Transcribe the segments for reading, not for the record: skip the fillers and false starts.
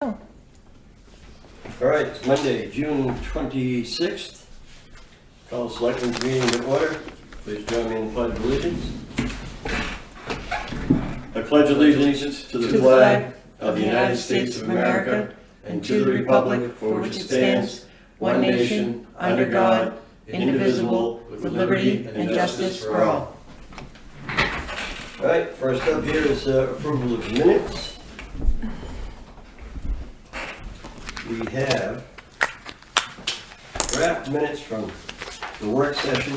Oh. All right, it's Monday, June 26th. Call the Selectmen's meeting to order. Please join me in the Pledge of Allegiance. I pledge allegiance to the flag of the United States of America and to the republic for which it stands, one nation, under God, indivisible, with liberty and justice for all. All right, first up here is approval of minutes. We have draft minutes from the work session,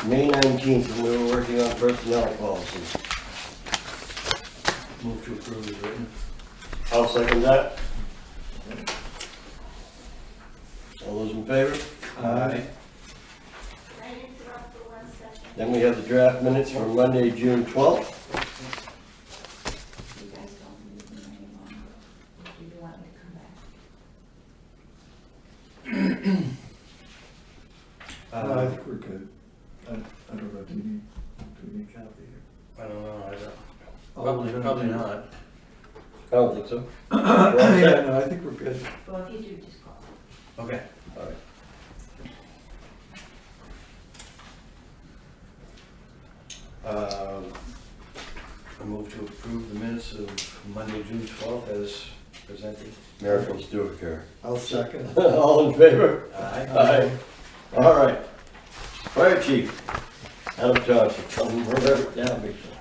May 19th, when we were working on personnel policies. Move to approve is written. I'll second that. All those in favor? Aye. Then we have the draft minutes from Monday, June 12th. You guys don't need them anymore. Do you want me to come back? No, I think we're good. I don't know, do you need a copy here? I don't know, I don't. Oh, Probably not. I don't think so. Yeah, no, I think we're good. Well, if you do, just call. Okay. All right. I move to approve the minutes of Monday, June 12th as presented. Miracles do occur. I'll second. All in favor? Aye. Aye. All right. Fire Chief, Adam Johnson, come right down, big fella.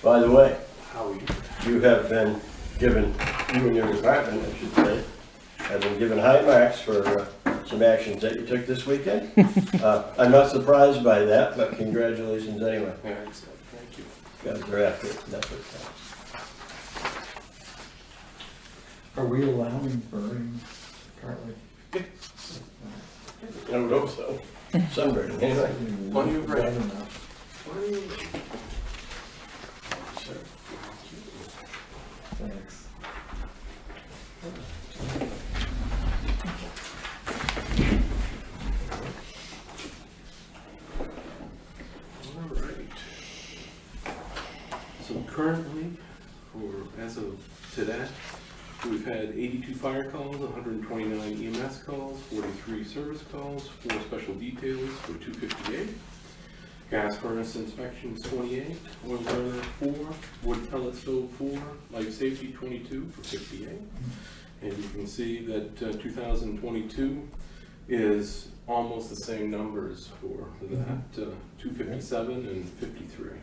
By the way, How are you? you have been given, you and your department, I should say, have been given high marks for some actions that you took this weekend. I'm not surprised by that, but congratulations anyway. Yeah, excellent. Thank you. Guys are after it, that's what counts. Are we allowing burning currently? I would hope so. Sunburning, anyway. Plenty of rain. Well enough. Sure. Thanks. All right. So currently, as of today, we've had 82 fire calls, 129 EMS calls, 43 service calls, 4 special details for 258. Gas furnace inspections 28, oil burner 4, wood pellet stove 4, life safety 22 for 58. And you can see that 2022 is almost the same numbers for that, 257 and 53.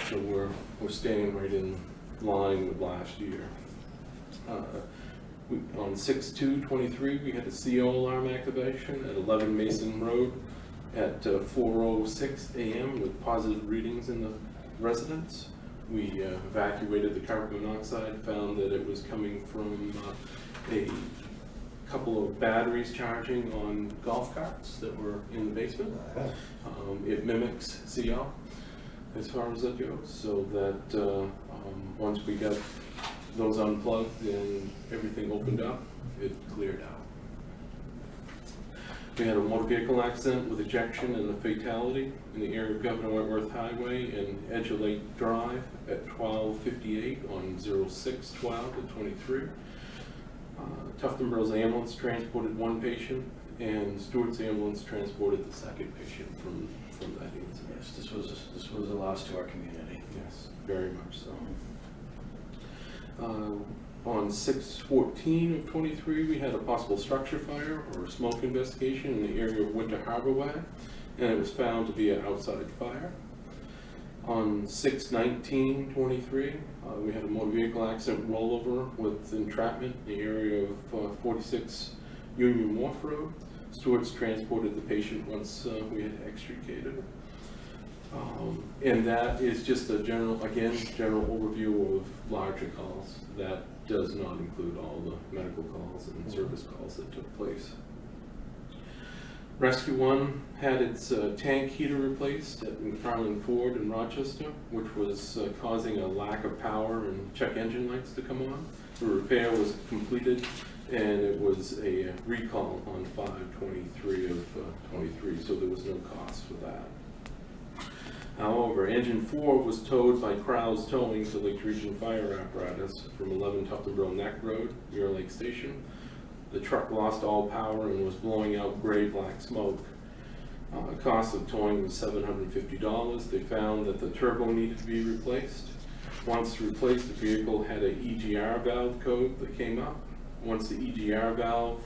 So we're staying right in line with last year. On 6/2/23, we had a CO alarm activation at 11 Mason Road at 4:06 a.m. with positive readings in the residence. We evacuated the carbon monoxide, found that it was coming from a couple of batteries charging on golf carts that were in the basement. It mimics CO as far as that goes, so that once we got those unplugged and everything opened up, it cleared out. We had a motor vehicle accident with ejection and a fatality in the area of Governor Wentworth Highway and Edge of Lake Drive at 12:58 on 06/12/23. Tufton Bros ambulance transported one patient, and Stewart's ambulance transported the second patient from that incident. Yes, this was a loss to our community. Yes, very much so. On 6/14/23, we had a possible structure fire or smoke investigation in the area of Winter Harbor Way, and it was found to be an outside fire. On 6/19/23, we had a motor vehicle accident rollover with entrapment in the area of 46 Union Wharf Road. Stewart's transported the patient once we had extricated her. And that is just a general overview of larger calls. That does not include all the medical calls and service calls that took place. Rescue 1 had its tank heater replaced at McFarland Ford in Rochester, which was causing a lack of power and check engine lights to come on. The repair was completed, and it was a recall on 5/23/23, so there was no cost for that. However, engine 4 was towed by Crowell's Towing to Lake Region Fire Apparatus from 11 Tuftonboro Neck Road, Mirror Lake Station. The truck lost all power and was blowing out gray black smoke. Cost of towing was $750. They found that the turbo needed to be replaced. Once replaced, the vehicle had a EGR valve code that came up. Once the EGR valve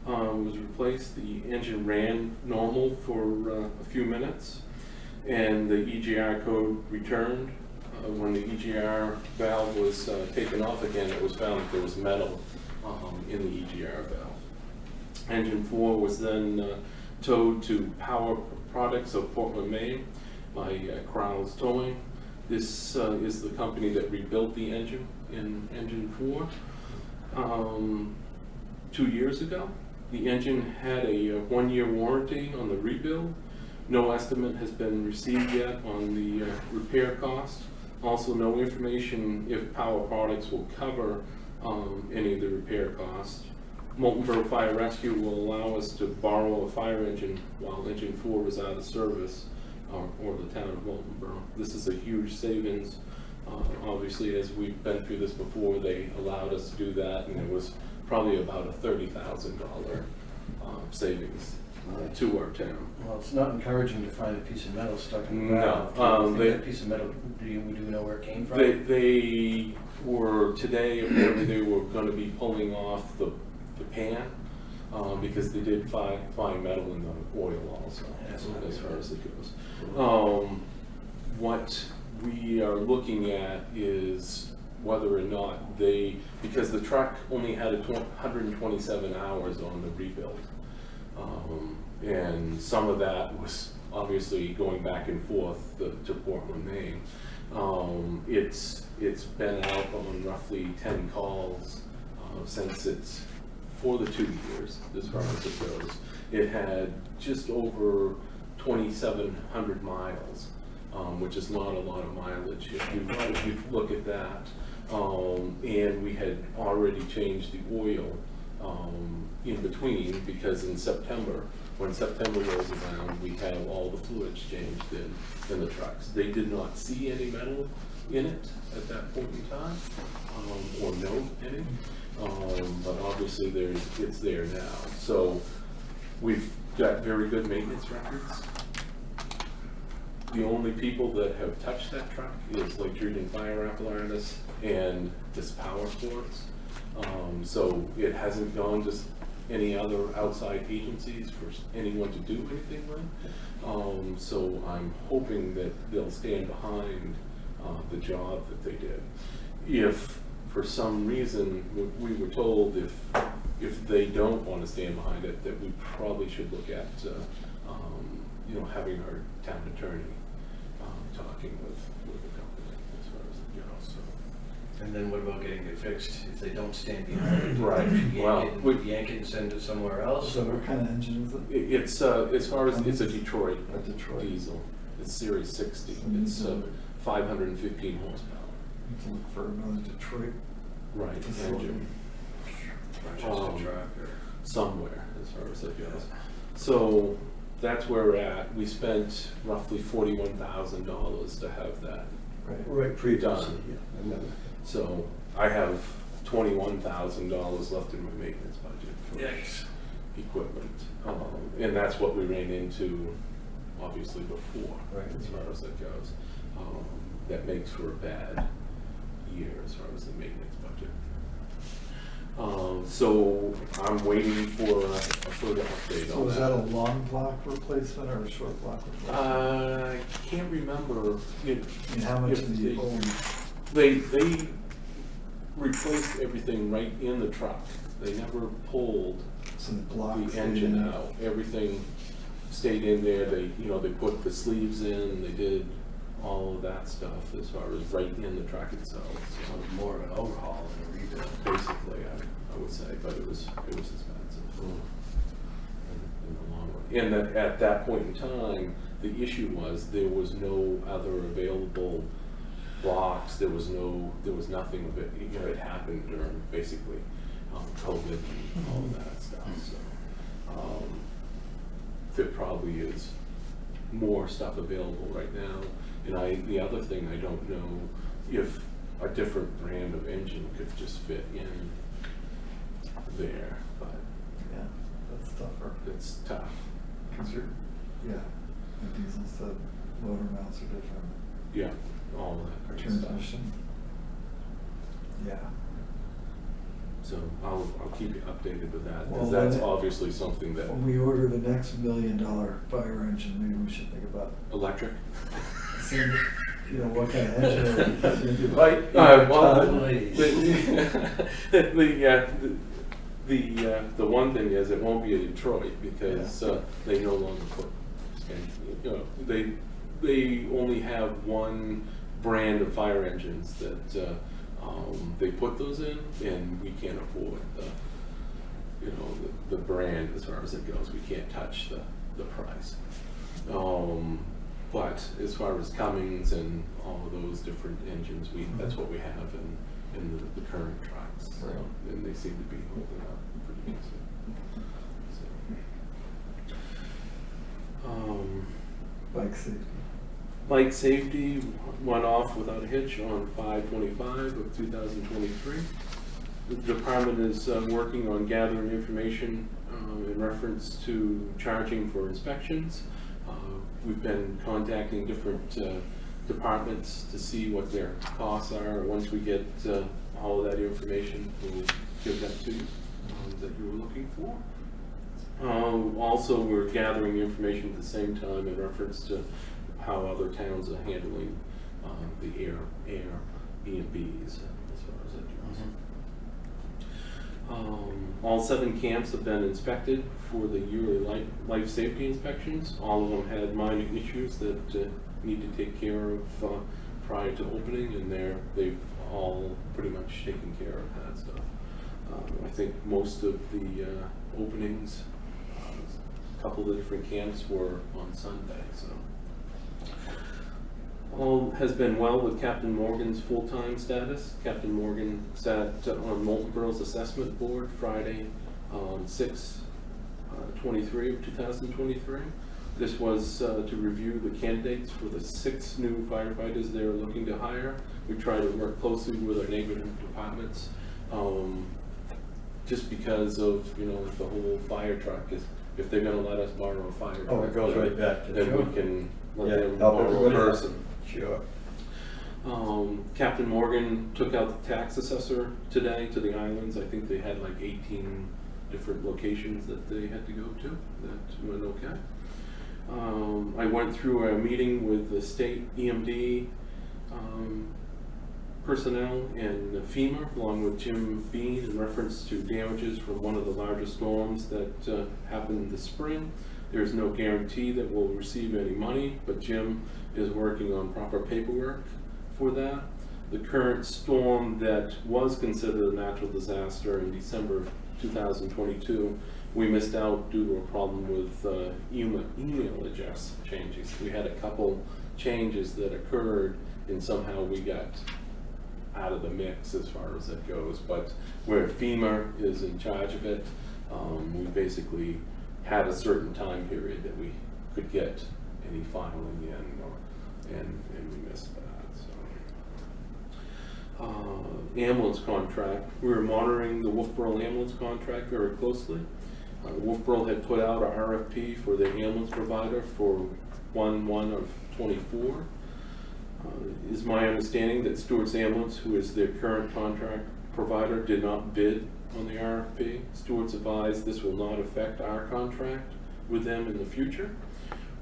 was replaced, the engine ran normal for a few minutes, and the EGR code returned. When the EGR valve was taken off again, it was found that there was metal in the EGR valve. Engine 4 was then towed to Power Products of Portland, Maine by Crowell's Towing. This is the company that rebuilt the engine in engine 4 2 years ago. The engine had a 1-year warranty on the rebuild. No estimate has been received yet on the repair cost. Also, no information if Power Products will cover any of the repair costs. Moltenboro Fire Rescue will allow us to borrow a fire engine while engine 4 is out of service, or the town of Moltenboro. This is a huge savings. Obviously, as we've been through this before, they allowed us to do that, and it was probably about a $30,000 savings to our town. Well, it's not encouraging to find a piece of metal stuck in the valve. No, That piece of metal, do you know where it came from? They were today, apparently they were going to be pulling off the pan because they did find metal in the oil also, as far as it goes. What we are looking at is whether or not because the truck only had 127 hours on the rebuild. And some of that was obviously going back and forth to Portland, Maine. It's been out on roughly 10 calls since it's for the 2 years, as far as it goes. It had just over 2,700 miles, which is not a lot of mileage if you look at that. And we had already changed the oil in between, because in September, when September rolls around, we have all the fluids changed in the trucks. They did not see any metal in it at that point in time, or know any, but obviously it's there now. So we've got very good maintenance records. The only people that have touched that truck is Lake Region Fire Apparatus and this Power Sports. So it hasn't gone to any other outside agencies for anyone to do anything with. So I'm hoping that they'll stand behind the job that they did. If for some reason we were told if they don't want to stand behind it, that we probably should look at having our town attorney talking with the company as far as it goes. So. And then what about getting it fixed if they don't stand behind it? Right. Yank it and send it somewhere else? So what kind of engine is it? It's as far as it's a Detroit diesel. It's Series 60. It's 515 horsepower. You can look for another Detroit. Right. Engine. Somewhere as far as it goes. So that's where we're at. We spent roughly $41,000 to have that Right, done. Yeah. So I have $21,000 left in my maintenance budget for equipment, and that's what we ran into, obviously before, as far as that goes. That makes for a bad year as far as the maintenance budget. So I'm waiting for a further update So on is that a long block replacement or a short block replacement? I can't remember. And how much if is the old? They replaced everything right in the truck. They never pulled Some blocks? the engine out. Everything stayed in there. They put the sleeves in. They did all of that stuff as far as right in the truck itself. So more of an overhaul than a rebuild. Basically, I would say, but it was expensive in the long run. And at that point in time, the issue was there was no other available blocks. There was nothing of it. It happened during basically COVID and all of that stuff. So there probably is more stuff available right now. And the other thing, I don't know if a different brand of engine could just fit in there, but Yeah, that's tougher. it's tough. Cause yeah, the diesels, the motor mounts are different. Yeah, all that great stuff. Transmission. Yeah. So I'll keep you updated with that, Well, because that's then it- obviously something that, When we order the next $1 million fire engine, maybe we should think about electric. seeing, you know, what kind of engine we're using. Right. Well, Please. the one thing is, it won't be in Detroit, because they no longer put, you know, they only have one brand of fire engines that they put those in, and we can't afford the brand as far as it goes. We can't touch the price. But as far as Cummins and all of those different engines, that's what we have in the current trucks. So, and they seem to be holding up pretty decent. So, Bike safety. bike safety went off without a hitch on 5/25 of 2023. The department is working on gathering information in reference to charging for inspections. We've been contacting different departments to see what their costs are. Once we get all of that information, we'll give that to you that you were looking for. Also, we're gathering information at the same time in reference to how other towns are handling the Airbnbs as far as that goes. All 7 camps have been inspected for the yearly life safety inspections. All of them had minor issues that need to take care of prior to opening, and they've all pretty much taken care of that stuff. I think most of the openings, a couple of the different camps were on Sunday, so. All has been well with Captain Morgan's full-time status. Captain Morgan sat on Molten Borough's assessment board Friday on 6/23 of 2023. This was to review the candidates for the 6 new firefighters they're looking to hire. We try to work closely with our neighboring departments, just because of, the whole fire truck is, if they're gonna let us borrow a fire truck. Oh, it goes right back to Then Sure. we can let Yeah, them help borrow a everybody out. person. Sure. Captain Morgan took out the tax assessor today to the islands. I think they had like 18 different locations that they had to go to. That went okay. I went through a meeting with the state EMD personnel and FEMA, along with Jim Bean, in reference to damages from one of the largest storms that happened this spring. There's no guarantee that we'll receive any money, but Jim is working on proper paperwork for that. The current storm that was considered a natural disaster in December of 2022, we missed out due to a problem with email address changes. We had a couple changes that occurred, and somehow we got out of the mix as far as that goes. But where FEMA is in charge of it, we basically had a certain time period that we could get any filing in, and we missed that. So, ambulance contract. We were monitoring the Wolfboro ambulance contract very closely. Wolfboro had put out a RFP for the ambulance provider for 1/1 of 24. Is my understanding that Stewart's Ambulance, who is their current contract provider, did not bid on the RFP. Stewart's advised this will not affect our contract with them in the future.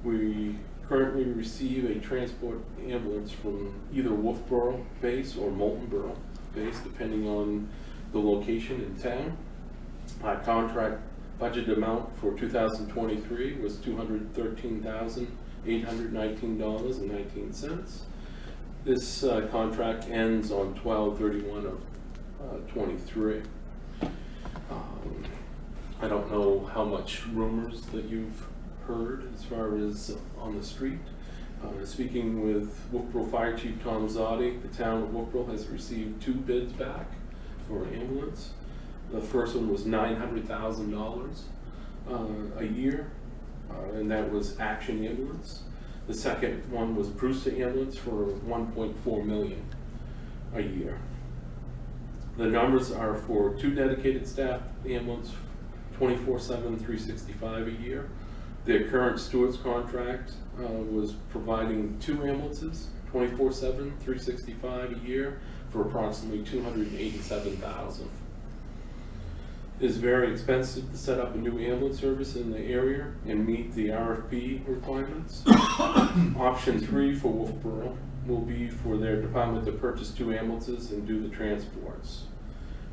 We currently receive a transport ambulance from either Wolfboro base or Molten Borough base, depending on the location in town. Our contract budget amount for 2023 was $213,819.19. This contract ends on 12/31 of 23. I don't know how much rumors that you've heard as far as on the street. Speaking with Wolfboro Fire Chief Tom Zotti, the town of Wolfboro has received 2 bids back for an ambulance. The first one was $900,000 a year, and that was Action Ambulance. The second one was Brewster Ambulance for $1.4 million a year. The numbers are for 2 dedicated staff ambulance, 24/7, 365 a year. Their current Stewart's contract was providing 2 ambulances, 24/7, 365 a year, for approximately $287,000. It is very expensive to set up a new ambulance service in the area and meet the RFP requirements. Option 3 for Wolfboro will be for their department to purchase 2 ambulances and do the transports.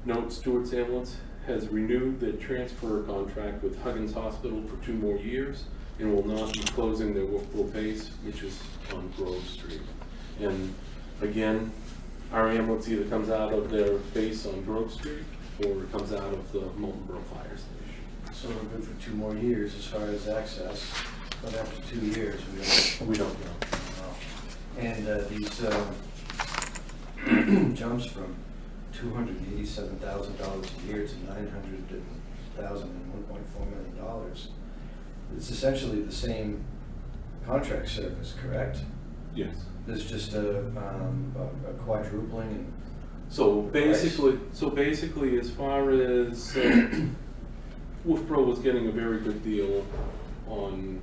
Note, Stewart's Ambulance has renewed their transfer contract with Huggins Hospital for 2 more years and will not be closing their Wolfboro base, which is on Grove Street. And again, our ambulance either comes out of their base on Grove Street or it comes out of the Molten Borough Fire Station. So we're good for 2 more years as far as access, but after 2 years, We don't know. and these jumps from $287,000 a year to $900,000 and $1.4 million. It's essentially the same contract service, correct? Yes. There's just a quadrupling and So basically, as far as Wolfboro was getting a very good deal on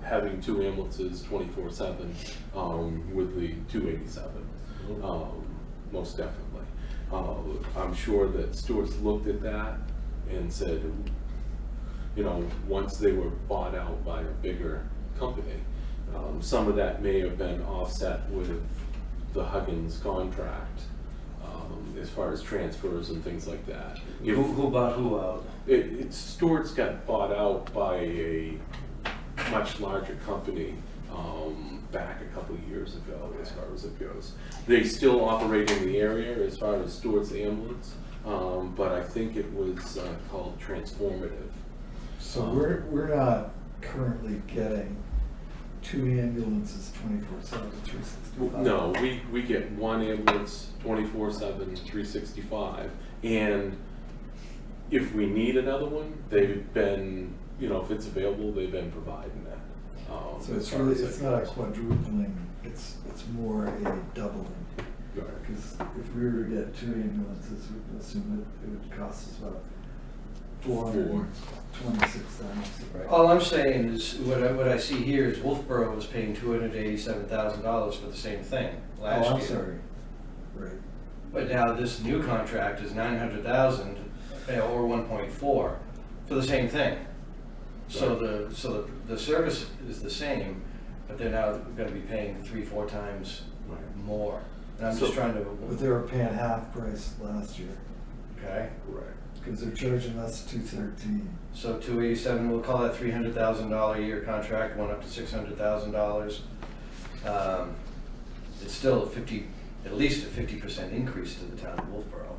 having 2 ambulances 24/7 with the 287, most definitely. I'm sure that Stewart's looked at that and said, once they were bought out by a bigger company, some of that may have been offset with the Huggins contract, as far as transfers and things like that. who bought who out? Stewart's got bought out by a much larger company back a couple of years ago, as far as it goes. They still operate in the area as far as Stewart's Ambulance, but I think it was called Transformative. So we're not currently getting 2 ambulances 24/7, 365. No, we get 1 ambulance 24/7, 365, and if we need another one, they've been, if it's available, they've been providing that. So as it's far really, as it's that not a goes. quadrupling, it's more a doubling. Right. Because if we were to get 2 ambulances, we'd assume that it would cost us about $426,000. Right. All I'm saying is, what I see here is Wolfboro was paying $287,000 for the same thing last year. Oh, I'm sorry. Right. But now this new contract is $900,000 or 1.4 for the same thing. So the service is the same, but they're now going to be paying 3-4 times more. And I'm just trying to. But they were paying half price last year, Okay. Right. because they're charging us $213. So 287, we'll call that $300,000 a year contract, went up to $600,000. It's still at least a 50% increase to the town of Wolfboro.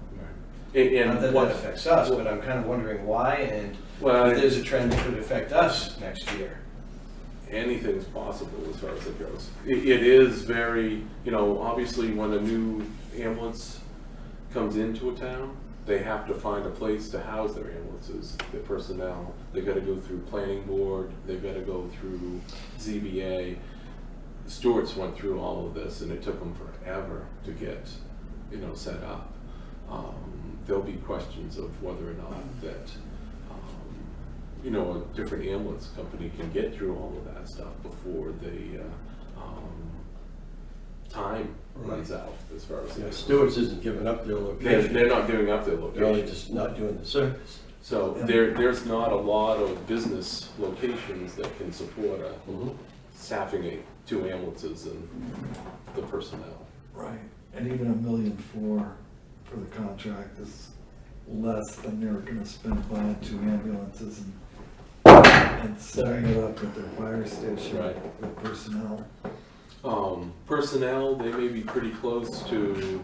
And Not that what that affects us, but I'm kind of wondering why, and Well, if there's a trend that could affect us next year. anything's possible as far as it goes. It is very, obviously when a new ambulance comes into a town, they have to find a place to house their ambulances, their personnel. They've got to go through planning board, they've got to go through ZBA. Stewart's went through all of this and it took them forever to get, set up. There'll be questions of whether or not that, a different ambulance company can get through all of that stuff before the time runs out as far as. Yeah, Stewart's isn't giving up their location. They're not giving up their They're only location. just not doing the service. So there's not a lot of business locations that can support staffing 2 ambulances and the personnel. Right. And even $1.4 million for the contract is less than they're gonna spend buying 2 ambulances and setting it up at their fire station Right. with personnel. Personnel, they may be pretty close to,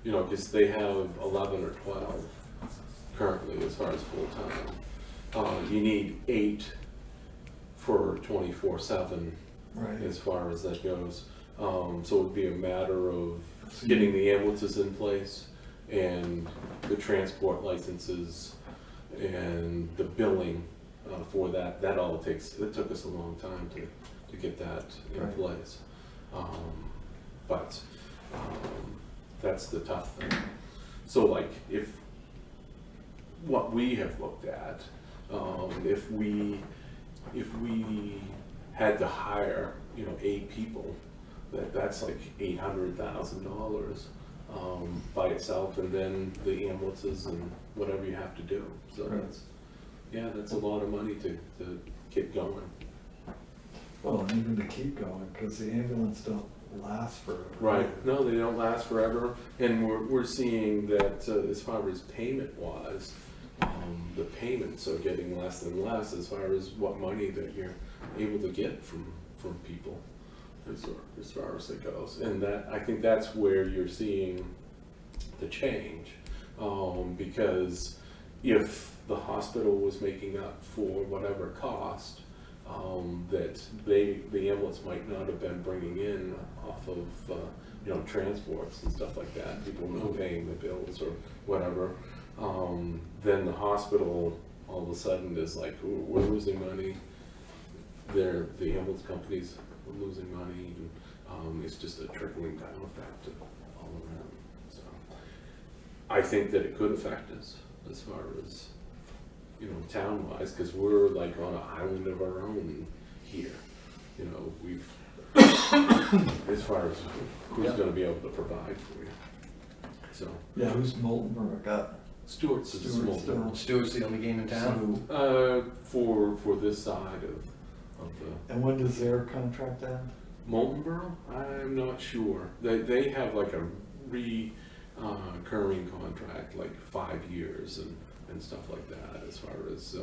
because they have 11 or 12 currently as far as full-time. You need 8 for 24/7 Right. as far as that goes. So it would be a matter of getting the ambulances in place and the transport licenses and the billing for that. That all it took us a long time to to get that in Right. place. But that's the tough thing. So like if what we have looked at, if we had to hire, 8 people, that's like $800,000 by itself, and then the ambulances and whatever you have to do. So Right. that's a lot of money to get going. Well, and even to keep going, because the ambulance don't last forever. Right. No, they don't last forever, and we're seeing that as far as payment wise, the payments are getting less and less as far as what money that you're able to get from people, as far as it goes. And that, I think that's where you're seeing the change, because if the hospital was making up for whatever cost that the ambulance might not have been bringing in off of transports and stuff like that, people not paying the bills or whatever, then the hospital all of a sudden is like, ooh, we're losing money, the ambulance companies are losing money, and it's just a trickling down effect all around. So I think that it could affect us as far as town-wise, because we're like on an island of our own here. We've as far as who's going to be able to provide for you. So Yeah, who's Molten got? Stewart's is Stewart's small. still. Stewart's the only game in town. For this side of the And when does their contract end? Moltenboro, I'm not sure. They have like a recurring contract, like 5 years and stuff like that. As far as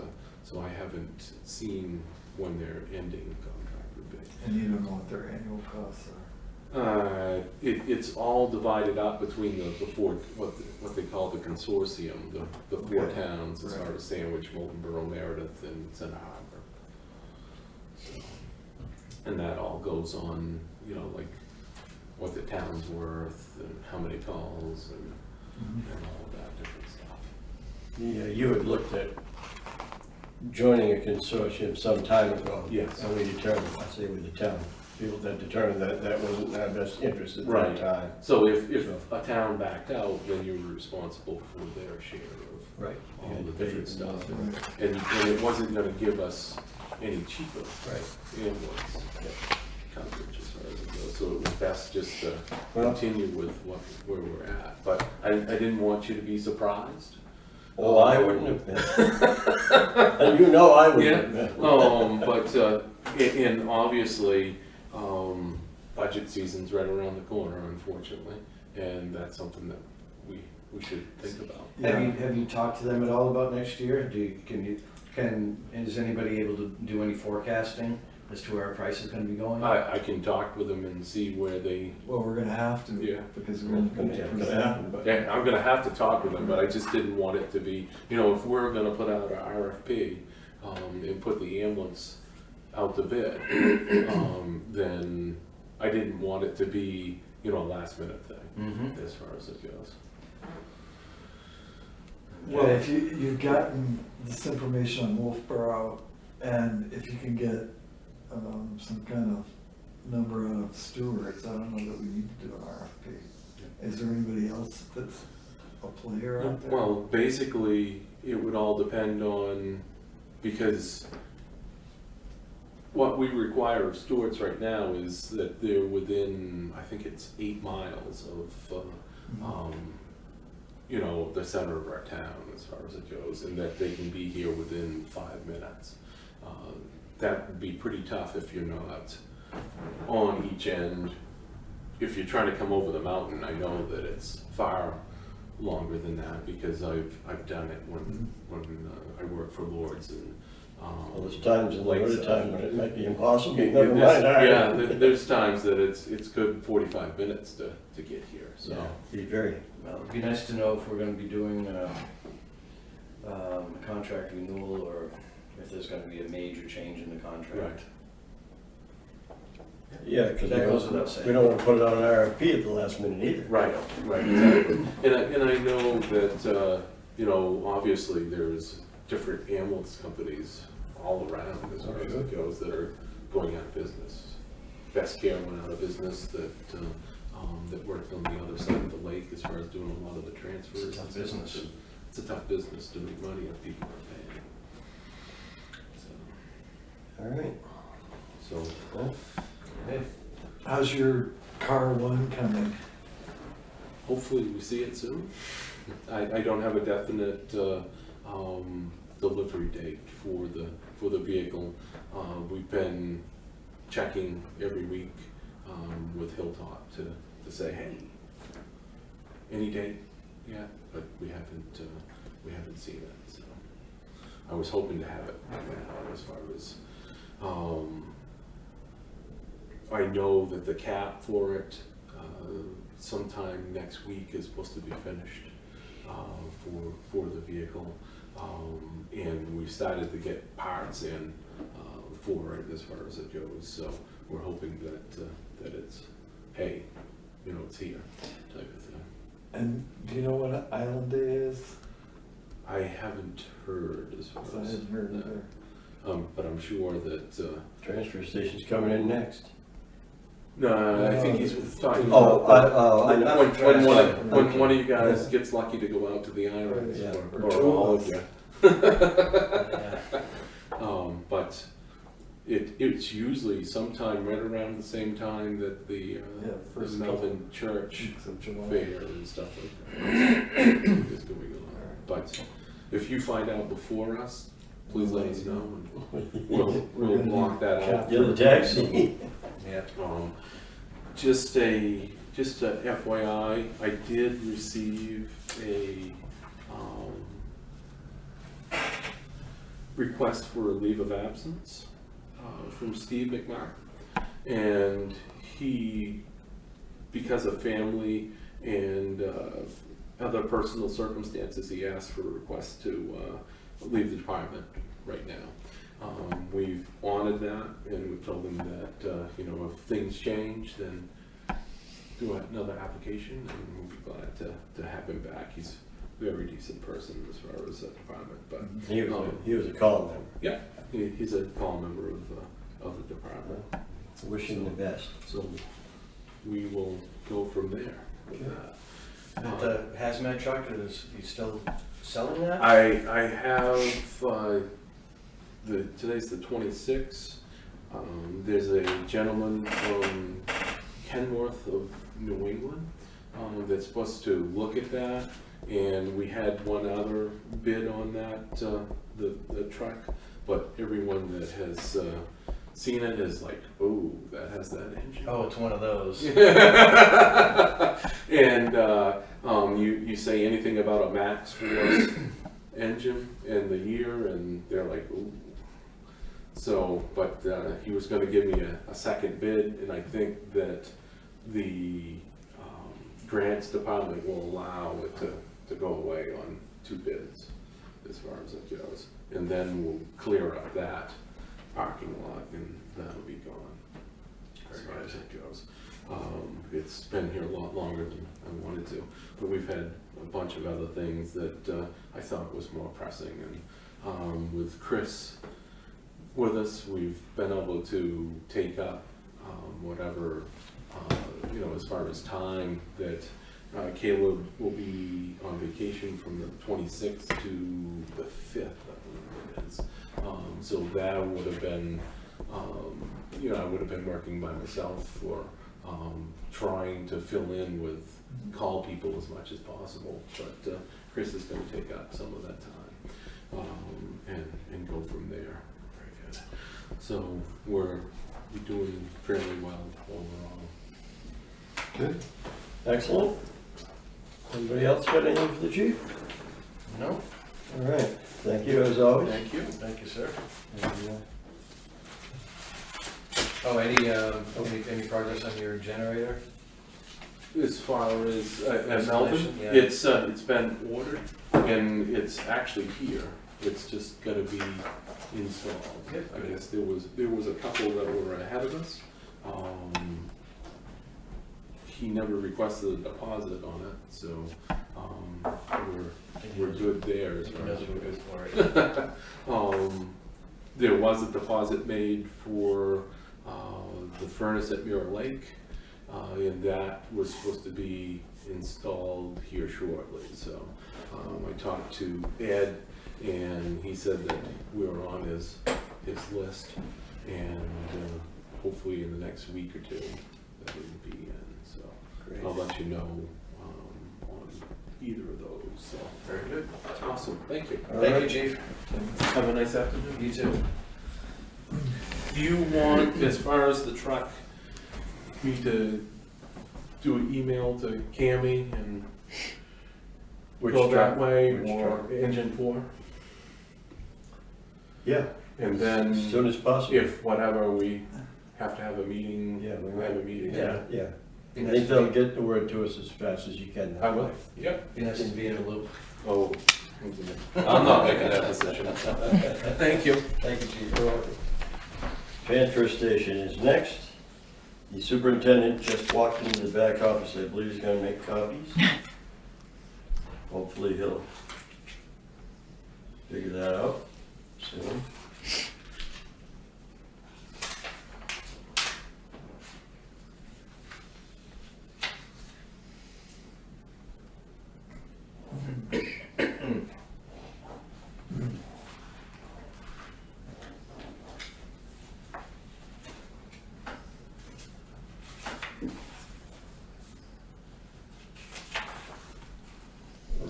so I haven't seen when their ending contract would be. And you don't know what their annual costs are? It's all divided up between the four, what they call the consortium, the 4 Okay. towns, as far Right. as Sandwich, Moltenboro, Meredith, and Center Harbor. So, and that all goes on, like what the town's worth and how many calls and all of that different stuff. Yeah, you had looked at joining a consortium some time ago. Yes. And we determined, I say with the town, people that determined that that wasn't in our best interest at Right. that time. So if a town backed out, then you were responsible for their share of Right. all And the they- different stuff. Right. And it wasn't gonna give us any cheaper Right. ambulance Yeah. coverage as far as it goes. So it was best just to Well- continue with where we're at. But I didn't want you to be surprised. Oh, I wouldn't have been. And I wouldn't have been. But and obviously, budget season's right around the corner, unfortunately, and that's something that we should think about. Have you talked to them at all about next year? Is anybody able to do any forecasting as to where our price is gonna be going? I can talk with them and see where they. Well, we're gonna have to. Yeah. Because we're going to present. But Yeah, I'm gonna have to talk with them, but I just didn't want it to be, if we're gonna put out our RFP, and put the ambulance out to bid, then I didn't want it to be, a last minute thing, Mm-hmm. as far as it goes. Well, if you've gotten this information on Wolfboro, and if you can get some kind of number out of stewards, I don't know that we need to do an RFP. Is there anybody else that's a player out there? Well, basically, it would all depend on, because what we require of Stewart's right now is that they're within, I think it's 8 miles of, the center of our town as far as it goes, and that they can be here within 5 minutes. That would be pretty tough if you're not on each end. If you're trying to come over the mountain, I know that it's far longer than that, because I've done it when I worked for Lords and. well, there's times in the winter Lakeside. time when it might be impossible, Yeah, never mind. all right. there's times that it's good 45 minutes to get here, so. Yeah, be very, Well, it'd be nice to know if we're gonna be doing a contract renewal, or if there's gonna be a major change in the contract. Right. yeah, because That goes without saying. we don't want to put it on an RFP at the last minute either. Right, exactly. And I know that, obviously there's different ambulance companies all around as far as it goes that are going out of business. Best Care went out of business, that worked on the other side of the lake as far as doing a lot of the transfers. It's a tough business. It's a tough business to make money if people are paying. So, All right. So, well, Hey, How's your car one coming? hopefully we see it soon. I don't have a definite delivery date for the vehicle. We've been checking every week with Hilltop to say, hey, any date yet? But we haven't seen it. So I was hoping to have it now, as far as I know that the cap for it sometime next week is supposed to be finished for the vehicle, and we started to get parts in for it as far as it goes. So we're hoping that it's, hey, you know, it's here type of thing. And do you know what Island Day is? I haven't heard as far 'Cause I as hadn't heard that. either. But I'm sure that transfer station's coming in next. no, I think he's talking Oh, about I know. when one of you guys gets lucky to go out to the islands, Yeah. or all of you. yeah. But it's usually sometime right around the same time that the first Melbourne Church Weeks of July. fair and stuff like that is going on. But if you find out before us, please let us know, and we'll block that out. You're the taxi. Yeah. Just a FYI, I did receive a request for a leave of absence from Steve McMahon, and he, because of family and other personal circumstances, he asked for a request to leave the department right now. We've honored that, and we've told him that you know, if things change, then do another application, and we'll be glad to have him back. He's a very decent person as far as that department, but He was a call member. yeah, he's a call member of the department. Wish him the best. So we will go from there with that. The hazmat truck, is he still selling that? I have today's the 26th. There's a gentleman from Kenworth of New England that's supposed to look at that, and we had one other bid on that, the truck, but everyone that has seen it is like, oh, that has that engine. Oh, it's one of those. And you say anything about a Max Force engine and the year, and they're like, ooh. So, but he was going to give me a second bid, and I think that the grants department will allow it to go away on 2 bids as far as it goes, and then we'll clear up that parking lot, and that'll be gone as far as it goes. It's been here a lot longer than I wanted to, but we've had a bunch of other things that I thought was more pressing, and with Chris with us, we've been able to take up whatever, you know, as far as time that Caleb will be on vacation from the 26th to the 5th, I believe it is. So that would have been, you know, I would have been working by myself for trying to fill in with call people as much as possible. But Chris is going to take up some of that time and go from there. Very good. So we're doing fairly well overall. Good. Excellent. Anybody else got anything for the chief? No? All right. Thank you as always. Thank you. Thank you, sir. And, Oh, any progress on your generator? As far as at Melbourne, Installation, yeah. it's been ordered, and it's actually here. It's just gonna be installed. Yep. I guess there was a couple that were ahead of us. He never requested a deposit on it, so we're good there as He far knows as we're good for it. there was a deposit made for the furnace at Mirror Lake, and that was supposed to be installed here shortly. So I talked to Ed, and he said that we were on his list, and hopefully in the next week or two that it will be in. So Great. I'll let you know on either of those. So Very good. awesome, thank you. All Thank right. you, Chief. Have a nice afternoon. You too. Do you want, as far as the truck, me to do an email to Cammy and Which go that truck? way, Which or truck? engine 4? Yeah, And as then soon as possible. if whatever we have to have a meeting, Yeah, we we'll have a might. meeting. Yeah. Yeah, Be I nice think to they'll be- get the word to us as fast as you can. I will. Yep. Be nice to be in the loop. Oh, I'm not making that decision. Thank you. Thank you, Chief. Transfer station is next. The superintendent just walked into the back office. I believe he's gonna make copies. Hopefully he'll figure that out soon.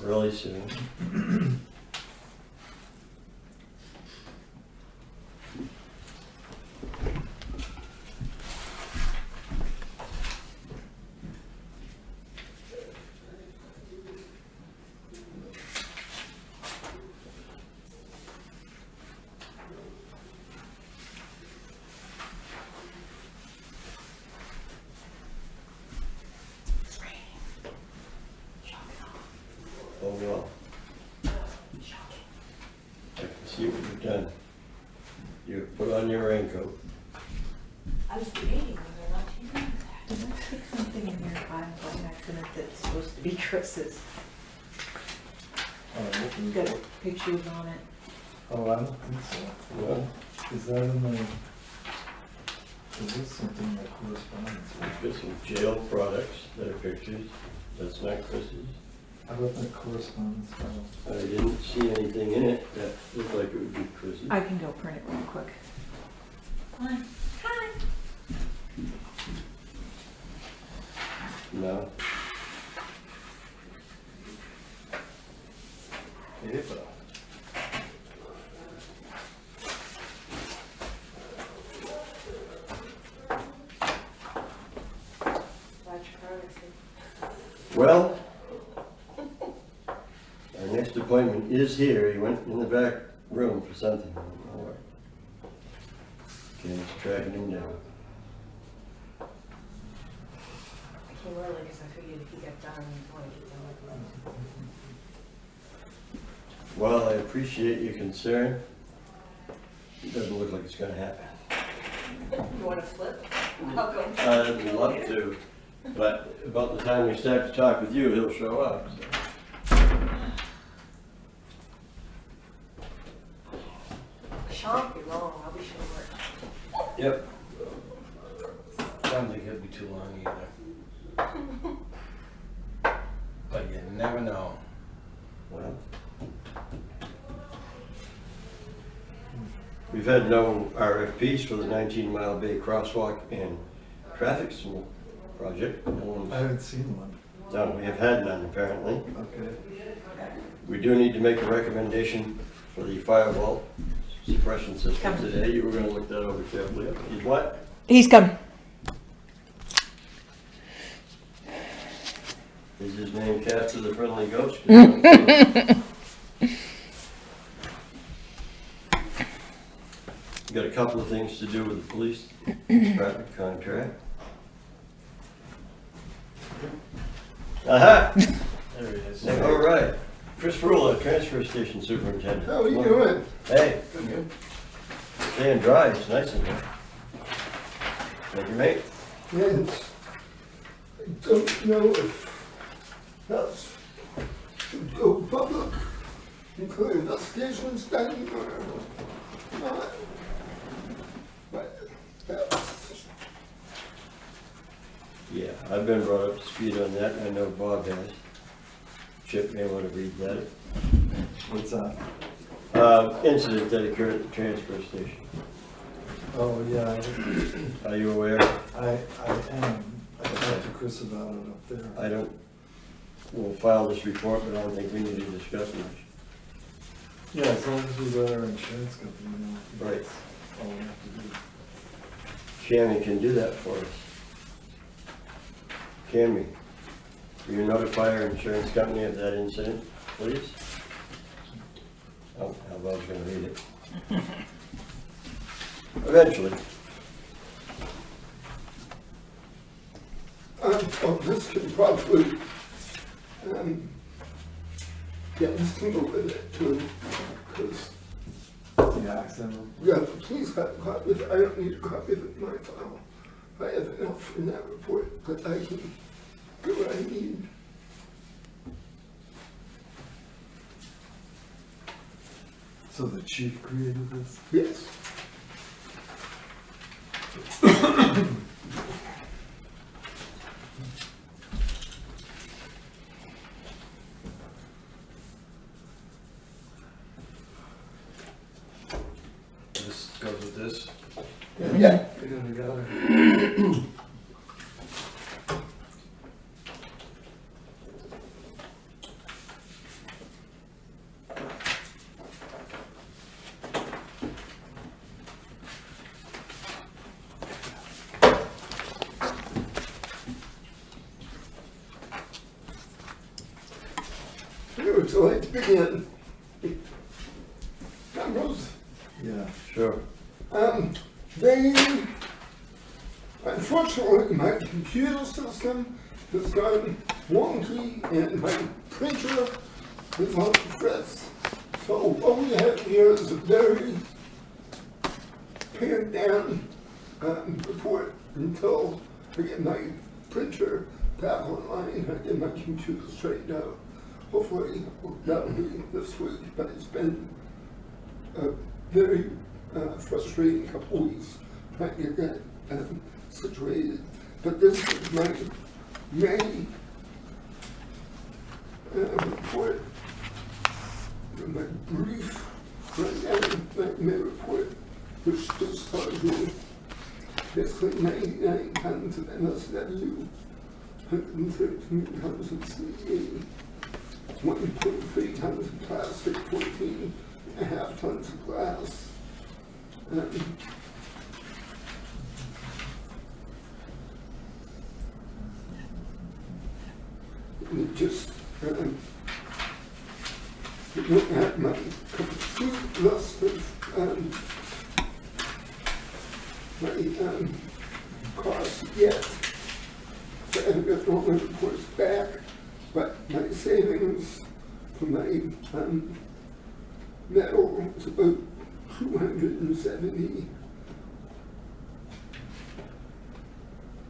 Really soon. Oh, well. I can see what you've done. You put on your raincoat. I was debating whether or not to do that. Did I stick something in your file by accident that's supposed to be Chris's? It's got pictures on it. Oh, I don't think so. Well, Is that in the, is this something that corresponds? we've got some jail products that are pictures. That's not Chris's. How about the correspondence file? I didn't see anything in it that looked like it would be Chris's. I can go print it real quick. Hi. Hi. No. Well, our next appointment is here. He went in the back room for something. I don't know what. Ken's tracking him down. I came early because I figured if he got done, he'd want to get done with it. Well, I appreciate your concern. It doesn't look like it's gonna happen. You want to flip? I'll go. I'd love to, but about the time we start to talk with you, he'll show up. So. Shan't be long, I'll be sure. Yep. Don't think it'll be too long either. But you never know. Well, we've had no RFPs for the 19-mile Bay crosswalk and traffic signal project. No I one's, haven't seen one. no, we have had none apparently. Okay. We do need to make a recommendation for the firewall suppression system today. You were gonna look that over carefully. Is what? He's coming. Is his name Casper the Friendly Ghost? Got a couple of things to do with the police department contract. Aha! There it is. All right. Chris Rula, transfer station superintendent. How are you doing? Hey, Good. staying dry, it's nice in here. Thank you, mate. Yes. I don't know if that's should go public, including investigations done or not. But that's I've been brought up to speed on that, I know Bob has. Chip may want to read that. What's that? Incident that occurred at the transfer station. Oh, yeah, Are you aware? I am. I talked to Chris about it up there. I don't, we'll file this report, but I don't think we need to discuss much. Yeah, as long as we let our insurance company know. Right. That's all we have to do. Cammy can do that for us. Cammy, will you notify our insurance company of that incident, please? Oh, how about I was gonna read it? Eventually. Oh, this can probably, yeah, this can go with it too, because, The accident. yeah, the police have a copy of it. I don't need a copy of it in my file. I have enough in that report, but I can do what I need. So the chief created this? Yes. This goes with this. Yeah. Put it together. Here, would you like to begin? Numbers? Yeah. Sure. They, unfortunately, my computer system has gone wonky and my printer is on the fritz. So what we have here is a very pared down report until I get my printer back online and I get my computer straightened out. Hopefully that will be this week, but it's been a very frustrating couple weeks trying to get that situated. But this is my May report, my brief rundown, my May report, which just tells you basically 99 tons of MSW, 113 tons of CE, 1.3 tons of plastic, 14.5 tons of glass. And just look at my complete list of my costs yet. So I haven't got all my reports back, but my savings for my metal is about 270.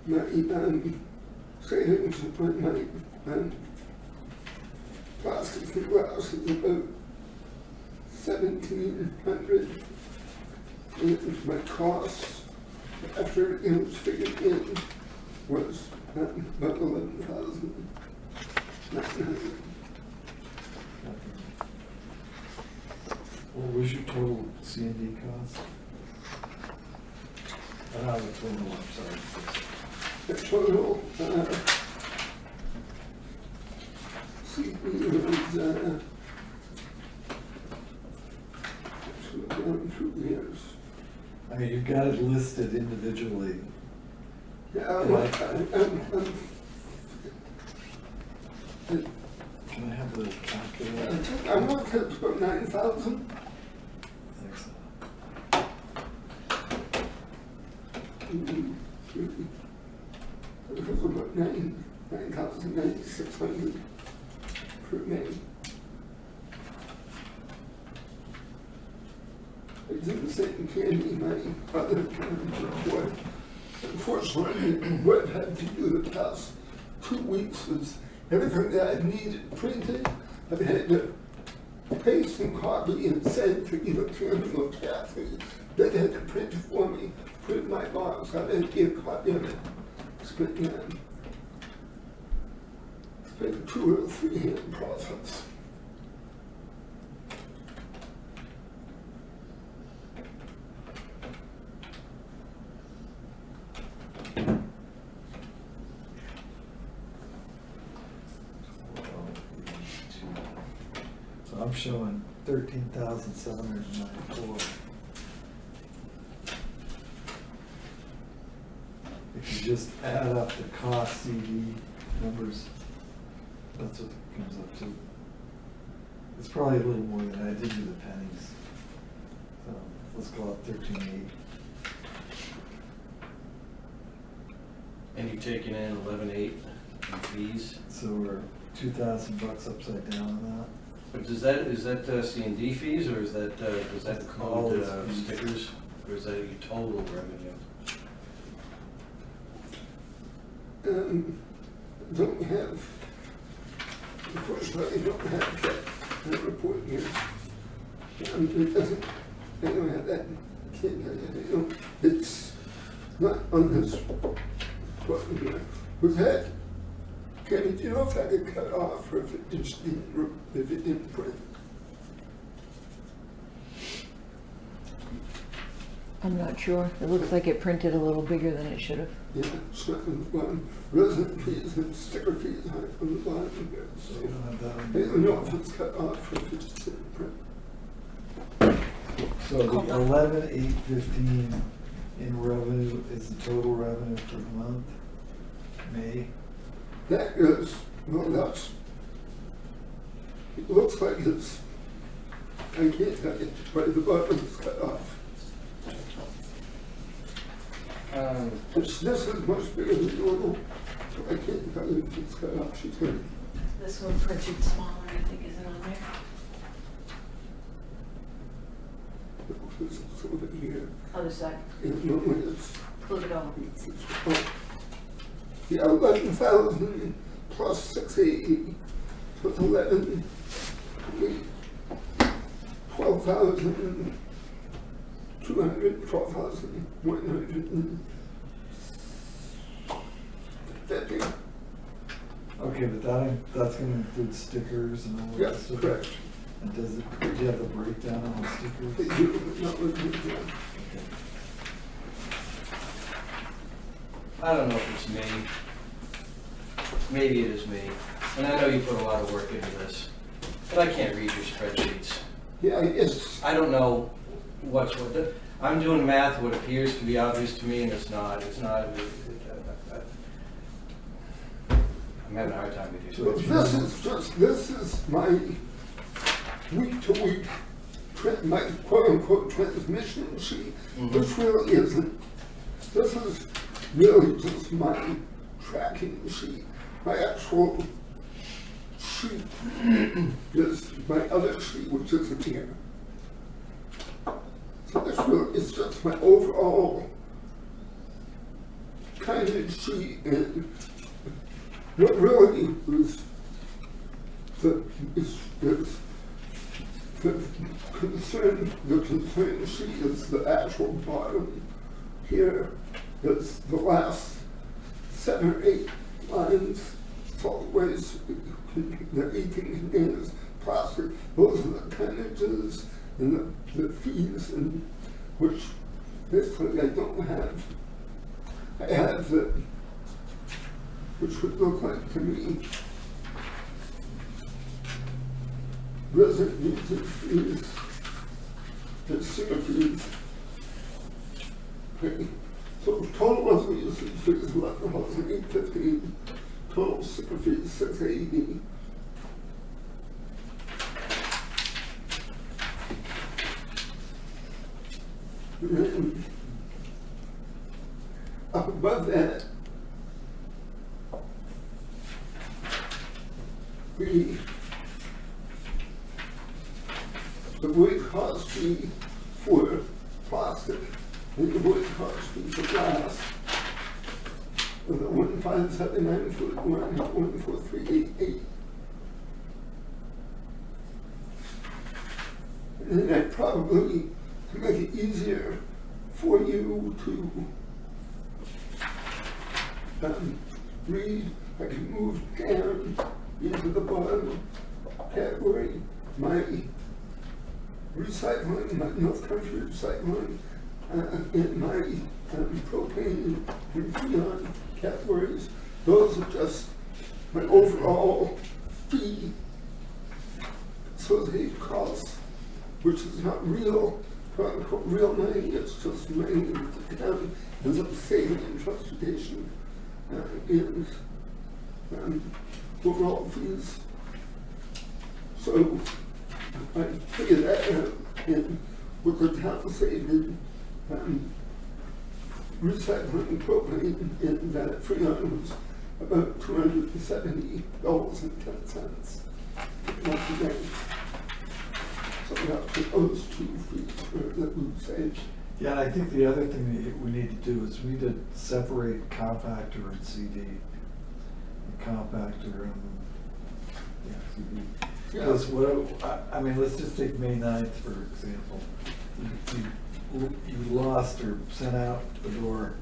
My savings on my plastic and glass is about 1,700. And my costs after it was figured in was about 11,900. What was your total C&D cost? I don't have a total, I'm sorry. The total, was 2 years. I mean, you've got it listed individually. Yeah, Can I have the calculator? I'm not sure it's about 9,000. Excellent. It was about 9,600 per May. I didn't say in candy my other report. Unfortunately, what I've had to do the past 2 weeks is everything that I needed printed, I've had to paste and copy and send to either Cameron or Kathy. They had to print it for me, put it in my box, I had to get a copy of it. Spent like a 2 or 3 hand process. So I'm showing 13,794. If you just add up the cost CD numbers, that's what it comes up to. It's probably a little more than I did do the pennies. So let's call it 13,800. And you've taken in 11,800 in fees. So we're $2,000 upside down on that. But is that C and D fees, or is that, does that All include the fees. stickers? Or is that your total revenue? Don't have, unfortunately, I don't have that report here. It doesn't, I don't have that, can't tell you, I don't, it's not on this button here. Was that, Kenny, do you know if that got cut off or if it just didn't, if it didn't print? I'm not sure. It looks like it printed a little bigger than it should have. Yeah, so resident fees and sticker fees on the bottom here, So so. we don't have that I on. don't know if it's cut off or if it just didn't print. So the 11,815 in revenue is the total revenue for the month, May. That is, well, that's, it looks like it's, I can't tell you, but the bottom is cut off. This is much bigger than normal, so I can't tell you if it's cut off. She's gonna, This one printed smaller, I think, isn't on there? this is over here. Other side, And normally it's, click it over. oh, yeah, 11,000 plus 680, so it's 11, 12,200, 12,150. Okay, but that's gonna include stickers and all that Yes, stuff? correct. And do you have the breakdown on the They stickers? do, but not with me, yeah. Okay. I don't know if it's me. Maybe it is me. And I know you put a lot of work into this, but I can't read your spreadsheets. Yeah, it's, I don't know what's what. I'm doing math, what appears to be obvious to me, and it's not. It's not. I'm having a hard time with you. this is my week-to-week, my quote-unquote transmission sheet, which really isn't. This is really just my tracking sheet. My actual sheet is my other sheet, which isn't here. So this really is just my overall kind of sheet, and what really is the concern sheet is the actual bottom here. Is the last 7 or 8 lines, solid waste, the 18 containers, plastic, those are the tonnages and the fees, and which basically I don't have. I have the, which would look like to me, resident usage fees, and sewer fees. Okay. So total resident usage fees, 11,815, total sewer fees, 680. And then, up above that, the wood cost fee for plastic and the wood cost fee for glass. And the 1,579 for 1,438. And then I probably, to make it easier for you to read, I can move down into the bottom category. My recycling, my North Country recycling, and my propane and freon categories, those are just my overall fee associated costs, which is not real, quote unquote, real money, it's just money that the town ends up saving in transportation and overall fees. So I figured that out, and with the town saving recycling propane and that freon was about $270.10 once a day. So that's those two fees that we saved. Yeah, and I think the other thing that we need to do is we need to separate compactor and CD. The compactor and CD. Yeah. Because what, I mean, let's just take May 9th, for example. You lost or sent out the door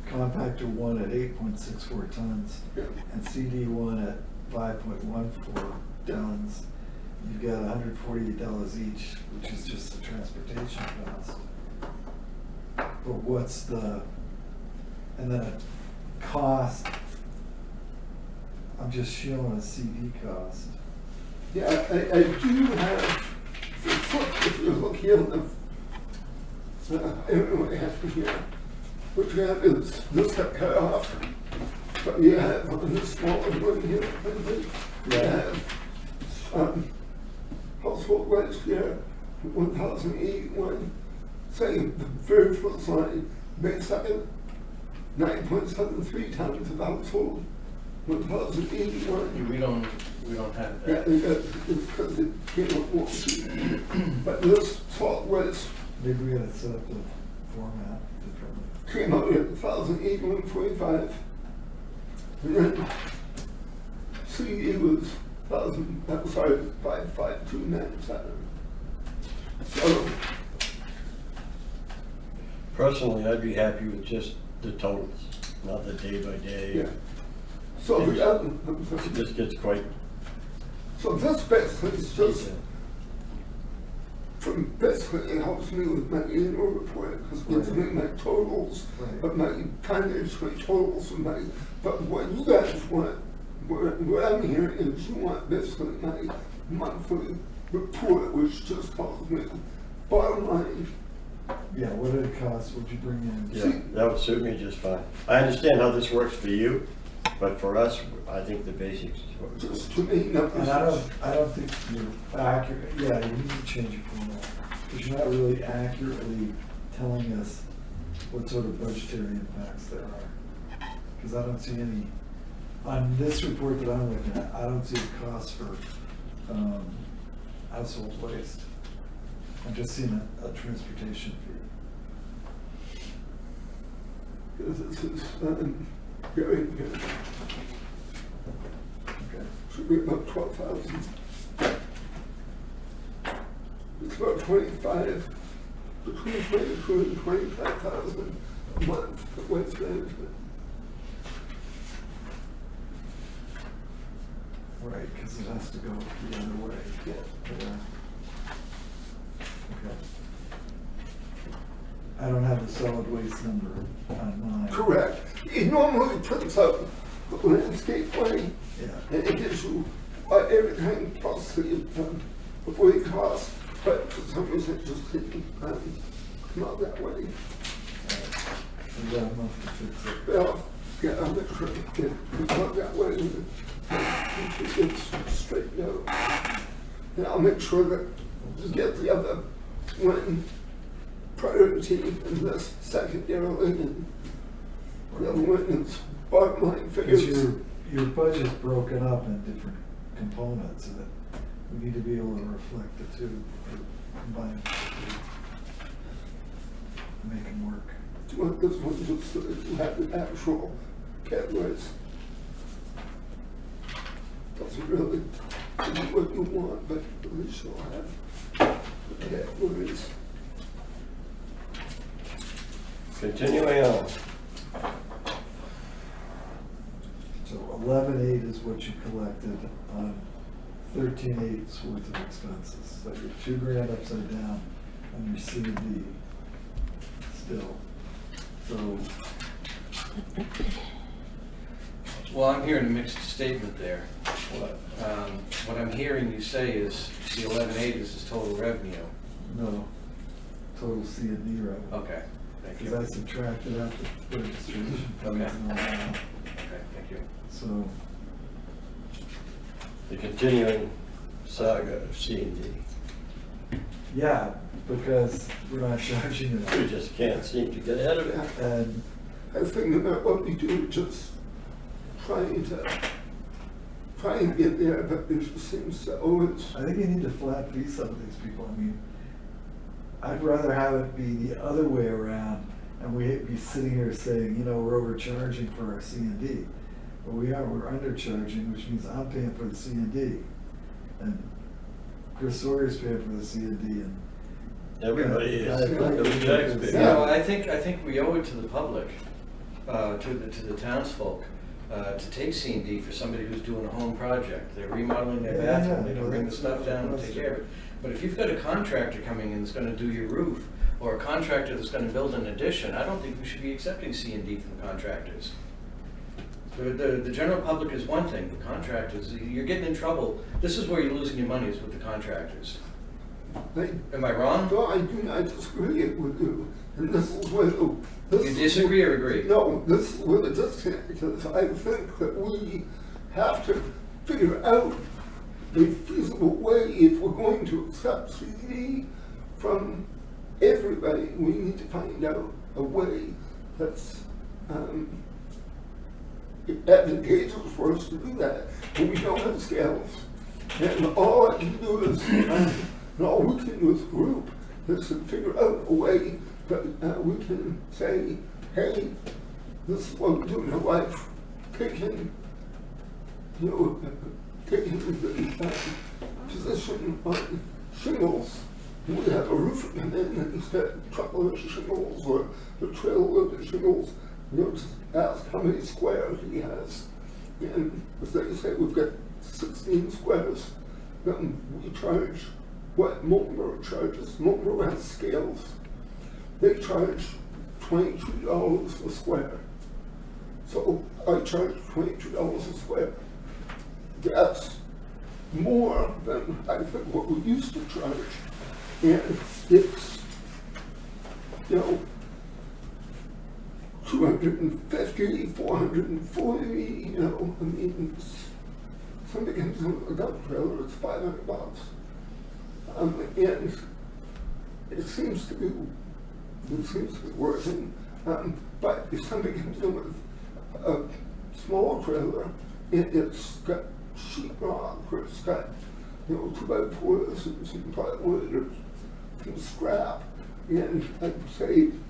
compactor 1 at 8.64 tons Yeah. and CD 1 at 5.14 tons. You've got $148 each, which is just the transportation cost. But what's the, and then a cost, I'm just showing a CD cost. Yeah, I do have, if you look here on the, I don't know what I have here. What you have is this got cut off, but you have on this smaller one here, I think, you have household rights here, 1,081. Say the very first line, May 2nd, 9.73 tons of household, 1,081. We don't have Yeah, that. it's because it came up more cheap. But this salt waste Maybe we gotta set up the format differently. came out at 1,081.45. And then CD was 55297. So, Personally, I'd be happy with just the totals, not the day by day. yeah. So the other, It just gets quite. so this basically is just, from basically it helps me with my annual report, because it gives me my totals, Right. but my tonnage, my totals, and my, but what you guys want, what I'm hearing is you want basically my monthly report, which just tells me bottom line. Yeah, what did it cost, what'd you bring in? Yeah, that would suit me just fine. I understand how this works for you, but for us, I think the basics is what we do. Just to me, numbers. And I don't think you're accurate, yeah, you need to change your format, because you're not really accurately telling us what sort of budgetary impacts there are. Because I don't see any, on this report that I'm looking at, I don't see the cost for, household waste. I'm just seeing a transportation fee. This is very good. Okay. Should be about 12,000. It's about 25, between 22 and 25,000 a month for waste management. Right, because it has to go the other way. Yeah. Yeah. Okay. I don't have the solid waste number on mine. Correct. It normally prints out the landscape way, Yeah. and it gives you everything plus the weight cost, but for some reason it just didn't come out that way. We got a month to fix it. Well, yeah, I'm not sure it comes out that way. It gets straightened out. And I'll make sure that you get the other one priority and this secondarily, and the other one is bottom line Because figures. your budget's broken up in different components, and that we need to be able to reflect the two, or combine the two. Make them work. Do you want this one just so that you have the actual categories? Doesn't really do what you want, but at least you'll have the categories. Continuing on. So 11.8 is what you collected on 13.8's worth of expenses. So you're $2,000 upside down on your C and D still. So, Well, I'm hearing a mixed statement there. What I'm hearing you say is the 11.8 is his total revenue. no, total C and D revenue. Okay, thank Because you. I subtracted out the registration fees Okay. and all that. Okay, thank you. So, The continuing saga of C and D. yeah, because we're not charging We it. just can't seem to get ahead of it. And I think that what we do is just try and get there, but it just seems to always, I think you need to flat fee some of these people. I mean, I'd rather have it be the other way around and we be sitting here saying, you know, we're overcharging for our C and D. But we're undercharging, which means I'm paying for the C and D. And Chris Sawyer's paying for the C and D and. Everybody is. Yeah. Every taxpayer. You know, I think we owe it to the public, to the townsfolk, to take C and D for somebody who's doing a home project. They're remodeling their Yeah, bathroom, yeah, they no, can bring the that's stuff down and take care of it. But if you've got a contractor coming in that's gonna do your roof, or a contractor that's gonna build an addition, I don't think we should be accepting C and D from contractors. The general public is one thing, the contractors, you're getting in trouble. This is where you're losing your money, is with the contractors. they, Am I wrong? no, I do not disagree with you. And this is where, You disagree or agree? No, this is where the disconnect, because I think that we have to figure out a feasible way, if we're going to accept CD from everybody, we need to find out a way that's advantageous for us to do that. And we don't have scales. And all I can do is, and all we can do as a group is to figure out a way that we can say, hey, this is what we're doing in life, taking, you know, taking the position on shingles. We have a roofer come in and he's got a truckload of shingles or a trailer of shingles. You know, just ask how many squares he has. And if they say we've got 16 squares, then we charge what Moultonborough charges. Moultonborough has scales. They charge $22 a square. So I charge $22 a square. That's more than I think what we used to charge. And it's, you know, 250, 440, you know, I mean, somebody comes in with a dump trailer, it's $500. And it seems to be working. But if somebody comes in with a small trailer, it's got sheetrock, or it's got, you know, 2x4s and some plywood or some scrap, and I'd say, you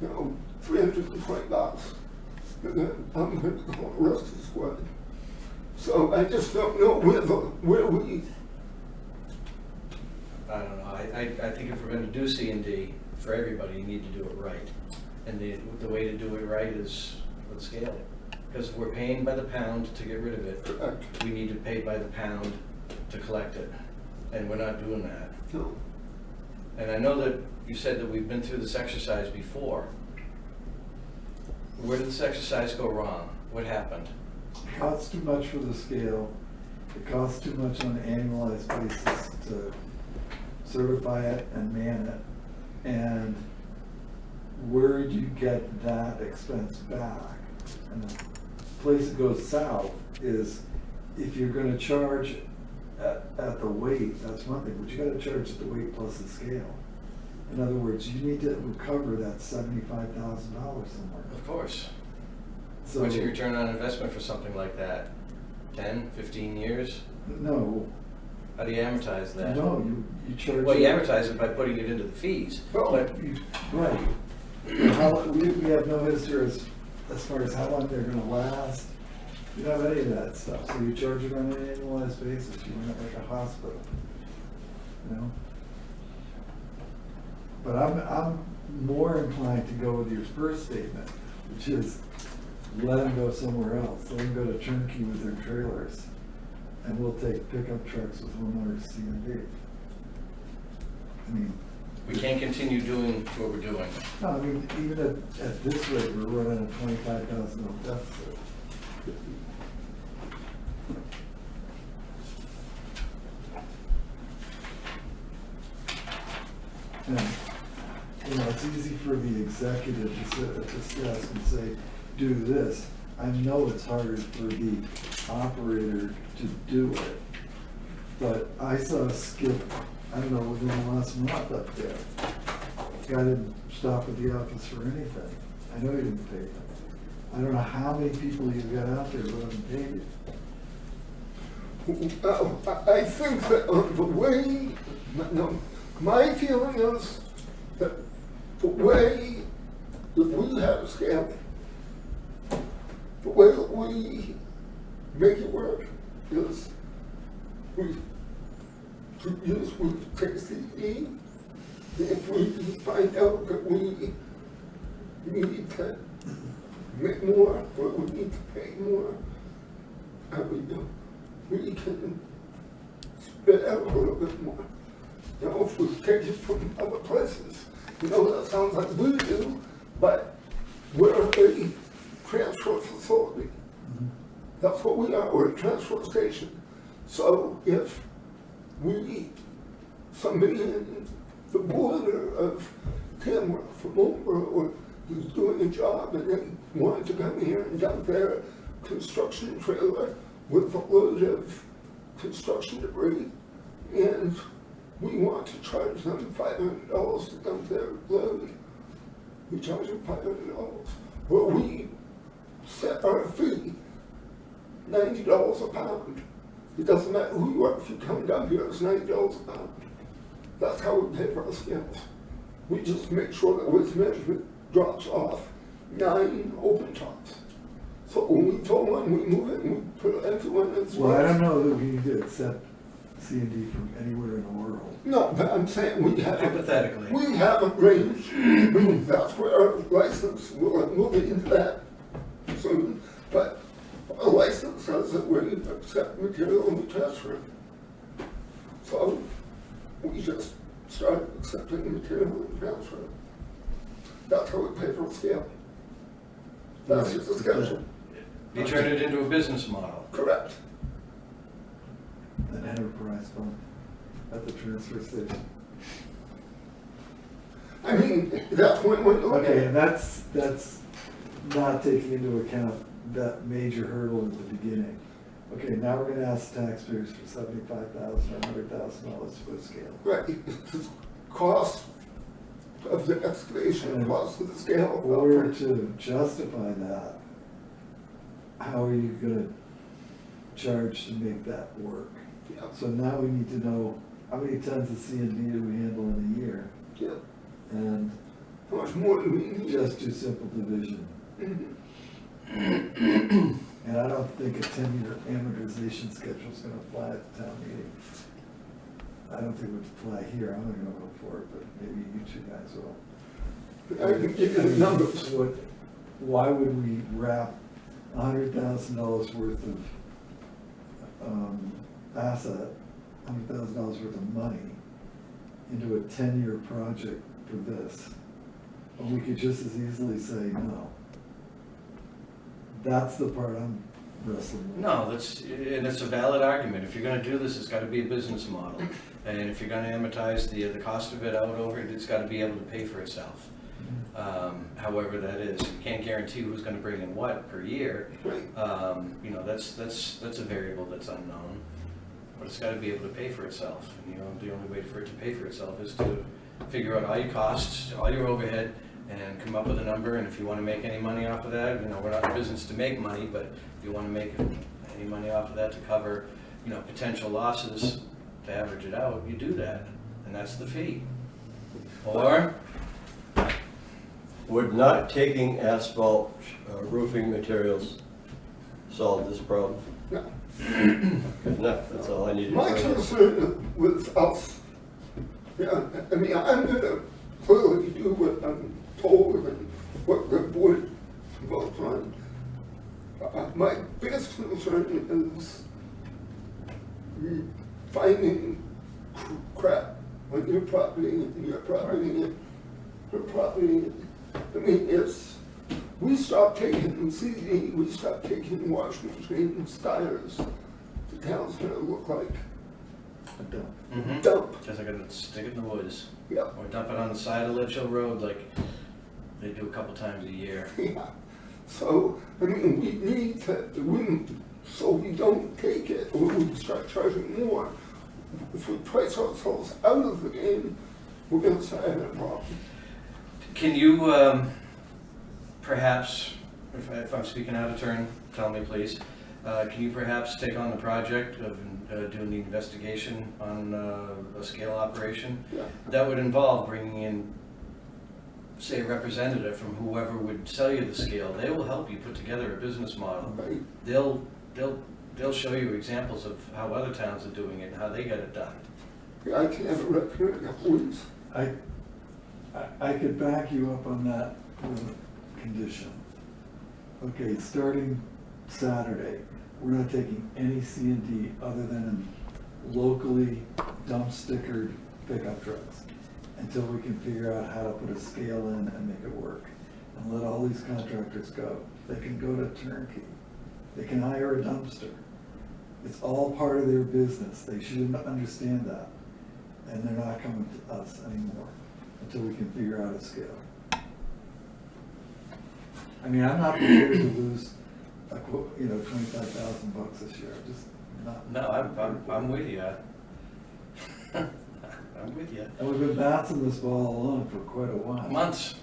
know, $320. And then I'm going to call the rest of the squad. So I just don't know where we. I don't know, I think if we're gonna do C and D for everybody, you need to do it right. And the way to do it right is with scale. Because we're paying by the pound to get rid of it. Correct. We need to pay by the pound to collect it. And we're not doing that. No. And I know that you said that we've been through this exercise before. Where did this exercise go wrong? What happened? it costs too much for the scale. It costs too much on an annualized basis to certify it and man it. And where do you get that expense back? And the place it goes south is if you're gonna charge at the weight, that's one thing, but you gotta charge at the weight plus the scale. In other words, you need to recover that $75,000 somewhere. Of course. So, What's your return on investment for something like that? 10, 15 years? no, How do you amortize that? no, you charge. Well, you amortize it by putting it into the fees. Well, But Right. We have no history as far as how long they're gonna last. You don't have any of that stuff, so you charge it on an annualized basis, you run it like a hospital, you know? But I'm more inclined to go with your first statement, which is let them go somewhere else, let them go to turnkey with their trailers, and we'll take pickup trucks with homeowners C and D. I mean, We can't continue doing what we're doing. no, I mean, even at this rate, we're running a $25,000 deficit. And, you know, it's easy for the executive to sit at this desk and say, do this. I know it's harder for the operator to do it, but I saw Skip, I don't know, within the last month up there. Guy didn't stop at the office for anything. I know he didn't pay them. I don't know how many people you've got out there who haven't paid you. I think that the way, no, my feeling is that the way that we have scale, the way that we make it work is we use with KCE. If we find out that we need to make more, or we need to pay more, we can spread out a little bit more. You know, if we take it from other places, you know, that sounds like we do, but we're a transfer facility. That's what we are, we're a transfer station. So if somebody in the border of Tamworth from over, or who's doing a job and they wanted to come here and dump their construction trailer with a load of construction debris, and we want to charge them $500 to dump their load, we charge them $500. Well, we set our fee $90 a pound. It doesn't matter who you are, if you come down here, it's $90 a pound. That's how we pay for our scales. We just make sure that waste management drops off 9 open tops. So when we tow one, we move it and we put it into one that's. Well, I don't know that we need to accept C and D from anywhere in the world. No, but I'm saying we have. Hypothetically. We have a range. That's where our license, we'll get into that soon. But a license says that we accept material and we transfer it. So we just start accepting the material and transfer it. That's how we pay for the scale. That's just discussion. You turn it into a business model. Correct. An enterprise fund at the transfer station. I mean, that's when we look at Okay, it. and that's not taking into account that major hurdle at the beginning. Okay, now we're gonna ask taxpayers for $75,000 or $100,000 for the scale. Right, the cost of the excavation, cost of the scale. In order to justify that, how are you gonna charge to make that work? Yeah, So now we need to know how many tons of C and D do we handle in a year? yeah. And How much more do we need? just do simple division. Mhm. And I don't think a 10-year amortization schedule is gonna fly at the town meeting. I don't think it would fly here, I'm not gonna vote for it, but maybe you two guys will. I can give you the numbers. Why would we wrap $100,000 worth of asset, $100,000 worth of money into a 10-year project for this? When we could just as easily say no. That's the part I'm wrestling with. No, and it's a valid argument. If you're gonna do this, it's gotta be a business model. And if you're gonna amortize the cost of it out over it, it's gotta be able to pay for itself. However that is, you can't guarantee who's gonna bring in what per year. Right. You know, that's a variable that's unknown. But it's gotta be able to pay for itself. And you know, the only way for it to pay for itself is to figure out all your costs, all your overhead, and come up with a number. And if you wanna make any money off of that, you know, we're not in business to make money, but if you wanna make any money off of that to cover, you know, potential losses, to average it out, you do that. And that's the fee. Or, Would not taking asphalt roofing materials solve this problem? No. Good enough, that's all I needed. My concern with us, yeah, I mean, I'm gonna clearly do what I'm told and what the board votes on. finding crap on your property, and your property, and her property. I mean, we stopped taking CD, we stopped taking washing machines, tires. The town's gonna look like I don't. Mm-hmm. dump. Because they're gonna stick it in the woods. Yeah. Or dump it on the side of Ledge Hill Road like they do a couple times a year. Yeah. So, I mean, we need to, so we don't take it, or we start charging more. If we price ourselves out of the game, we're gonna start having a problem. Can you perhaps, if I'm speaking out of turn, tell me please, can you perhaps take on the project of doing the investigation on a scale operation? Yeah. That would involve bringing in, say, a representative from whoever would sell you the scale. They will help you put together a business model. Right? They'll show you examples of how other towns are doing it and how they get it done. Yeah, I can have a rep here in a couple weeks. I could back you up on that with a condition. Okay, starting Saturday, we're not taking any C&D other than in locally dump stickered pickup trucks until we can figure out how to put a scale in and make it work. And let all these contractors go. They can go to turnkey. They can hire a dumpster. It's all part of their business. They should understand that. And they're not coming to us anymore until we can figure out a scale. I mean, I'm not prepared to lose a quote, $25,000 this year. Just not. No, I'm with you. I'm with you. And we've been bouncing this ball along for quite a while. Months.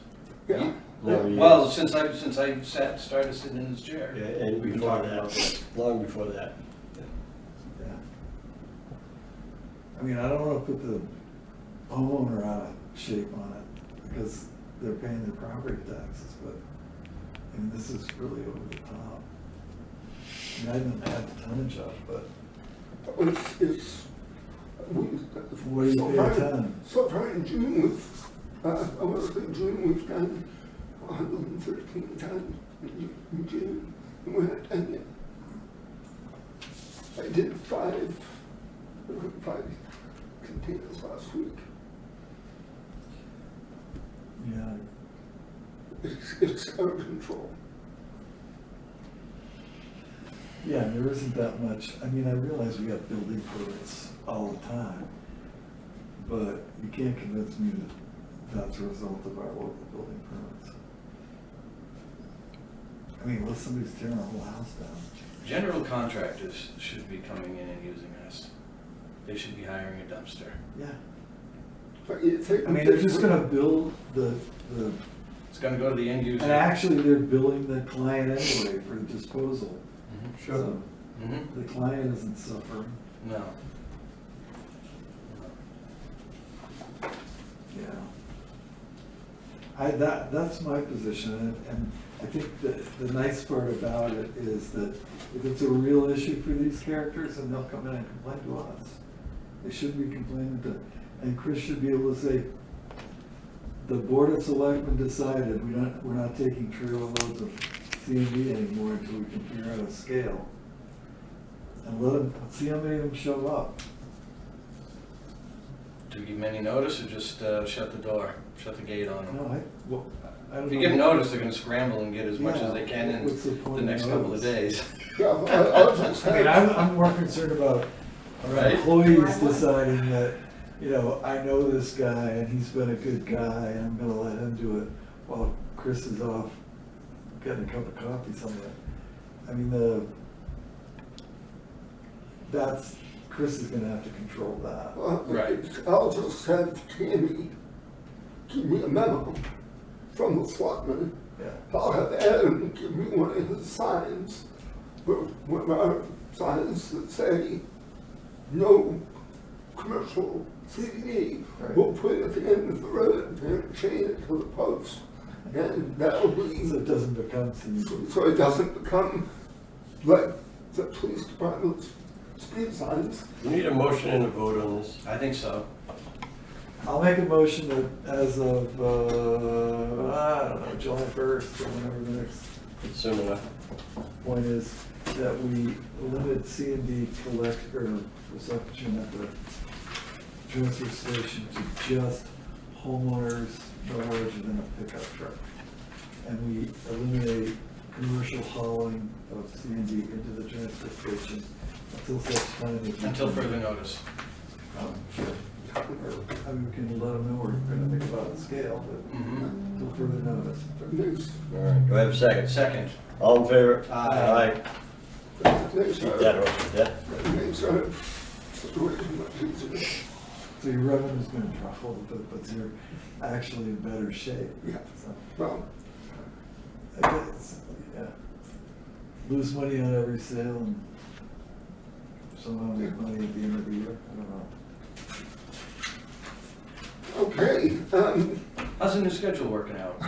Yeah. Well, since I started sitting in this chair. Yeah, and We've been before talking about this. that, long before that. Yeah. I mean, I don't want to put the homeowner out of shape on it because they're paying their property taxes, but I mean, this is really over the top. I mean, I didn't have the tonnage up, but what do you pay a ton? So far in June, we've done 113 tons in June, and we're not done yet. I did five containers last week. Yeah. It's out of control. Yeah, there isn't that much. I mean, I realize we got building permits all the time, but you can't convince me that that's a result of our local building permits. I mean, unless somebody's tearing a whole house down. General contractors should be coming in and using us. They should be hiring a dumpster. Yeah. But you take, I mean, they're just gonna build the, It's gonna go to the end user. and actually they're billing the client anyway for disposal. Mhm. So Mhm. the client isn't suffering. No. Yeah. That's my position, and I think the nice part about it is that if it's a real issue for these characters, then they'll come in and complain to us. They shouldn't be complaining to, and Chris should be able to say, the Board of Selectmen decided we're not taking trailer loads of C&D anymore until we can figure out a scale. And let them, see how many of them show up. Do we give them any notice or just shut the door, shut the gate on them? No, I don't know. If you give them notice, they're gonna scramble and get as much as they can in What's the point the of next couple of notice? days. yeah, I'll just I mean, have, I'm more concerned about our Right. employees deciding that, I know this guy and he's been a good guy and I'm gonna let him do it while Chris is off getting a cup of coffee somewhere. I mean, Chris is gonna have to control that. Right. I'll just have Tammy give me a memo from the selectmen. Yeah. I'll have Adam give me one of his signs, with our signs that say, no commercial CD. Right. We'll put it at the end of the road and chain it to the post. And that'll be, So it doesn't become CUP. so it doesn't become like the police department's speed signs. You need a motion and a vote on this. I think so. I'll make a motion that as of, I don't know, July 1st or whenever the next Soon enough. point is, that we limit C and D collector reception at the transfer station to just homeowners no larger than a pickup truck. And we eliminate commercial hauling of C and D into the transfer station until such time as. Until further notice. I mean, we can let them know we're gonna think about the scale, but Mhm. until further notice. Next, All right, do I have a second? Second. All in favor? Aye. next, Keep that open, yeah? makes our situation much easier. So your revenue's gonna drop a little bit, but you're actually in better shape. Yeah. So, Well, I guess, yeah. Lose money on every sale and somehow make money at the end of the year, I don't know. okay, How's the new schedule working out?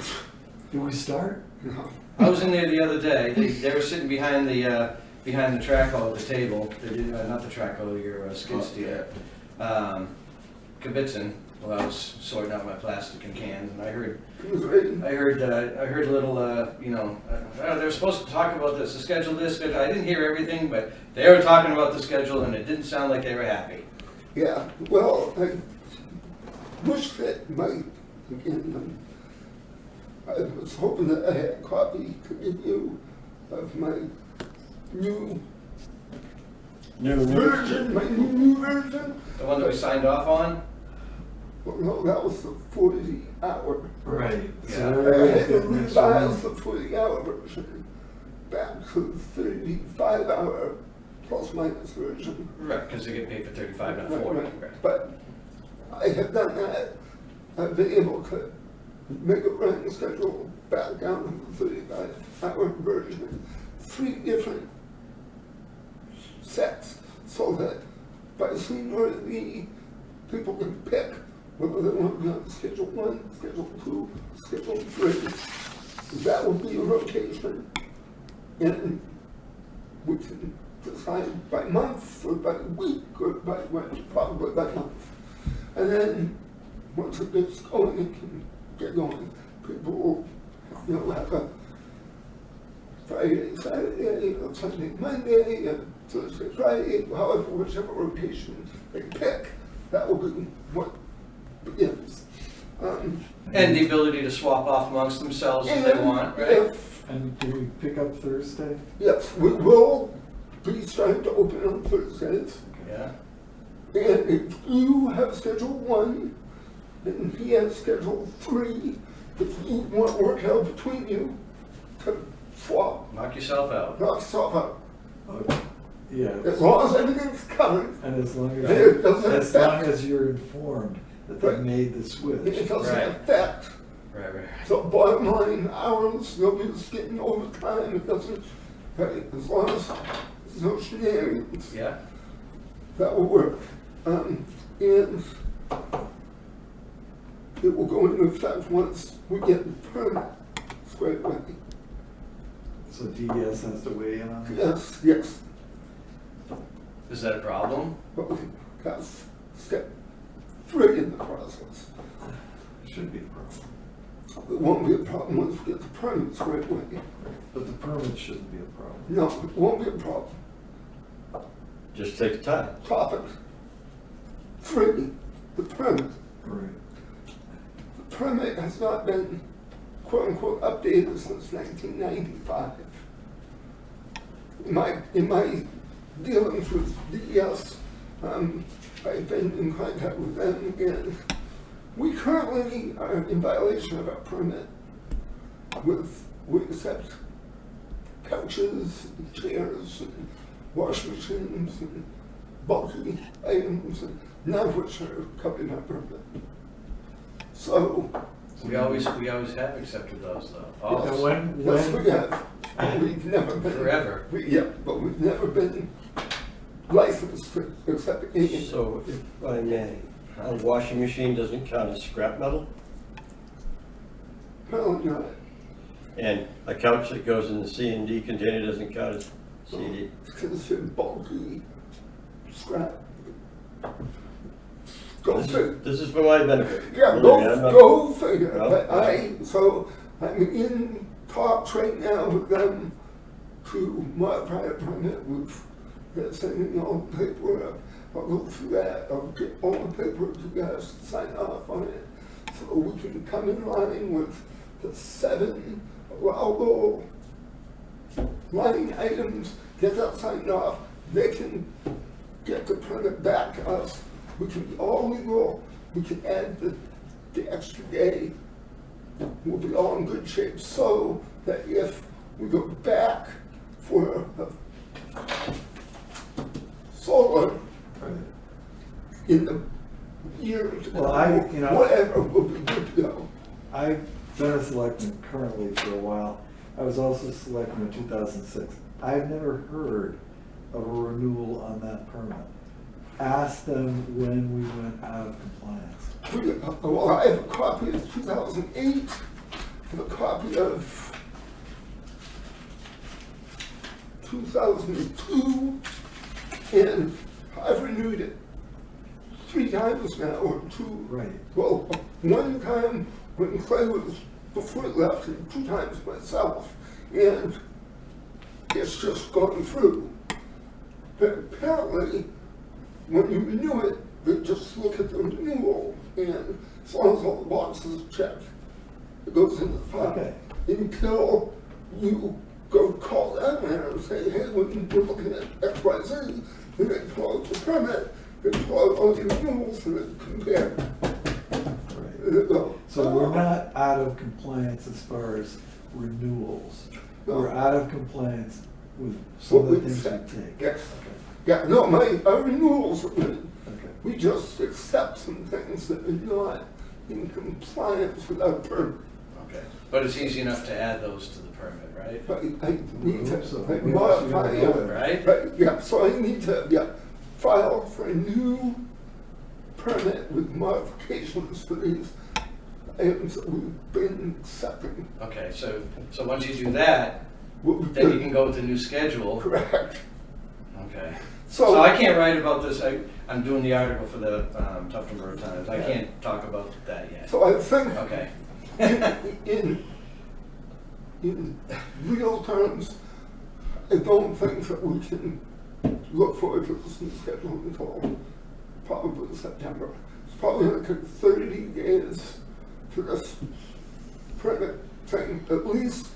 Do we start? no, I was in there the other day. They were sitting behind the track hole at the table. They did, not the track hole, your skid steer. Kibitzing while I was sorting out my plastic and cans, and I heard it was raining. I heard a little, they were supposed to talk about this, the schedule, this, schedule. I didn't hear everything, but they were talking about the schedule, and it didn't sound like they were happy. Yeah, well, I wish that might, again, I was hoping that I had a copy to give you of my new version, my new version. The one that we signed off on? Well, no, that was the 40-hour. Right. Yeah. So I everybody's had to getting this one. revise the 40-hour version back to the 35-hour plus minus version. Right, because they get paid for 35, not Right, 40. right. But I have done that. I've been able to make a running schedule back down to the 35-hour version, 3 different sets, so that by seniority, people can pick whether they want to be on Schedule 1, Schedule 2, Schedule 3. That will be a rotation, and we can decide by month, or by week, or by probably by month. And then, once it gets going, it can get going. People will, have a Friday, Saturday, or Sunday, Monday, and Thursday, Friday, however, whichever rotation they pick, that will be what begins. And the ability to swap off amongst themselves if they want, right? If, And do we pick up Thursday? yes, we will be starting to open on Thursdays. Yeah. And if you have Schedule 1 and he has Schedule 3, if you want to work out between you to swap, Knock yourself out. knock yourself out. Okay. Yeah. As long as everything's covered, And as long It doesn't as long affect- as you're informed that they Right. made the switch. it doesn't Right. affect Right, right. the bottom line hours, nobody's getting overtime, it doesn't, right, as long as there's no shenanigans, Yeah. that will work. And it will go into effect once we get the permit squared away. So DES has to weigh in on it? Yes, yes, Is that a problem? but that's step 3 in the process. It should be a problem. It won't be a problem once we get the permit squared away. But the permit shouldn't be a problem. No, it won't be a problem. Just take time. Topic 3, the permit. Right. The permit has not been quote-unquote updated since 1995. In my dealings with DES, I've been in contact with them, and we currently are in violation of our permit. We accept couches, and chairs, and wash machines, and bulky items, and none of which are covered in our permit. So, We always have accepted those though. And Always. yes, we have. We've never been. Forever. Yeah, but we've never been licensed to accept any. So if I may, a washing machine doesn't count as scrap metal? Apparently not. And a couch that goes in the C and D container doesn't count as CD? It's considered bulky scrap. Go figure. This is for my benefit. Yeah, Believe me, I'm not- go figure. No. But I'm in talks right now with them to modify a permit with sending all the paperwork. I'll go through that, I'll get all the paperwork you guys to sign off on it, so we can come in line with the 7 allowable line items, get that signed off, they can get the permit back to us, we can be all legal, we can add the extra day, we'll be all in good shape, so that if we go back for solar in the years, Well, you know, whatever, we'll be good to go. I've been a selectman currently for a while. I was also selectman in 2006. I've never heard of a renewal on that permit. Ask them when we went out of compliance. Well, I have a copy of 2008, I have a copy of 2002, and I've renewed it 3 times now, or 2. Right. Well, 1 time when Clay was before he left, and 2 times myself, and it's just gone through. But apparently, when you renew it, they just look at the renewal, and as long as all the boxes are checked, it goes in the file. Okay. Until you go call down there and say, hey, we're looking at X, Y, Z, and they pull out the permit, they pull out all the renewals, and they compare. Right. So we're not out of compliance as far as renewals. No. We're out of compliance with some of the What we things said. we take. Yes. Yeah, no, our renewals are good. Okay. We just accept some things that are not in compliance with our permit. Okay, but it's easy enough to add those to the permit, right? But I need to So, like, we modify should go it. there. Right? But, yeah, so I need to, file for a new permit with modifications for these items that we've been accepting. Okay, so once you do that, What we've then you been- can go with the new schedule. Correct. Okay. So- So I can't write about this, I'm doing the article for the Tufton Borough Times, I can't talk about that yet. So I think Okay. in real terms, I don't think that we can look forward to this new schedule until probably September. It's probably going to take 30 days for this permit thing, at least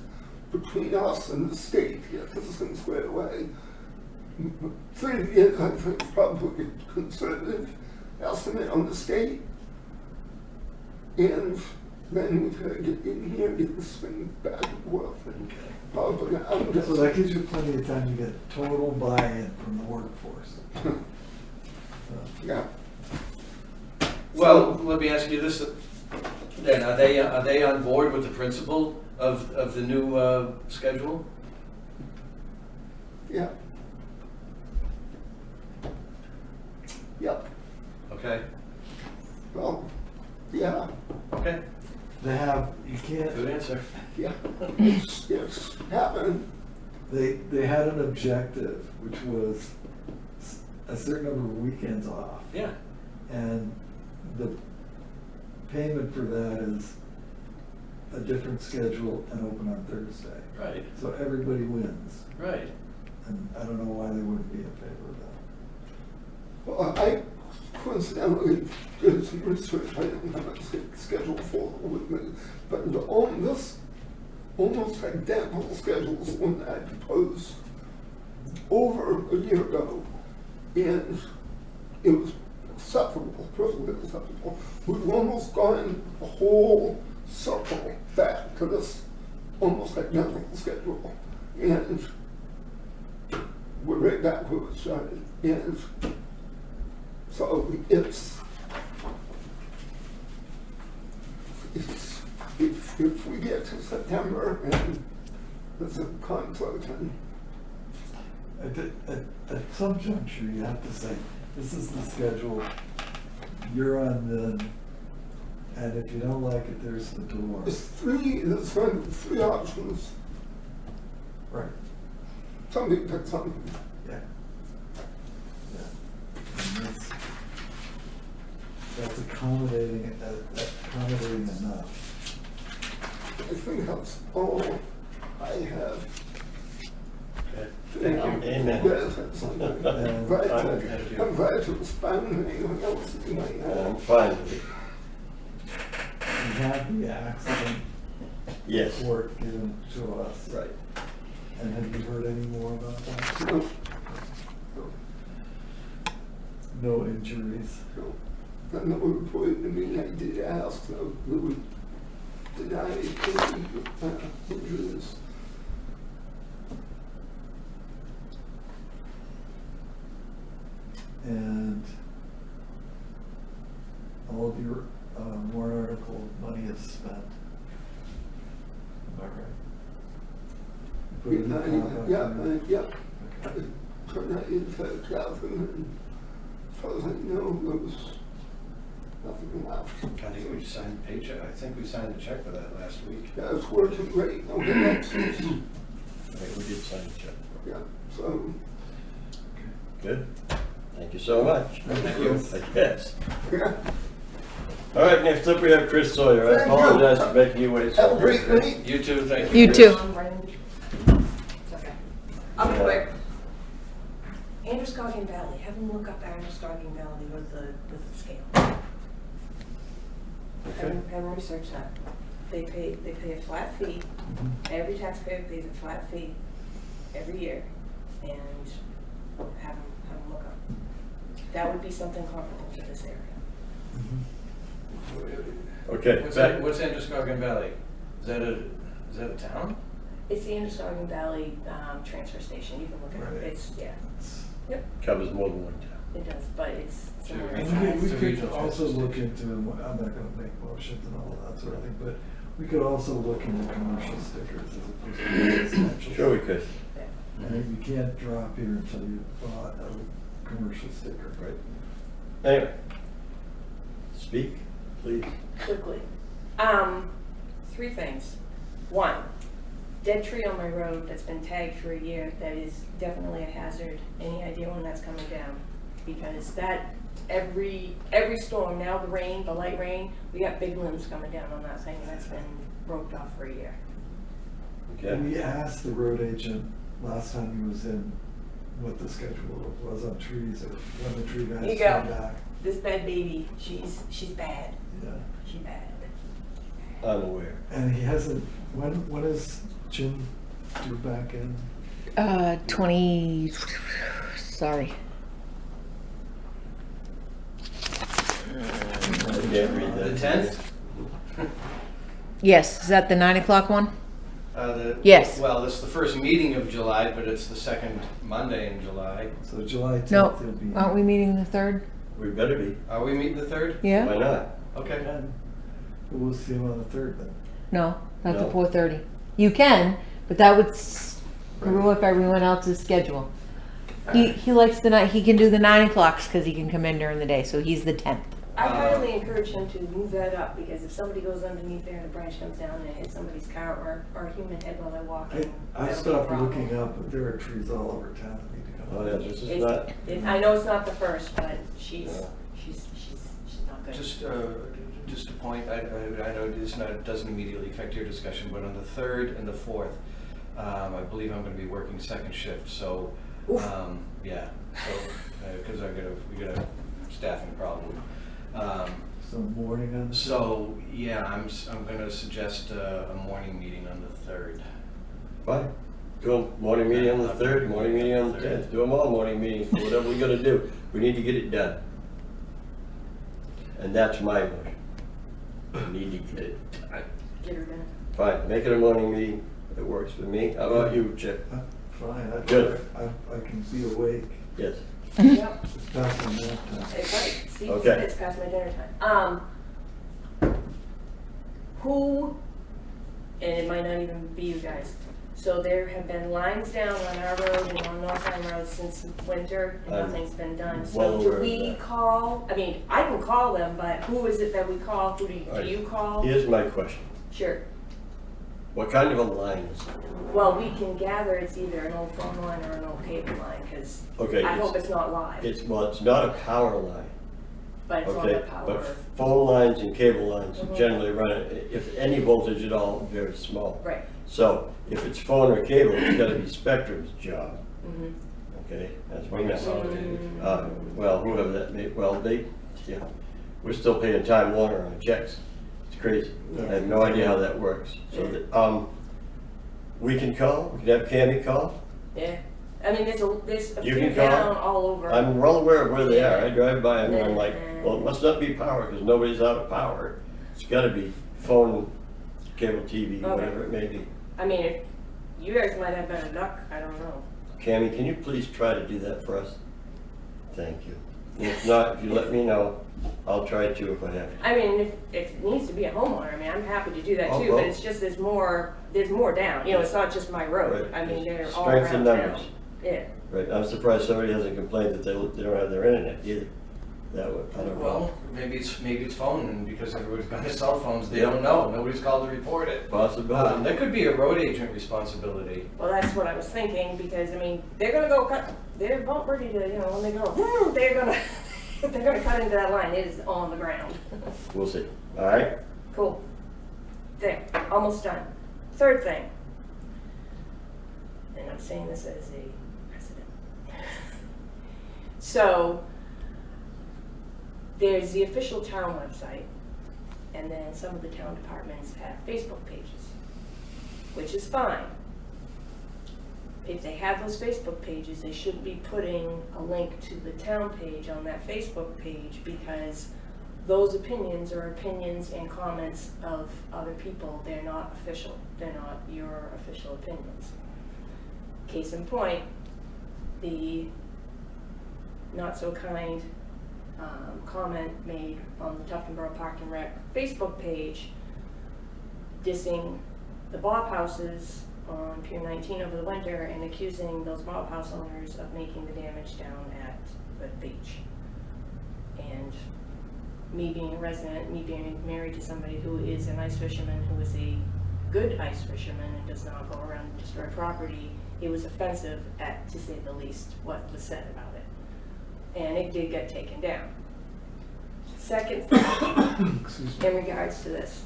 between us and the state, to get this thing squared away. 30 days, I think, is probably a conservative estimate on the state. And then we've got to get in here, get this thing back and forth. And probably, So that gives you plenty of time to get total buy-in from the workforce. yeah. Well, let me ask you this, then, are they on board with the principle of the new schedule? Yeah. Yep. Okay, Well, yeah, okay, They have, you can't, good answer. yeah. It's happening. they had an objective, which was a certain number of weekends off. Yeah, And the payment for that is a different schedule and open on Thursday. right, So everybody wins. right. And I don't know why they wouldn't be in favor of that. Well, I coincidentally did some research. I didn't have a schedule for it with me, but this almost identical schedule is one that I proposed over a year ago, and it was acceptable, perfectly acceptable. We've almost gone the whole circle back to this almost identical schedule, and we're right back where we started. And so if we get to September and there's a conflict, and At some juncture, you have to say, this is the schedule, you're on the, and if you don't like it, there's the door. there's three options. Right. Somebody pick something. Yeah. Yeah. And that's accommodating enough. I think that's all I have Thank you. Amen. Yes, that's something. I'm glad to respond to anyone else that you might have. I'm fine with it. We had the accident Yes. report given to us. Right. And have you heard any more about that? No, No injuries. no. Not no report to me. I did ask, so we would deny any injuries. And all of your warrant article money is spent. All right. Put it in the compact plan. Yeah. Okay. Turned that into Catherine, and as far as I know, there was nothing left. I think we signed the paycheck, I think we signed the check for that last week. Yeah, it's working great, no connections. Right, we did sign the check. Yeah, so, Good. Thank you so much. Thank you. Yes. yeah. All right, next up we have Chris Sawyer. I Thank you. apologize for making you wait so Have a long. great night. You too, thank you. You Chris. too. It's okay. I'll be quick. Androscoggin Valley, have them look up Androscoggin Valley with the scale. Okay. Have them research that. They pay a flat fee, every taxpayer pays a flat fee every year, and have them look up. That would be something comparable to this area. Okay, What's Androscoggin Valley? Is that a town? It's the Androscoggin Valley transfer station, you can look it up, Right. it's, yeah, covers more than one town. it does, but it's similar in And size. we It's a could regional also transfer look station. into, I'm not gonna make motions and all that sort of thing, but we could also look into commercial stickers as opposed to residential. Sure we could. Yeah. I mean, you can't drop here until you bought a commercial sticker. Right. Anyway, speak, please. Quickly. 3 things. 1, dead tree on my road that's been tagged for a year that is definitely a hazard. Any idea when that's coming down? Because that, every storm, now the rain, the light rain, we got big limbs coming down on that thing, and that's been roped off for a year. Okay. We asked the road agent last time he was in what the schedule was on trees or when the tree Here guys you come go. back. This bad baby, she's bad. Yeah. She's bad. I'm aware. And he hasn't, when is Jim due back in? 20, sorry. I can't read that. The 10th? Yes, is that the 9 o'clock one? Yes. Well, it's the first meeting of July, but it's the second Monday in July. So July 10th No, he'll be. aren't we meeting the 3rd? We better be. Are we meeting the 3rd? Yeah? Why not? Okay. We'll see him on the 3rd then. No, that's No. at 4:30. You can, but that would screw up everyone else's schedule. He likes he can do the 9 o'clocks because he can come in during the day, so he's the 10th. I highly encourage him to move that up, because if somebody goes underneath there and a branch comes down and it hits somebody's car or a human head while they're walking, I that'll be a stopped problem. looking up, but there are trees all over town that need to come Oh, out. yeah, this is not, I know it's not the first, but she's Yeah. not good. Just a point, I know it doesn't immediately affect your discussion, but on the 3rd and the 4th, I believe I'm gonna be working second shift, so, Oof. yeah, so, because we got a staffing problem. So morning on the. So, yeah, I'm gonna suggest a morning meeting on the 3rd. fine. Do a morning meeting on the 3rd, morning meeting on the 10th. Do them all morning meetings for whatever we gotta do. We need to get it done. And that's my motion. We need to get it done. Get her done. Fine, make it a morning meeting. It works for me. How about you, Chip? Fine, Good. I can be awake. Yes. Yep. It's past my nap time. It's right. See, Okay. it's past my dinner time. Who, and it might not even be you guys, so there have been lines down on our road and on North Line Road since winter, and I'm nothing's been done. well So do aware of we that. call, I mean, I can call them, but who is it that we call? Who do All right. you call? Here's my question. Sure. What kind of a line is it? Well, we can gather it's either an old phone line or an old cable line, because Okay, I hope it's not live, it's not a power line. but it's on the Okay, power. but phone lines and cable lines Mhm. generally run, if any voltage at all, very small. Right. So if it's phone or cable, it's gotta be Spectrum's job Mhm. Okay, that's When one now. consolidated. Well, whoever that may, well, yeah, we're still paying Time Warner on checks. It's crazy. I have no idea how that works. So that, we can call, we can have Cammy call. Yeah, I mean, there's a You few can call. down all over. I'm well aware of where they are. I drive by them and I'm like, well, it must not be power because nobody's out of power. It's gotta be phone, cable TV, Okay. whatever it may be. I mean, if you guys might have better luck, I don't know. Cammy, can you please try to do that for us? Thank you. If not, if you let me know, I'll try to if I have to. I mean, if it needs to be a homeowner, I mean, I'm happy to do that Oh, too, well. but it's just there's more down. You know, it's not just my road. Right. I mean, they're all Strength in around numbers. town. Yeah. Right, I'm surprised somebody hasn't complained that they don't have their internet either. That would, I don't know. Well, maybe it's phone, and because everybody's got their cell phones, they Yeah. don't know, nobody's called to report it. Possibility. That could be a road agent responsibility. Well, that's what I was thinking, because, I mean, they're gonna go cut, they're about ready to, you know, when they go, whoo, they're gonna, they're gonna cut into that line, it is on the ground. We'll see. All right? Cool. There, almost done. Third thing, and I'm saying this as a resident. So, there's the official town website, and then some of the town departments have Facebook pages, which is fine. If they have those Facebook pages, they shouldn't be putting a link to the town page on that Facebook page, because those opinions are opinions and comments of other people. They're not official. They're not your official opinions. Case in point, the not so kind comment made on the Tuftonboro Park and Rec Facebook page dissing the Bob houses on Pier 19 over the winter and accusing those Bob house owners of making the damage down at the beach. And me being a resident, me being married to somebody who is an ice fisherman, who is a good ice fisherman and does not go around and destroy property, it was offensive, to say the least, what was said about it. And it did get taken down. Second thing, Excuse me. in regards to this,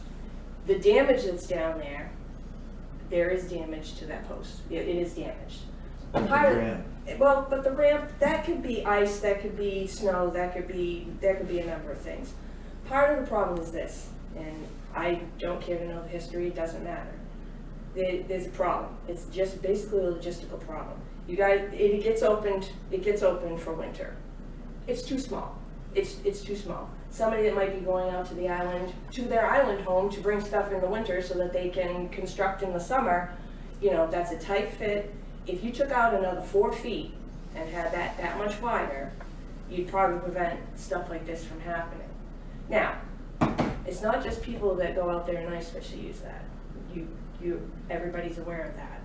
the damage that's down there is damage to that post. It is damaged. The Part of- ramp. Well, but the ramp, that could be ice, that could be snow, there could be a number of things. Part of the problem is this, and I don't care to know the history, it doesn't matter. There's a problem. It's just basically a logistical problem. You guys, it gets opened for winter. It's too small. It's too small. Somebody that might be going out to the island, to their island home to bring stuff in the winter so that they can construct in the summer, you know, that's a tight fit. If you took out another 4 feet and had that much wider, you'd probably prevent stuff like this from happening. Now, it's not just people that go out there and ice fish that use that. Everybody's aware of that.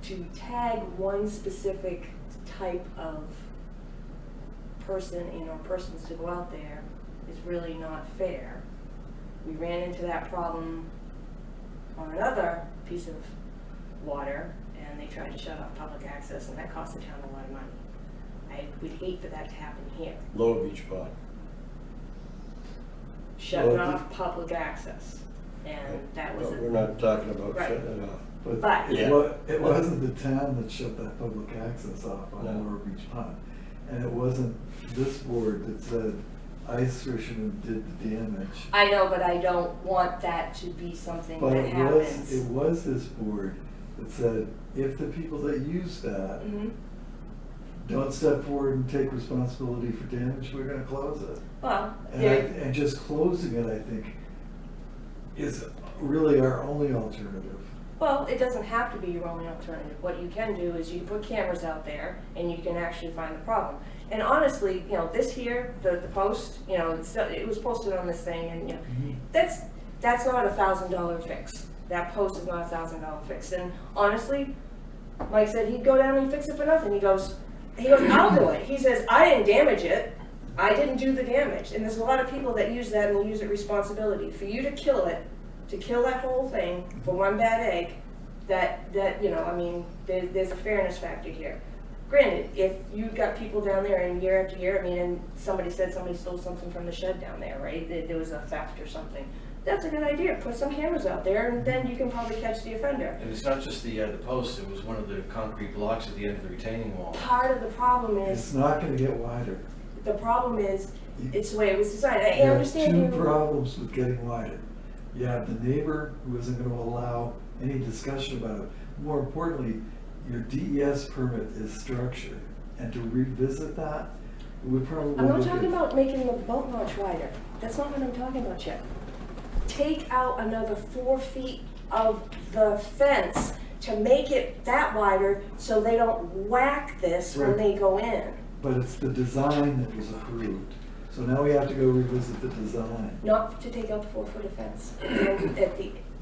To tag one specific type of person, you know, persons to go out there is really not fair. We ran into that problem on another piece of water, and they tried to shut off public access, and that cost the town a lot of money. I would hate for that to happen here. Lower Beach Pond. Shutting Well, off public access, and that was But a, we're not talking about Right. shutting it off. But- Yeah. It wasn't the town that shut that public access off on No. Lower Beach Pond. And it wasn't this board that said ice fishermen did the damage. I know, but I don't want that to be something But that it happens. was this board that said, if the people that use that Mhm. don't step forward and take responsibility for damage, we're gonna close it. Well, And just closing it, I think, is really our only alternative. well, it doesn't have to be your only alternative. What you can do is you can put cameras out there and you can actually find the problem. And honestly, you know, this here, the post, you know, it was posted on this thing, and you know, that's not $1,000 fix. That post is not $1,000 fix. And honestly, Mike said he'd go down and fix it for nothing. He goes, I'll do it. He says, I didn't damage it. I didn't do the damage. And there's a lot of people that use that and they use it responsibility. For you to kill it, to kill that whole thing for one bad egg, that you know, I mean, there's a fairness factor here. granted, if you've got people down there and year after year, I mean, and somebody said somebody stole something from the shed down there, right? There was a theft or something. That's a good idea. Put some cameras out there, and then you can probably catch the offender. And it's not just the post, it was one of the concrete blocks at the end of the retaining wall. Part of the problem It's is, not gonna get wider. the problem is, it's the way it was designed. I You have understand you. two problems with getting wider. You have the neighbor who isn't gonna allow any discussion about it. More importantly, your DES permit is structured, and to revisit that, we probably I'm not look talking at. about making the boat launch wider. That's not what I'm talking about yet. Take out another 4 feet of the fence to make it that wider so they don't whack this when Right. they go in. But it's the design that was approved, so now we have to go revisit the design. Not to take out the 4-foot fence.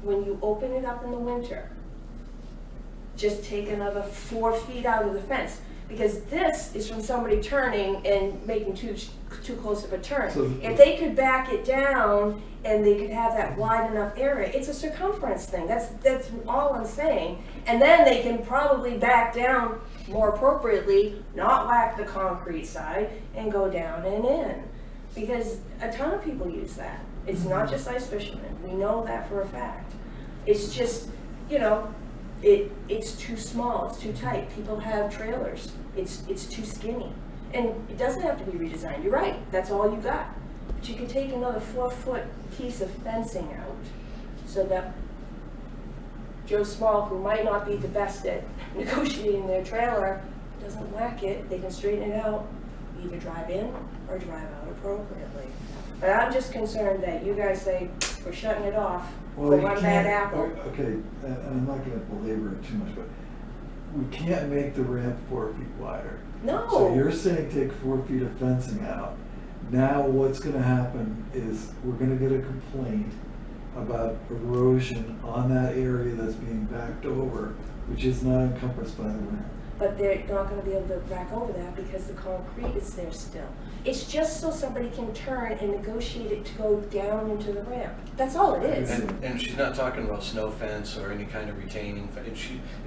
When you open it up in the winter, just take another 4 feet out of the fence. Because this is from somebody turning and making too close of a turn. So- If they could back it down and they could have that wide enough area, it's a circumference thing, that's all I'm saying. And then they can probably back down more appropriately, not whack the concrete side, and go down and in. Because a ton of people use that. It's not just ice fishermen, we know that for a fact. It's just, you know, it's too small, it's too tight. People have trailers, it's too skinny. And it doesn't have to be redesigned, you're right, that's all you got. But you can take another 4-foot piece of fencing out so that Joe Small, who might not be the best at negotiating their trailer, doesn't whack it, they can straighten it out, either drive in or drive out appropriately. But I'm just concerned that you guys say, we're shutting it off, Well, for you one bad can't- apple. Okay, and I'm not gonna belabor it too much, but we can't make the ramp 4 feet wider. No. So you're saying take 4 feet of fencing out. Now what's gonna happen is we're gonna get a complaint about erosion on that area that's being backed over, which is not encompassed by the ramp. But they're not gonna be able to back over that because the concrete is there still. It's just so somebody can turn and negotiate it to go down into the ramp. That's all it is. And she's not talking about snow fence or any kind of retaining fence.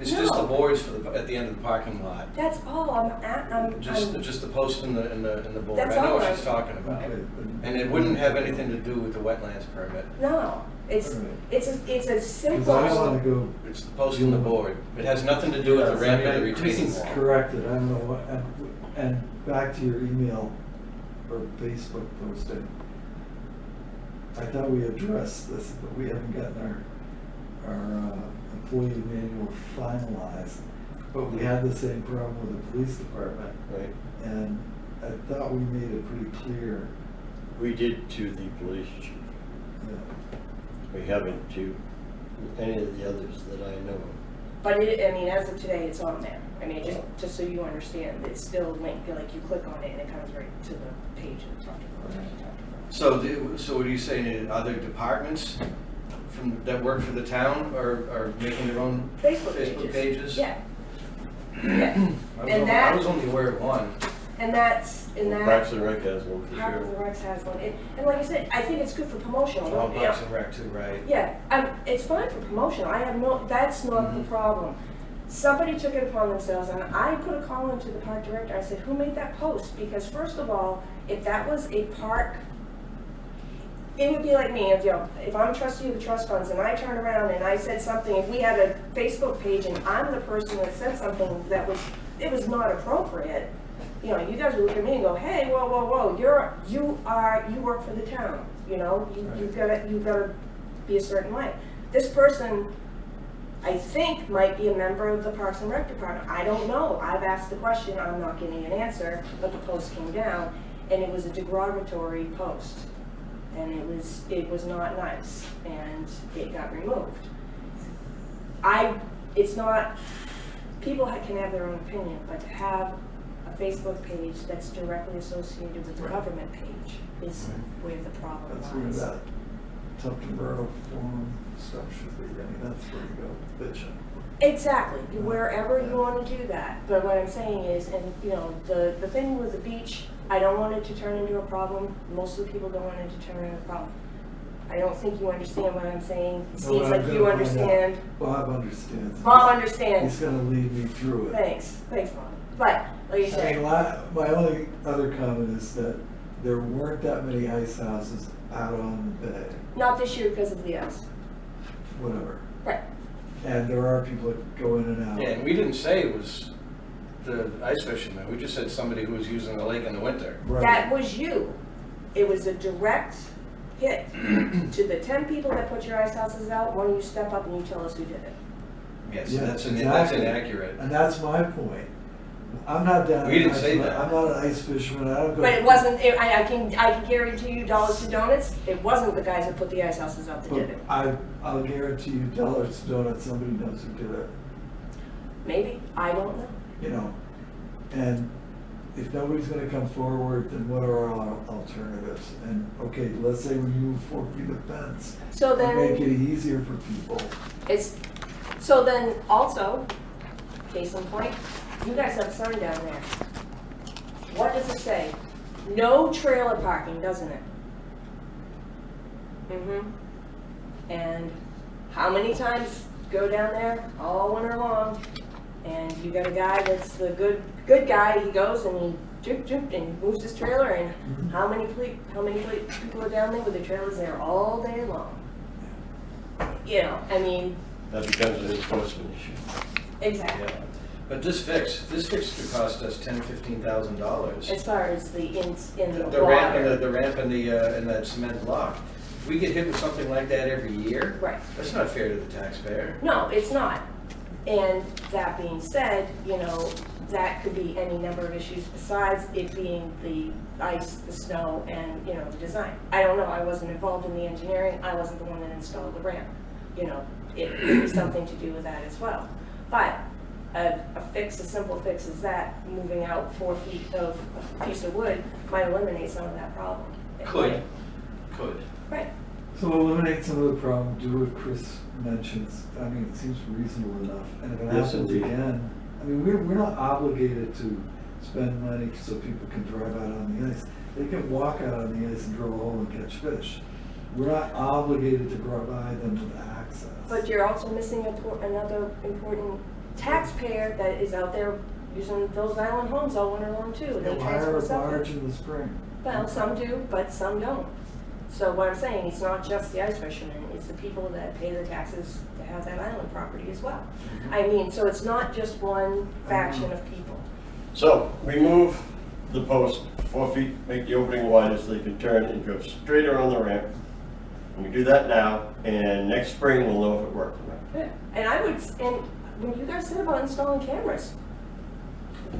It's just the boards at the end of the parking lot. That's all I'm Just the post and the board. That's I know all what I'm- she's talking about. Okay, but- And it wouldn't have anything to do with the wetlands permit. no, it's Alright. it's a Cause I simple. wanna go. It's the post and the board. It has nothing to do with the ramp and the This retaining is wall. corrected, I don't know what, and back to your email or Facebook posting. I thought we addressed this, but we haven't gotten our employee manual finalized. But we had the same problem with the police department, Right. and I thought we made it pretty clear. We did to the police chief. Yeah. We haven't to any of the others that I know of. But I mean, as of today, it's on there. I mean, just so you understand, it's still linked. Like you click on it and it comes right to the page that talked about. So what are you saying, other departments that work for the town are making their own Facebook pages. Yeah. Yeah. I was only aware of one. And that's Parks and Rec has one for Parks and sure. Rec has one. And like I said, I think it's good for promotional. Oh, you know. Parks and Rec too, right? Yeah, it's fine for promotional. I have no, that's not the problem. Somebody took it upon themselves, and I put a call into the park director. I said, who made that post? Because first of all, if that was a park, it would be like me, if I'm a trustee of the trust funds and I turn around and I said something, if we had a Facebook page and I'm the person that said something that was not appropriate, you know, you guys would look at me and go, hey, whoa, whoa, whoa, you work for the town, you know, you've gotta be a certain way. This person, I think, might be a member of the Parks and Rec department. I don't know. I've asked the question, I'm not getting an answer, but the post came down, and it was a derogatory post. And it was not nice, and it got removed. It's not, people can have their own opinion, but to have a Facebook page that's directly associated with the government page is where the problem That's where lies. that Tupton Borough Forum stuff should be, I mean, that's where you go bitching. Exactly, wherever you want to do that. But what I'm saying is, and you know, the thing with the beach, I don't want it to turn into a problem. Most of the people don't want it to turn into a problem. I don't think you understand what I'm saying. It seems Well, like I'm you gonna find out. understand. Bob understands. Bob understands. He's gonna lead me through it. Thanks, Bob. But, like you I said, mean, my only other comment is that there weren't that many ice houses out on the bay, not this year because of the ice. whatever. Right. And there are people that go in and out. Yeah, and we didn't say it was the ice fishermen, we just said somebody who was using the lake in the winter. Right. That was you. It was a direct hit to the 10 people that put your ice houses out. Why don't you step up and you tell us who did it? Yes, Yeah, that's exactly. inaccurate. And that's my point. I'm not down. We didn't say that. I'm not an ice fisherman, I don't go. But it wasn't, I can guarantee you dollars to donuts, it wasn't the guys that put the ice houses out that did it. I'll guarantee you dollars to donuts, somebody knows who did it, Maybe, I don't know. you know? And if nobody's gonna come forward, then what are our alternatives? And, okay, let's say we move 4 feet of fence, So and make it then, easier for people. so then also, case in point, you guys have a sign down there. What does it say? No trailer parking, doesn't it? And how many times go down there all winter long, and you got a guy that's the good guy, he goes and he drip and moves his trailer, and how many people are down there with their trailers there all day long? You know, I mean, That becomes an enforcement issue. exactly. Yeah. But this fix could cost us $10,000-$15,000. As far as the in the The ramp water. and the ramp and and that cement block. If we get hit with something like that every year, Right. that's not fair to the taxpayer. No, it's not. And that being said, you know, that could be any number of issues besides it being the ice, the snow, and, you know, the design. I don't know, I wasn't involved in the engineering, I wasn't the one that installed the ramp. You know, it could be something to do with that as well. But a simple fix is that, moving out 4 feet of a piece of wood might eliminate some of that problem. It Could. might. Right. So eliminate some of the problem, do what Chris mentions, I mean, it seems reasonable enough, and if it Yes, happens indeed. again, I mean, we're not obligated to spend money so people can drive out on the ice. They can walk out on the ice and drill a hole and catch fish. We're not obligated to provide them with access. But you're also missing another important taxpayer that is out there using those island homes all winter long too. They They'll hire transfer a stuff. barge in the spring. Well, some do, but some don't. So what I'm saying, it's not just the ice fishermen, it's the people that pay the taxes to have that island property as well. I mean, so it's not just one faction of people. So, remove the post 4 feet, make the opening wider so they can turn and go straight around the ramp. And we do that now, and next spring we'll know if it worked or not. And and when you guys said about installing cameras,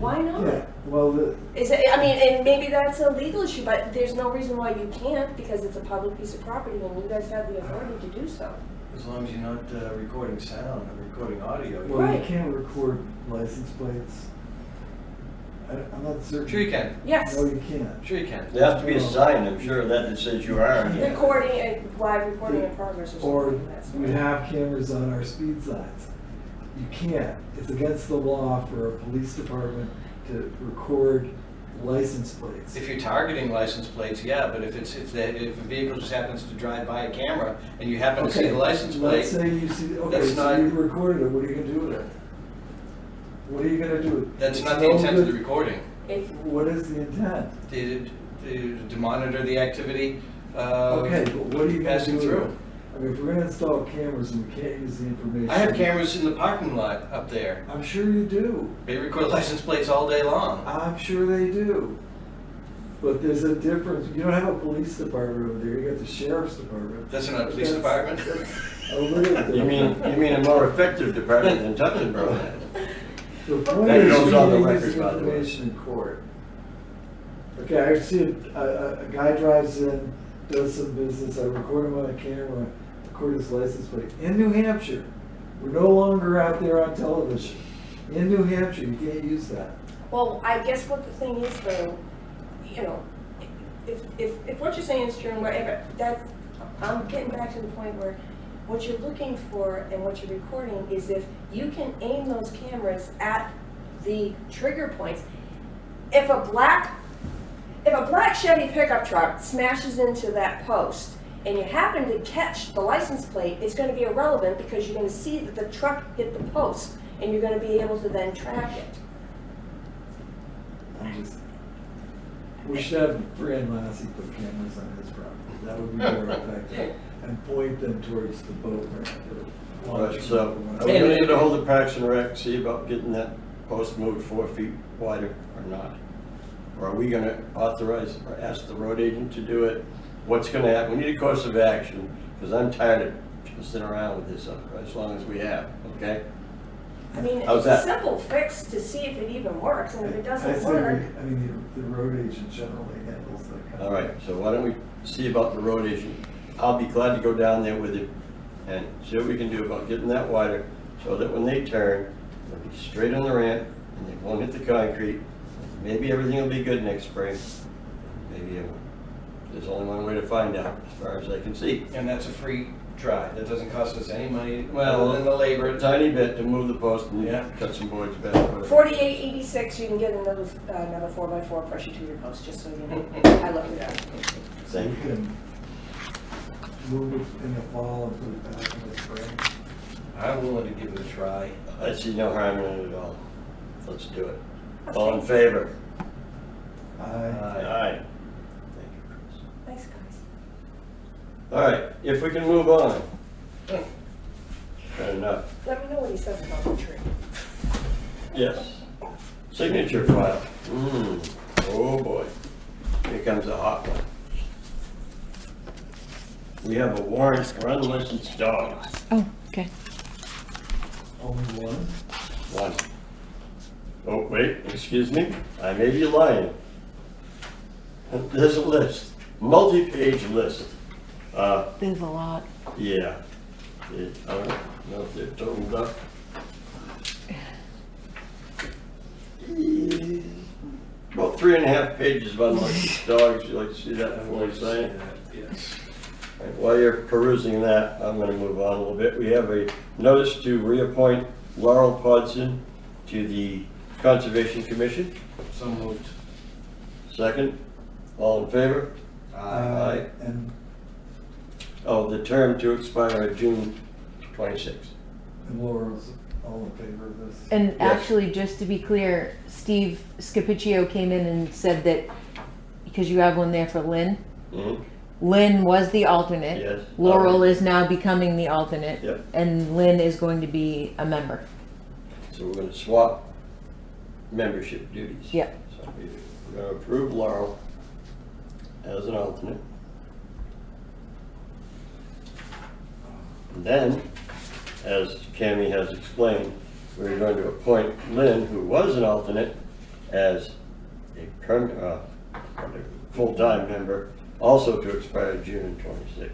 why not? Yeah, well, Is it, I mean, and maybe that's a legal issue, but there's no reason why you can't, because it's a public piece of property and you guys have the authority to do so. As long as you're not recording sound or recording audio. well, you Right. can't record license plates. I'm not certain. Sure you can. Yes, No, you can't. Sure you can. There has to be a sign, I'm sure, that says you are here. live recording in progress or Or something like that. we have cameras on our speed signs. You can't. It's against the law for a police department to record license plates. If you're targeting license plates, yeah, but if a vehicle just happens to drive by a camera and you happen to see Okay, the license plate, let's say you see, okay, that's so not- you recorded it, what are you gonna do with it? What are you gonna do with it? that's It's not the no intent of the good- recording. What is the intent? To monitor the activity Okay, but what are you gonna do passing with it? through. I mean, if we're gonna install cameras and we can't use the information. I have cameras in the parking lot up there. I'm sure you do. They record license plates all day long. I'm sure they do. But there's a difference. You don't have a police department over there, you got the sheriff's department. That's not a police That's- department. that's a little different. You mean a more effective department than Tuftonboro had? The point That is, goes you on the need to record, use the by the way. information in court. Okay, I see a guy drives in, does some business, I record him on a camera, record his license plate. In New Hampshire, we're no longer out there on television. In New Hampshire, you can't use that. Well, I guess what the thing is though, you know, if what you're saying is true and whatever, that's, I'm getting back to the point where what you're looking for and what you're recording is if you can aim those cameras at the trigger points. If a black Chevy pickup truck smashes into that post and you happen to catch the license plate, it's going to be irrelevant because you're going to see that the truck hit the post and you're going to be able to then track it. just, we should have Fran Lassie put cameras on his property. That would be more effective. And point them towards the boat ramp. or All right, launch so ramp. are we gonna get a hold of Parks and Rec, see about getting that post moved 4 feet wider or not? Or are we gonna authorize or ask the road agent to do it? What's gonna happen? We need a course of action, because I'm tired of sitting around with this as long as we have, okay? I mean, How's it's a that? simple fix to see if it even works, and if it I doesn't say work, I mean, the road agent generally handles that kind of. All right, so why don't we see about the road agent? I'll be glad to go down there with him and see what we can do about getting that wider, so that when they turn, they'll be straight on the ramp, and they won't hit the concrete. Maybe everything will be good next spring, maybe it won't. There's only one way to find out, as far as I can see. And that's a free try. That doesn't cost us any money Well, other than the labor. A tiny bit to move the post and Yeah. cut some boards back. whatever. 4886, you can get another 4x4 pressure to your post, just so you know. I looked it up. So you can move it in the fall and put it back in the spring. I'm willing to give it a try. I see no harm in it at all. Let's do it. All in favor? I, Aye. Thank you, Chris. Thanks, guys. All right, if we can move on. Fair enough. Let me know what he says about the tree. Yes. Signature file. Oh boy. Here comes a hot one. We have a warrant for unlicensed dogs. Oh, okay. only one? One. Oh, wait, excuse me. I may be lying. There's a list, multi-page list. There's a lot. Yeah. I don't know if they're totaled up. About 3.5 pages of unlicensed dogs. You like to see that before we sign it? Yes. All right, while you're perusing that, I'm going to move on a little bit. We have a notice to reappoint Laurel Podson to the Conservation Commission. So moved. Second, all in favor? Aye. And, Oh, the term to expire June 26th. and Laura's all in favor of this? And Yes. actually, just to be clear, Steve Scapicchio came in and said that, because you have one there for Lynn, Mhm. Lynn was the alternate. Yes. Laurel is now becoming the alternate. Yep. And Lynn is going to be a member. So we're going to swap membership duties. Yep. So we're going to approve Laurel as an alternate. And then, as Cammie has explained, we're going to appoint Lynn, who was an alternate, as a full-time member, also to expire June 26th.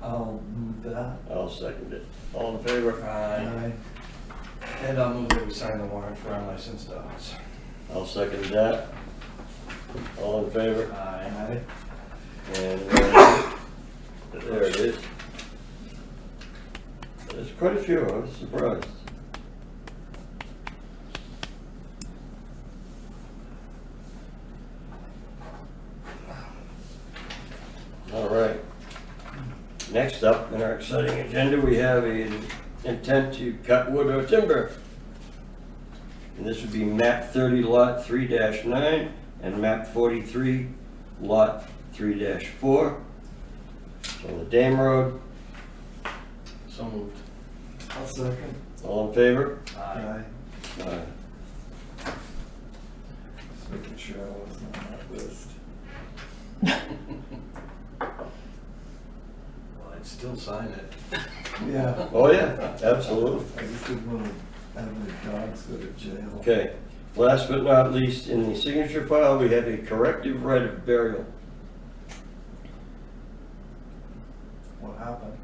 I'll move that. I'll second it. All in favor? Aye. And I'll move that we sign the warrant for unlicensed dogs. I'll second that. All in favor? Aye. And there it is. There's quite a few, I was surprised. All right. Next up in our exciting agenda, we have an intent to cut wood or timber. And this would be map 30 lot 3-9 and map 43 lot 3-4. On the Dame Road. So moved. I'll second. All in favor? Aye. Aye. Just making sure I wasn't on that list. Well, I'd still sign it. Yeah. Oh, yeah, absolutely. I just didn't want to have any dogs go to jail. Okay, last but not least, in the signature file, we have a corrective right of burial. What happened?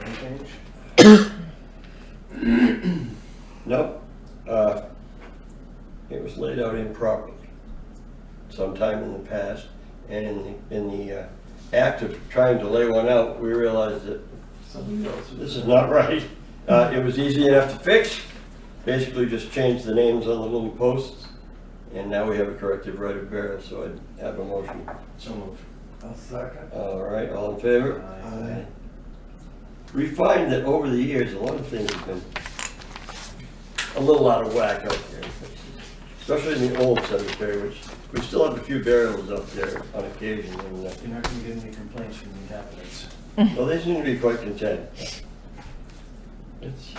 Any change? Nope. It was laid out improperly sometime in the past, and in the act of trying to lay one out, we realized that Somebody else. this is not right. It was easy enough to fix. Basically just changed the names on the little posts, and now we have a corrective right of burial, so I'd have a motion. So moved. I'll second. All right, all in favor? Aye. We find that over the years, a lot of things have been a little out of whack out there. Especially in the old cemetery, which we still have a few burials up there on occasion. And, You're not gonna get any complaints from the inhabitants. well, they seem to be quite content. It's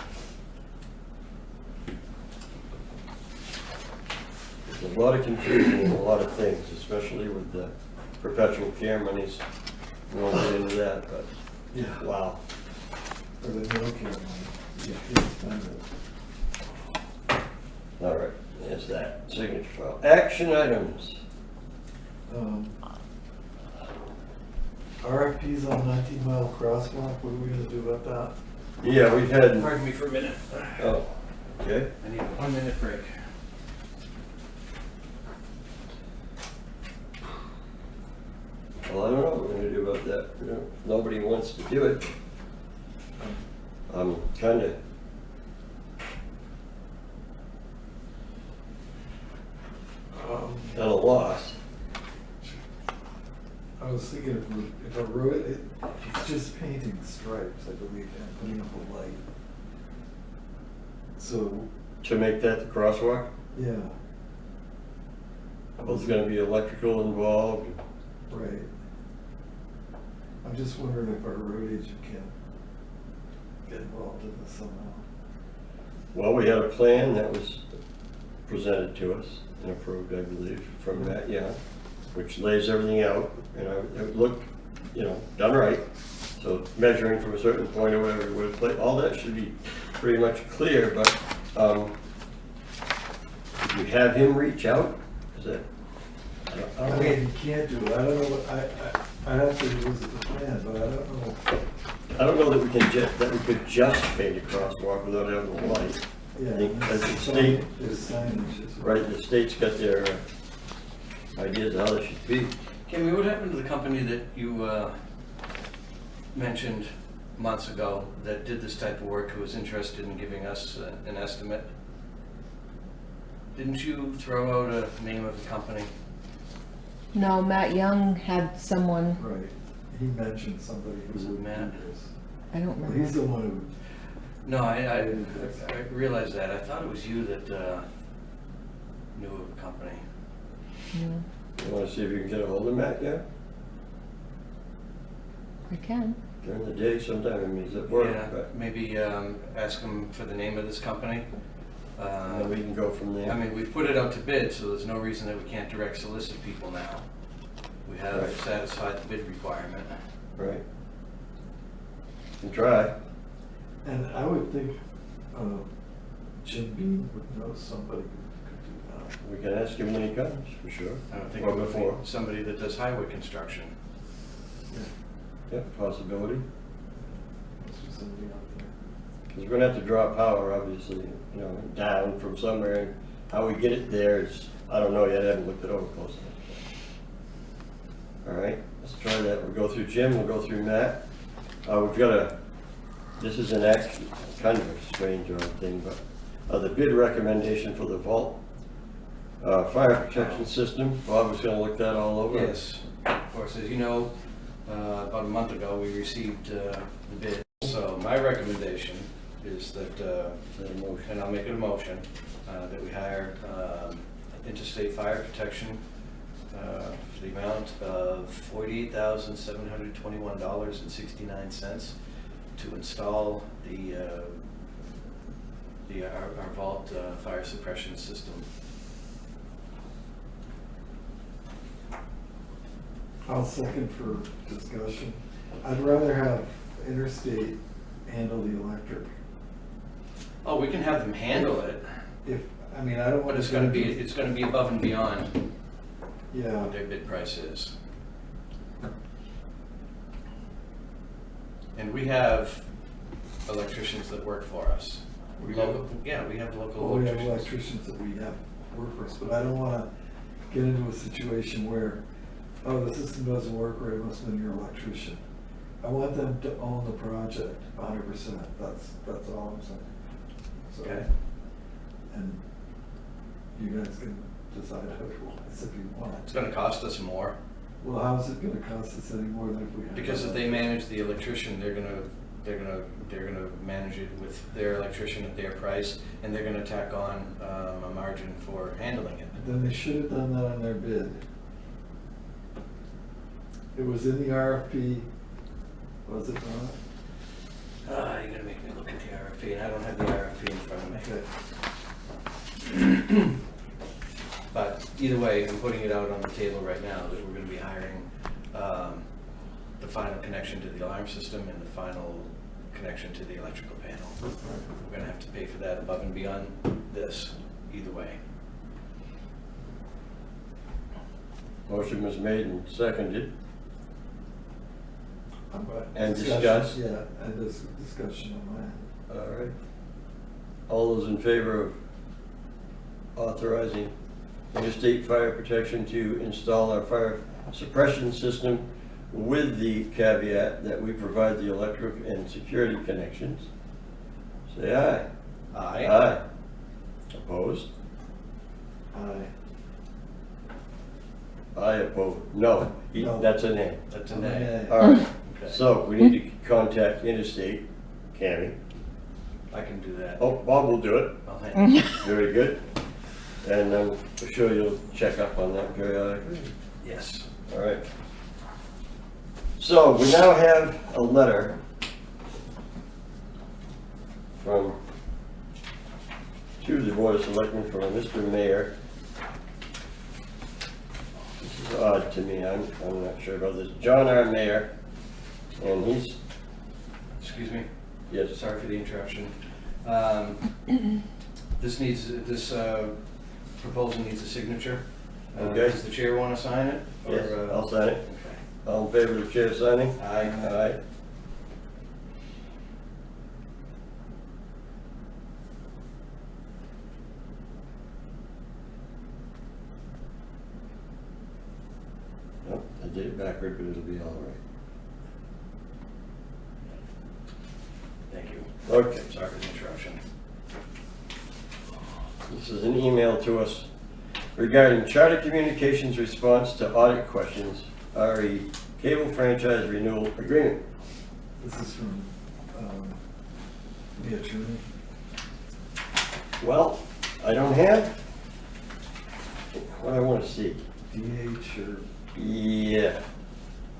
there's a lot of confusion in a lot of things, especially with the perpetual care monies. We won't get into that, but Yeah. wow. Or the milk care money. You can't spend it. All right, there's that signature file. Action items. RFPs on 19-mile crosswalk, what are we gonna do about that? Yeah, we've had, Pardon me for a minute. oh, okay. I need a 1-minute break. Well, I don't know what we're gonna do about that. You know, nobody wants to do it. I'm kinda, at a loss. I was thinking if a road, it's just painting stripes, I believe, and putting up a light. So, To make that the crosswalk, yeah. well, there's gonna be electrical involved. Right. I'm just wondering if our road agent can get involved in this somehow. Well, we had a plan that was presented to us and approved, I believe, from Matt Young, which lays everything out, and it looked, you know, done right. So measuring from a certain point or whatever, would play, all that should be pretty much clear, but, did we have him reach out? Is that, I I don't mean, know. you can't do it, I don't know, I have to visit the plan, but I don't know. I don't know that we can that we could just paint a crosswalk without having a light. Yeah. think as the there's state- There's signage as well. Right, the state's got their ideas of how they should be. Kimmy, what happened to the company that you mentioned months ago that did this type of work, who was interested in giving us an estimate? Didn't you throw out a name of the company? No, Matt Young had someone, Right, he mentioned somebody who Was it would do Matt? this. I don't Well, he's remember. the one No, I realized that. I thought it was you that knew of the company. No, You wanna see if you can get a hold of Matt, yeah? I can. During the day sometime, I mean, he's at work, Yeah, but, maybe ask him for the name of this company. and then we can go from there. I mean, we've put it out to bid, so there's no reason that we can't direct solicit people now. We have Right. satisfied the bid requirement. Right. Can try. who, and I would think Jim Beam would know somebody who could do that. We can ask him when he comes, for sure. I don't think Or it would before. be somebody that does highway construction. Yeah, possibility. Must be somebody out there. Because we're gonna have to draw power, obviously, you know, down from somewhere. And how we get it there is, I don't know yet, I haven't looked it over close enough. All right, let's try that. We'll go through Jim, we'll go through Matt. We've got this is an act, kind of a strange thing, but the bid recommendation for the vault fire protection system. Bob was gonna look that all over. Yes, of course, as you know, about a month ago, we received the bid. So my recommendation is that, and I'll make it a motion, that we hire Interstate Fire Protection for the amount of $48,721.69 to install our vault fire suppression system. I'll second for discussion. I'd rather have Interstate handle the electric. Oh, we can have them handle it, If, I mean, I don't want but to. it's gonna be above and beyond Yeah, what their bid price is. And we have electricians that work for us. We Local, yeah, we have local well, we have electricians. electricians that we have work for us, but I don't want to get into a situation where, oh, the system doesn't work right, it must have been your electrician. I want them to own the project 100%, that's all I'm saying. So, Okay. and you guys can decide otherwise if you want. It's gonna cost us more, Well, how's it gonna cost us any more than if we had? because if they manage the electrician, they're gonna they're gonna manage it with their electrician at their price, and they're gonna tack on a margin for handling it. Then they should have done that on their bid. It was in the RFP, was it not? You're gonna make me look at the RFP, and I don't have the RFP in front of me. Okay. But either way, I'm putting it out on the table right now that we're gonna be hiring the final connection to the alarm system and the final connection to the electrical panel. We're gonna have to pay for that above and beyond this, either way. Motion was made and seconded. And Discussion, discuss? Yeah, and discussion on that. All right. All those in favor of authorizing Interstate Fire Protection to install our fire suppression system with the caveat that we provide the electric and security connections, say aye. Aye. Aye. Opposed? Aye. I oppose. No, No. that's a nay. That's a nay. All right, Okay. so we need to contact Interstate, Cammy. I can do that. Oh, Bob will do it. I'll handle it. Very good. And I'm sure you'll check up on that periodically. Yes. All right. So we now have a letter to the Board of Selectmen from Mr. Mayor. This is odd to me, I'm not sure about this. John R. Mayor, and he's, Excuse me. yes, Sorry for the interruption. This proposal needs a signature. Okay. Does the chair want to sign it? Or, yes, I'll sign it. Okay. All in favor of the chair signing? Aye. Aye. Nope, I did it backward, but it'll be all right. Thank you. Okay, Sorry for the interruption. this is an email to us regarding Charter Communications response to audit questions, RE cable franchise renewal agreement. This is from, the attorney. Well, I don't have what I want to see. DH or, Yeah,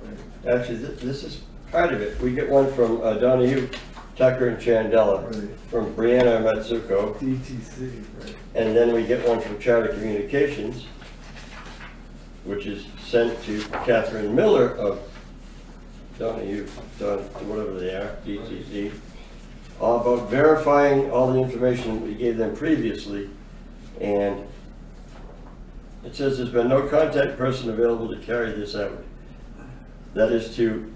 right, actually, this is part of it. We get one from Donahue, Tucker, and Chandela, right, from Brianna Matsuko, DTC, right. and then we get one from Charter Communications, which is sent to Catherine Miller of Donahue, whatever they are, DTC, all about verifying all the information we gave them previously. And it says there's been no contact person available to carry this out. That is to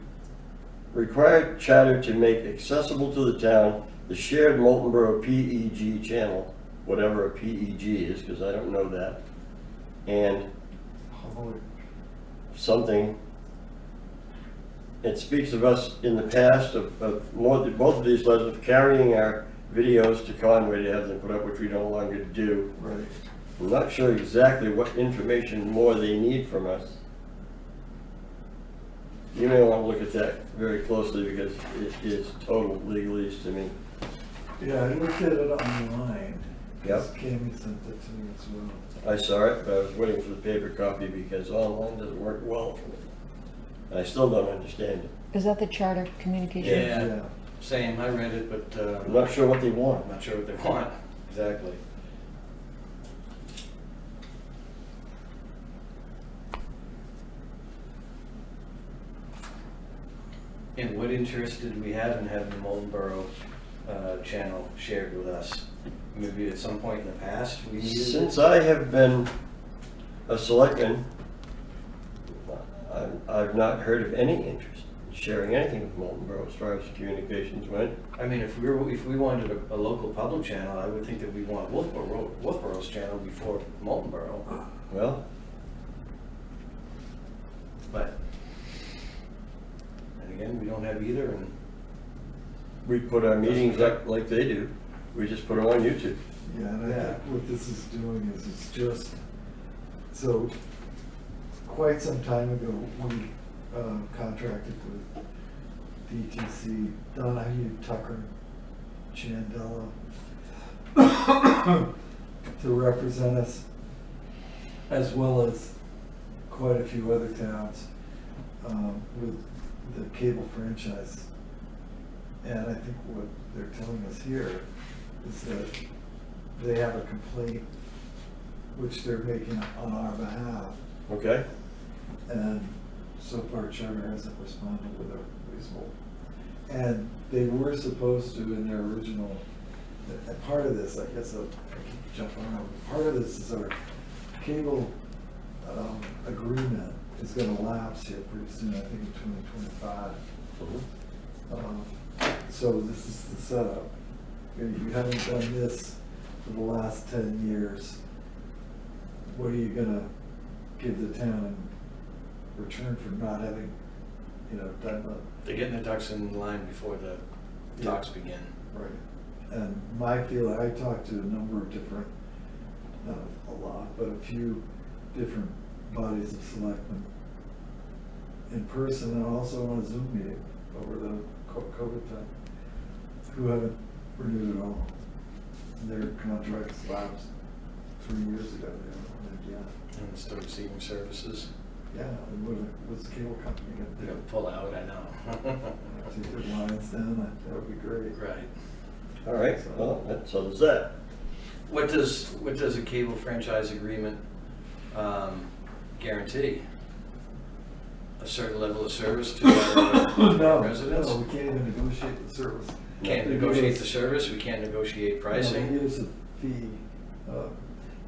require Charter to make accessible to the town the shared Moltenboro PEG channel, whatever a PEG is, because I don't know that, and How about, something. It speaks of us in the past of both of these letters of carrying our videos to Conway to have them put up, which we no longer do. right, I'm not sure exactly what information more they need from us. You may want to look at that very closely because it is total legalese to me. yeah, I looked at it online. Yep. Cammy sent it to me as well. I saw it, but I was waiting for the paper copy because online doesn't work well for me. And I still don't understand it. Is that the charter communication? Yeah. Same, I read it, but I'm not sure what they want. I'm not sure what they want. Exactly. And what interest did we have in having the Moltenboro channel shared with us? Maybe at some point in the past we needed it? Since I have been a selectman, I've not heard of any interest in sharing anything with Moltenboro as far as communications went. I mean, if we wanted a local public channel, I would think that we want Wolfboro's channel before Moltenboro, Well, but and again, we don't have either, and we put our meetings up like they do. We just put them on YouTube. Yeah, and I Yeah. think what this is doing is it's just, so quite some time ago, we contracted with DTC, Donahue, Tucker, Chandela, to represent us, as well as quite a few other towns with the cable franchise. And I think what they're telling us here is that they have a complaint which they're making on our behalf. Okay, And so far Charter hasn't responded with a reasonable. And they were supposed to in their original, and part of this, I guess I keep jumping around, part of this is our cable agreement is gonna lapse here pretty soon, I think in 2025. So this is the setup. You haven't done this for the last 10 years. What are you gonna give the town in return for not having, done the. They're getting the ducks in line before the talks begin. Right. And my feeling, I talked to a number of different, not a lot, but a few different bodies of selectmen in person and also on a Zoom meeting over the COVID time, who haven't renewed at all. Their contracts lapsed 3 years ago, yeah. And still receiving services. Yeah, and what's the cable company They're gonna gonna do? pull out, I know. Take their lines down, that would be great. Right. all right, well, so there's that. What does a cable franchise agreement guarantee? A certain level of service to our residents? No, we can't even negotiate the service. Can't negotiate the service, we can't negotiate No, pricing. it is a fee,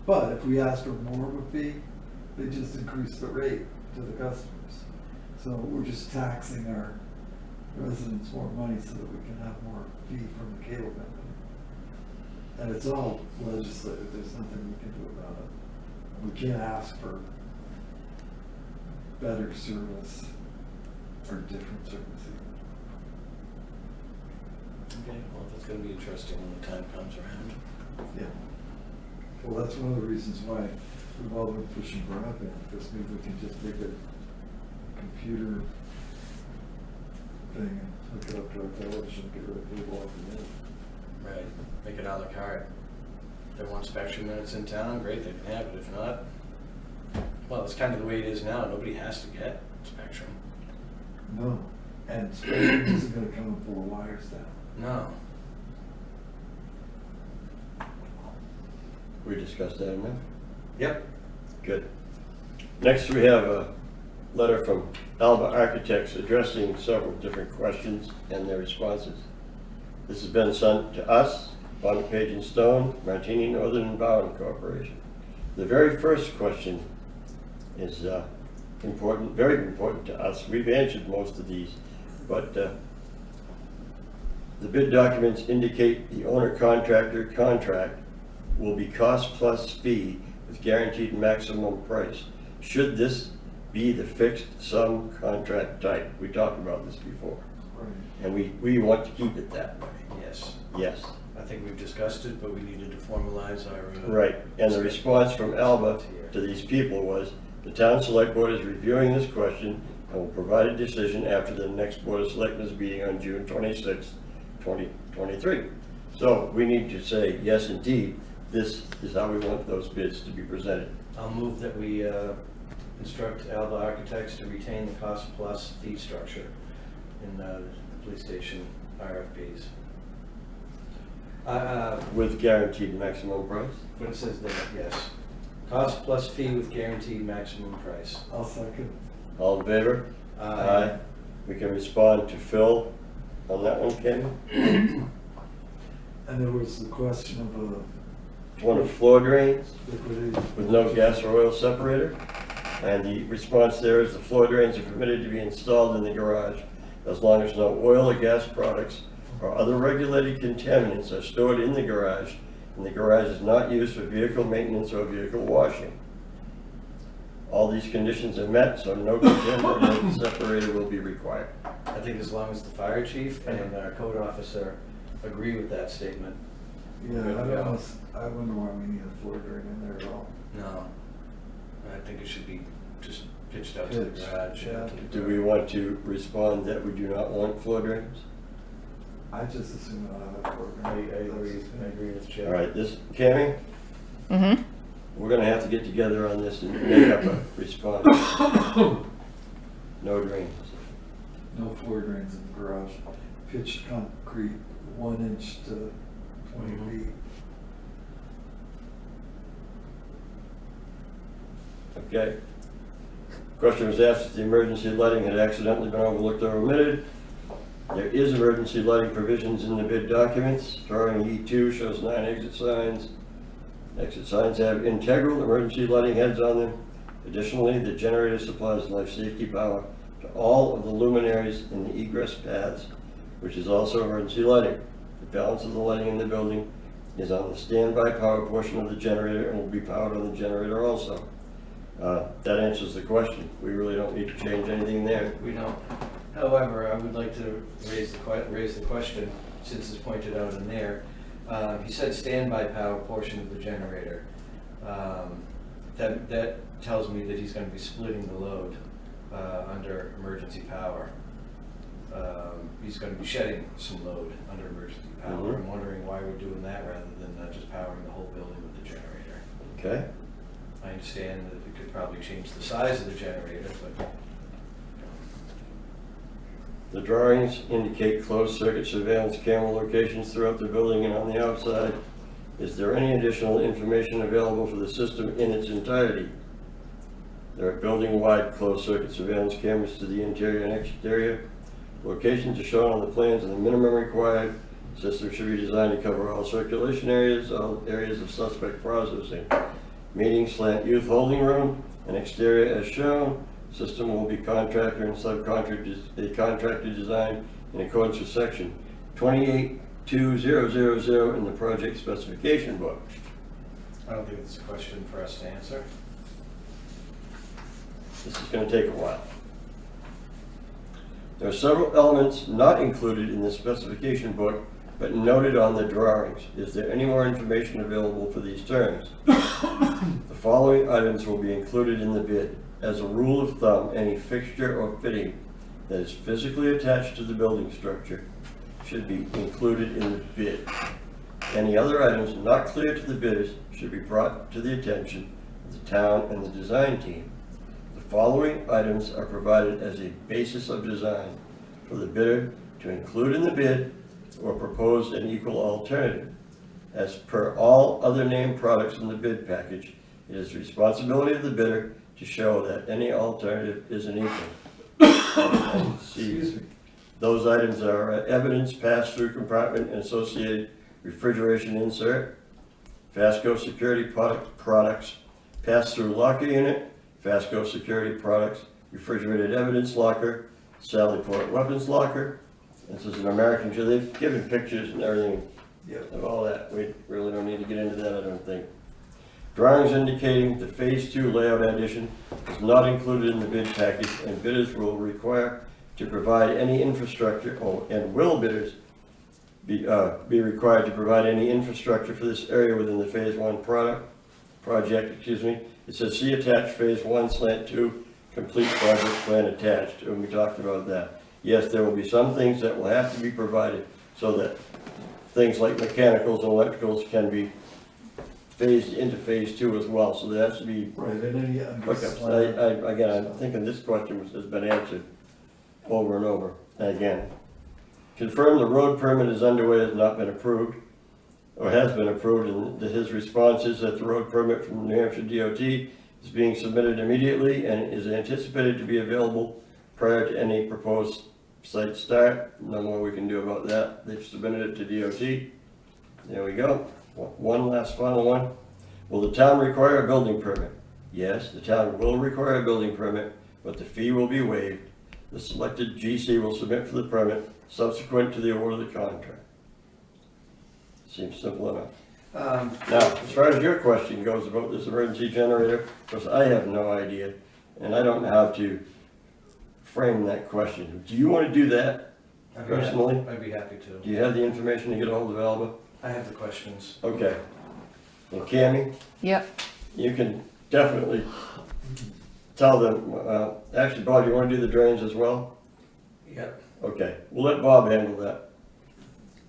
but if we ask for more of a fee, they just increase the rate to the customers. So we're just taxing our residents more money so that we can have more fee from the cable company. And it's all legislative, there's nothing we can do about it. We can't ask for better service or different service even. Okay, well, that's gonna be interesting when the time comes around. Yeah. Well, that's one of the reasons why we've all been pushing broadband, because maybe we can just make a computer thing and hook it up to our television, get rid of cable altogether. Right, make it a la carte. If they want Spectrum minutes in town, great, they can have it. If not, well, it's kind of the way it is now. Nobody has to get Spectrum. No, and Spectrum isn't gonna come and pull the wires down. No. We discussed that enough? Yep. Good. Next, we have a letter from Alba Architects addressing several different questions and their responses. This has been sent to us, Bonnet Page and Stone, Martini Northern and Bowen Corporation. The very first question is important, very important to us. We've answered most of these, but the bid documents indicate the owner-contractor contract will be cost plus fee with guaranteed maximum price. Should this be the fixed sum contract type? We talked about this before. Right. And we want to keep it that way. Yes. Yes. I think we've discussed it, but we needed to formalize our. Right. And the response from Alba to these people was, the town select board is reviewing this question and will provide a decision after the next Board of Selectmen's meeting on June 26, 2023. So we need to say, yes, indeed, this is how we want those bids to be presented. I'll move that we instruct Alba Architects to retain the cost plus fee structure in the police station RFPs. With guaranteed maximum price? What it says there, yes. Cost plus fee with guaranteed maximum price. I'll second. All in favor? Aye. We can respond to Phil on that one, Ken. And there was the question of One of floor drains liquidity. with no gas or oil separator. And the response there is the floor drains are permitted to be installed in the garage as long as no oil or gas products or other regulated contaminants are stored in the garage and the garage is not used for vehicle maintenance or vehicle washing. All these conditions are met, so no contaminant separator will be required. I think as long as the fire chief and our code officer agree with that statement. Yeah, Good to go. I wonder why we need a floor drain in there at all. No. I think it should be just pitched out to the garage. Yeah. Do we want to respond that we do not want floor drains? I just assume I'll have it for. I agree with Chip. All right, this, Cammy, Mm-hmm. we're gonna have to get together on this and make up a response. No drains. No floor drains in the garage. Pitched concrete, 1 inch to 20 Mhm. feet. Okay. Question was asked if the emergency lighting had accidentally been overlooked or omitted. There is emergency lighting provisions in the bid documents. Drawing E2 shows 9 exit signs. Exit signs have integral emergency lighting heads on them. Additionally, the generator supplies life safety power to all of the luminaries in the egress paths, which is also emergency lighting. The balance of the lighting in the building is on the standby power portion of the generator and will be powered on the generator also. That answers the question. We really don't need to change anything there. We don't. However, I would like to raise the question, since it's pointed out in there. He said standby power portion of the generator. That tells me that he's going to be splitting the load under emergency power. He's going to be shedding some load under emergency power. Mhm. I'm wondering why we're doing that rather than just powering the whole building with the generator. Okay? I understand that it could probably change the size of the generator, but The drawings indicate closed circuit surveillance camera locations throughout the building and on the outside. Is there any additional information available for the system in its entirety? There are building-wide closed circuit surveillance cameras to the interior and exterior. Locations are shown on the plans and the minimum required. System should be designed to cover all circulation areas, all areas of suspect processing. Meeting / youth holding room and exterior as shown. System will be contractor and subcontractor design in accordance with section 282000 in the project specification book. I don't think it's a question for us to answer. This is going to take a while. There are several elements not included in the specification book, but noted on the drawings. Is there any more information available for these terms? The following items will be included in the bid. As a rule of thumb, any fixture or fitting that is physically attached to the building structure should be included in the bid. Any other items not clear to the bidders should be brought to the attention of the town and the design team. The following items are provided as a basis of design for the bidder to include in the bid or propose an equal alternative. As per all other named products in the bid package, it is the responsibility of the bidder to show that any alternative is an equal. And Excuse me. those items are evidence pass-through compartment and associated refrigeration insert, Fasco security products, pass-through locker unit, Fasco security products, refrigerated evidence locker, Sallyport weapons locker. This is an American, they've given pictures and everything Yep. of all that. We really don't need to get into that, I don't think. Drawings indicating the Phase 2 layout addition is not included in the bid package, and bidders will require to provide any infrastructure, and will bidders be required to provide any infrastructure for this area within the Phase 1 project. It says see attached Phase 1/2 complete project plan attached, and we talked about that. Yes, there will be some things that will have to be provided so that things like mechanicals and electricals can be phased into Phase 2 as well, so there has to be Right, and any hookups. Again, I'm thinking this question has been answered over and over again. Confirm the road permit is underway, has not been approved, or has been approved, and his response is that the road permit from New Hampshire DOT is being submitted immediately and is anticipated to be available prior to any proposed site start. No more we can do about that. They've submitted it to DOT. There we go. One last final one. Will the town require a building permit? Yes, the town will require a building permit, but the fee will be waived. The selected GC will submit for the permit subsequent to the award of the contract. Seems simple enough. Now, as far as your question goes about this emergency generator, because I have no idea, and I don't know how to frame that question. Do you want to do that personally? I'd be happy to. Do you have the information to get a hold of Alba? I have the questions. Okay. And Cammy, Yep. you can definitely tell them, actually, Bob, you wanna do the drains as well? Yeah. Okay, we'll let Bob handle that.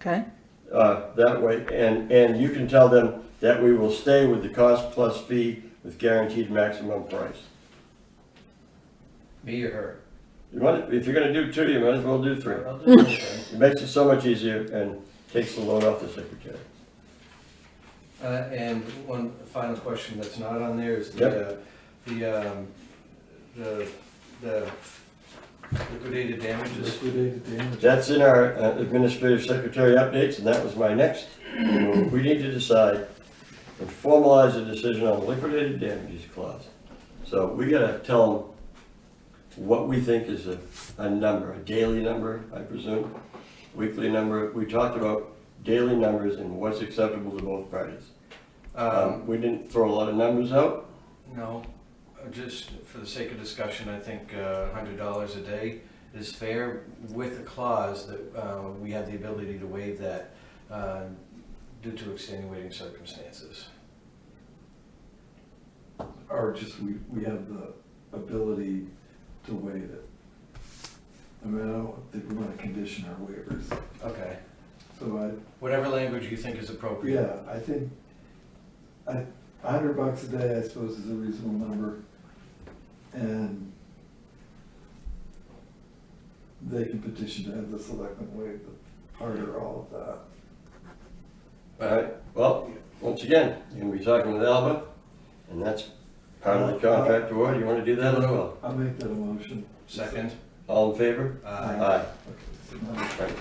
Okay. That way, and you can tell them that we will stay with the cost plus fee with guaranteed maximum price. Me or her? You want, if you're gonna do two, you might as well do three. I'll do the whole thing. It makes it so much easier and takes the load off the secretary. And one final question that's not on there is Yep. the liquidated damages. Liquidated damages. That's in our administrative secretary updates, and that was my next. We need to decide and formalize a decision on the liquidated damages clause. So we gotta tell them what we think is a number, a daily number, I presume, weekly number. We talked about daily numbers and what's acceptable to both parties. We didn't throw a lot of numbers out. No, just for the sake of discussion, I think $100 a day is fair with a clause that we have the ability to waive that due to extenuating circumstances. Or just we have the ability to waive it. I mean, I don't think we want to condition our waivers. Okay. So Whatever language you think is appropriate. yeah, I think $100 a day, I suppose, is a reasonable number. And they can petition to have the selectmen waive the part or all of that. All right, well, once again, you're gonna be talking with Alba, and that's part of the contract award. You wanna do that as well? I'll make that a motion. Second. All in favor? Aye. Okay, so now- Right.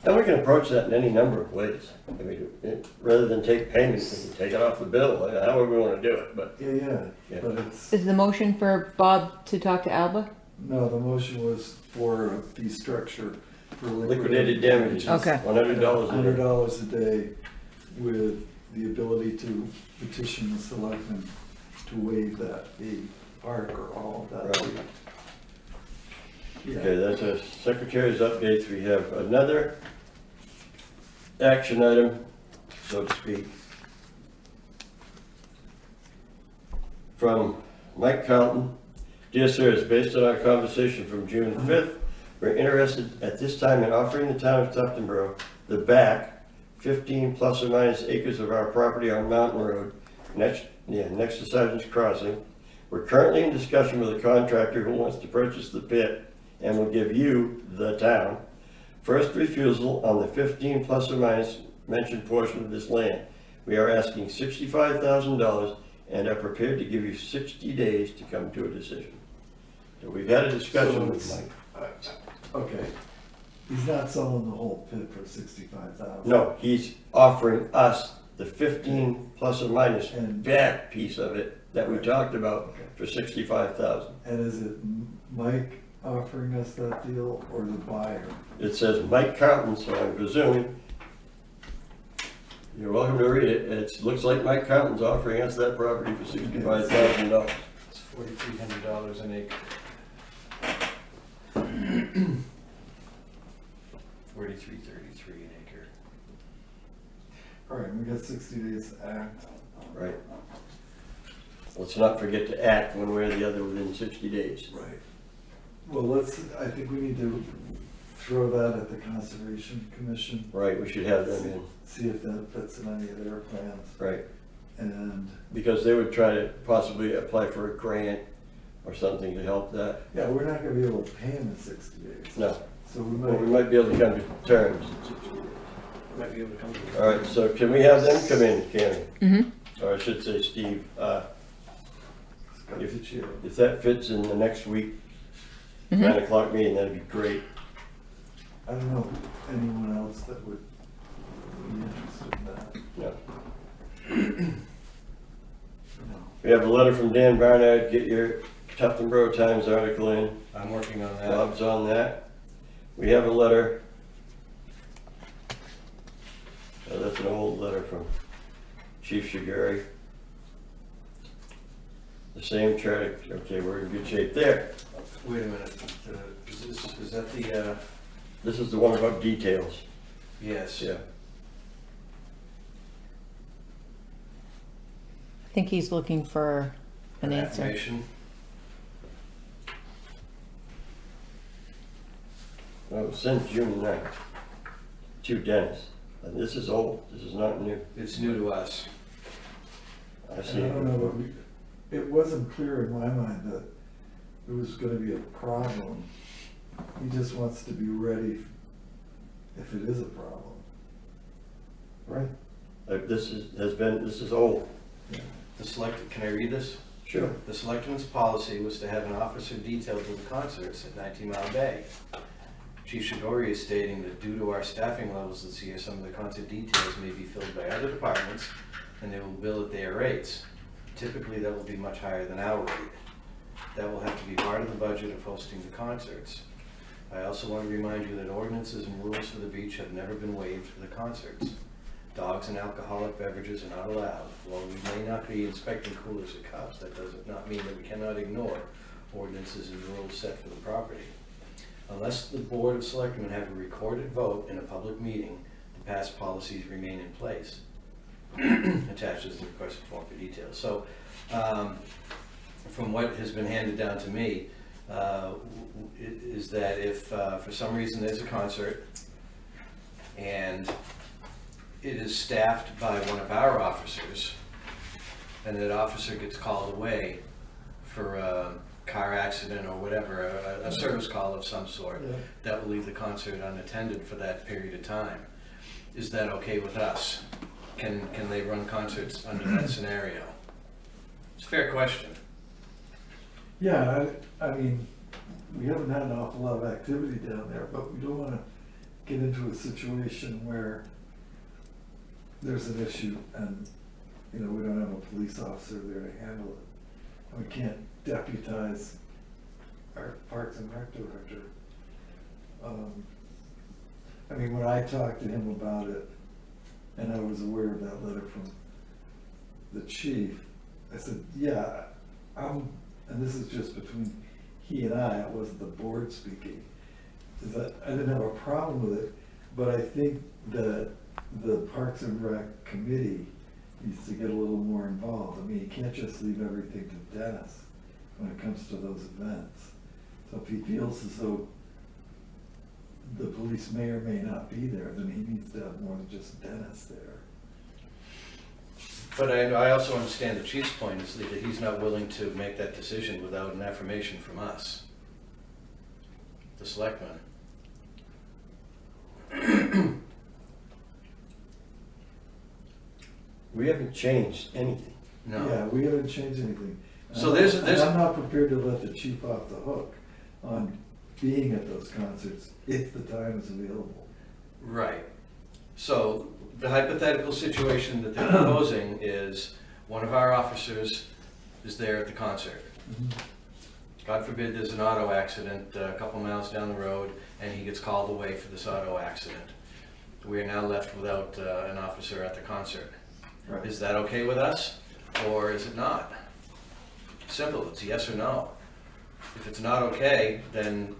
And we can approach that in any number of ways. I mean, rather than take payments, we can take it off the bill, however we wanna do it, but. Yeah, Yeah. but it's, Is the motion for Bob to talk to Alba? no, the motion was for a fee structure for Liquidated damages. Okay. $100 a day. $100 a day with the ability to petition the selectmen to waive that fee, part or all of that Right. fee. Okay, that's our secretary's updates. We have another action item, so to speak, from Mike Carlton. Dear sirs, based on our conversation from June 5th, we're interested at this time in offering the town of Tufton Borough the back 15 plus or minus acres of our property on Mountain Road, next to Sergeant's Crossing. We're currently in discussion with a contractor who wants to purchase the pit and will give you, the town, first refusal on the 15 plus or minus mentioned portion of this land. We are asking $65,000 and are prepared to give you 60 days to come to a decision. So we've had a discussion with So Mike. Okay, he's not selling the whole pit for 65,000. No, he's offering us the 15 plus or minus And- back piece of it that we Right. talked about Okay. for 65,000. And is it Mike offering us that deal or the buyer? It says Mike Carlton, so I'm presuming, you're welcome to read it. It looks like Mike Carlton's offering us that property for $65,000. It's $4,300 an acre. 43.33 an acre. All right, we got 60 days to act. Right. Let's not forget to act one way or the other within 60 days. Right. Well, I think we need to throw that at the Conservation Commission, Right, we should have them in. see if that fits in any of their plans. Right. And, Because they would try to possibly apply for a grant or something to help that. yeah, we're not gonna be able to pay them in 60 days. No, So we but we might, might be able to come to terms. Might be able to come to. All right, so can we have them come in, Cammy? Mm-hmm. Or I should say Steve, if the chair. if that fits in the next week, Mm-hmm. 9 o'clock meeting, that'd be great. I don't know anyone else that would be interested in that. No. No. We have a letter from Dan Barnard, get your Tufton Borough Times article in. I'm working on that. Bob's on that. We have a letter. That's an old letter from Chief Shiguri. The same chart, okay, we're in good shape there. Wait a minute, is that the, This is the one about details. yes. Yeah. I think he's looking for an answer. Affirmation. Well, since June 9th, to Dennis. And this is old, this is not new. It's new to us. I've And seen I it. don't know, but it wasn't clear in my mind that it was gonna be a problem. He just wants to be ready if it is a problem. Right. This is old. Can I read this? Sure. The selectmen's policy was to have an officer detailed to the concerts at 19 Mile Bay. Chief Shigori is stating that due to our staffing levels this year, some of the concert details may be filled by other departments and they will bill at their rates. Typically, that will be much higher than our rate. That will have to be part of the budget of hosting the concerts. I also want to remind you that ordinances and rules for the beach have never been waived for the concerts. Dogs and alcoholic beverages are not allowed. While we may not be inspecting coolers or cups, that does not mean that we cannot ignore ordinances and rules set for the property. Unless the Board of Selectmen have a recorded vote in a public meeting, the past policies remain in place. Attached is the requested form for details. So, from what has been handed down to me, is that if for some reason there's a concert and it is staffed by one of our officers, and that officer gets called away for a car accident or whatever, a service call of some sort, Yeah. that will leave the concert unattended for that period of time. Is that okay with us? Can they run concerts under that scenario? It's a fair question. Yeah, I mean, we haven't had an awful lot of activity down there, but we don't wanna get into a situation where there's an issue and, you know, we don't have a police officer there to handle it. We can't deputize our Parks and Rec director. I mean, when I talked to him about it, and I was aware of that letter from the chief, I said, yeah, and this is just between he and I, it wasn't the board speaking, is that I didn't have a problem with it, but I think that the Parks and Rec committee needs to get a little more involved. I mean, you can't just leave everything to Dennis when it comes to those events. So if he feels as though the police may or may not be there, then he needs to have more than just Dennis there. But I also understand the chief's point is that he's not willing to make that decision without an affirmation from us, the selectmen. We haven't changed anything. No. Yeah, we haven't changed anything. So And I'm not prepared to let the chief off the hook on being at those concerts if the time is available. Right. So the hypothetical situation that they're proposing is one of our officers is there at the concert. God forbid there's an auto accident a couple miles down the road and he gets called away for this auto accident. We are now left without an officer at the concert. Right. Is that okay with us or is it not? Simple, it's yes or no. If it's not okay, then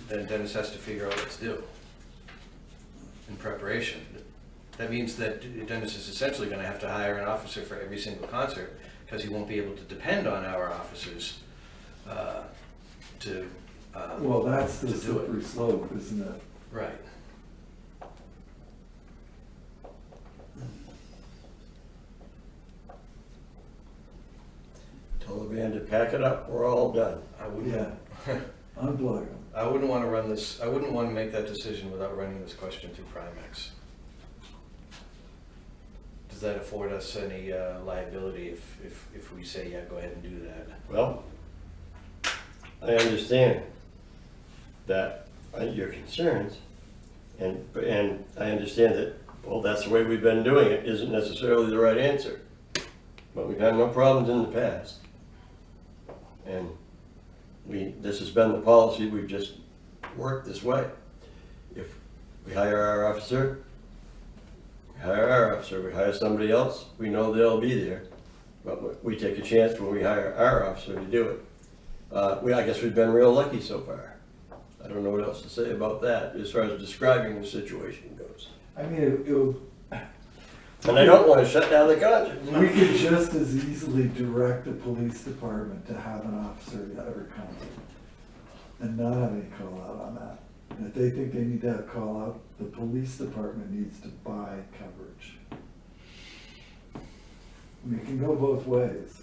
Dennis has to figure out what to do in preparation. That means that Dennis is essentially going to have to hire an officer for every single concert because he won't be able to depend on our officers to Well, that's the to do it. slippery slope, isn't it? Right. Tell the band to pack it up, we're all done. I wouldn't. Yeah. Unplug them. I wouldn't want to run this. I wouldn't want to make that decision without running this question through Primex. Does that afford us any liability if we say, yeah, go ahead and do that? Well, I understand that your concerns, and I understand that, well, that's the way we've been doing it, isn't necessarily the right answer. But we've had no problems in the past. And this has been the policy, we've just worked this way. If we hire our officer, we hire somebody else, we know they'll be there. But we take a chance when we hire our officer to do it. I guess we've been real lucky so far. I don't know what else to say about that as far as describing the situation goes. I mean, And I don't want to shut down the concert. we could just as easily direct the police department to have an officer at every concert. and not have any call out on that. And if they think they need to have call out, the police department needs to buy coverage. I mean, it can go both ways.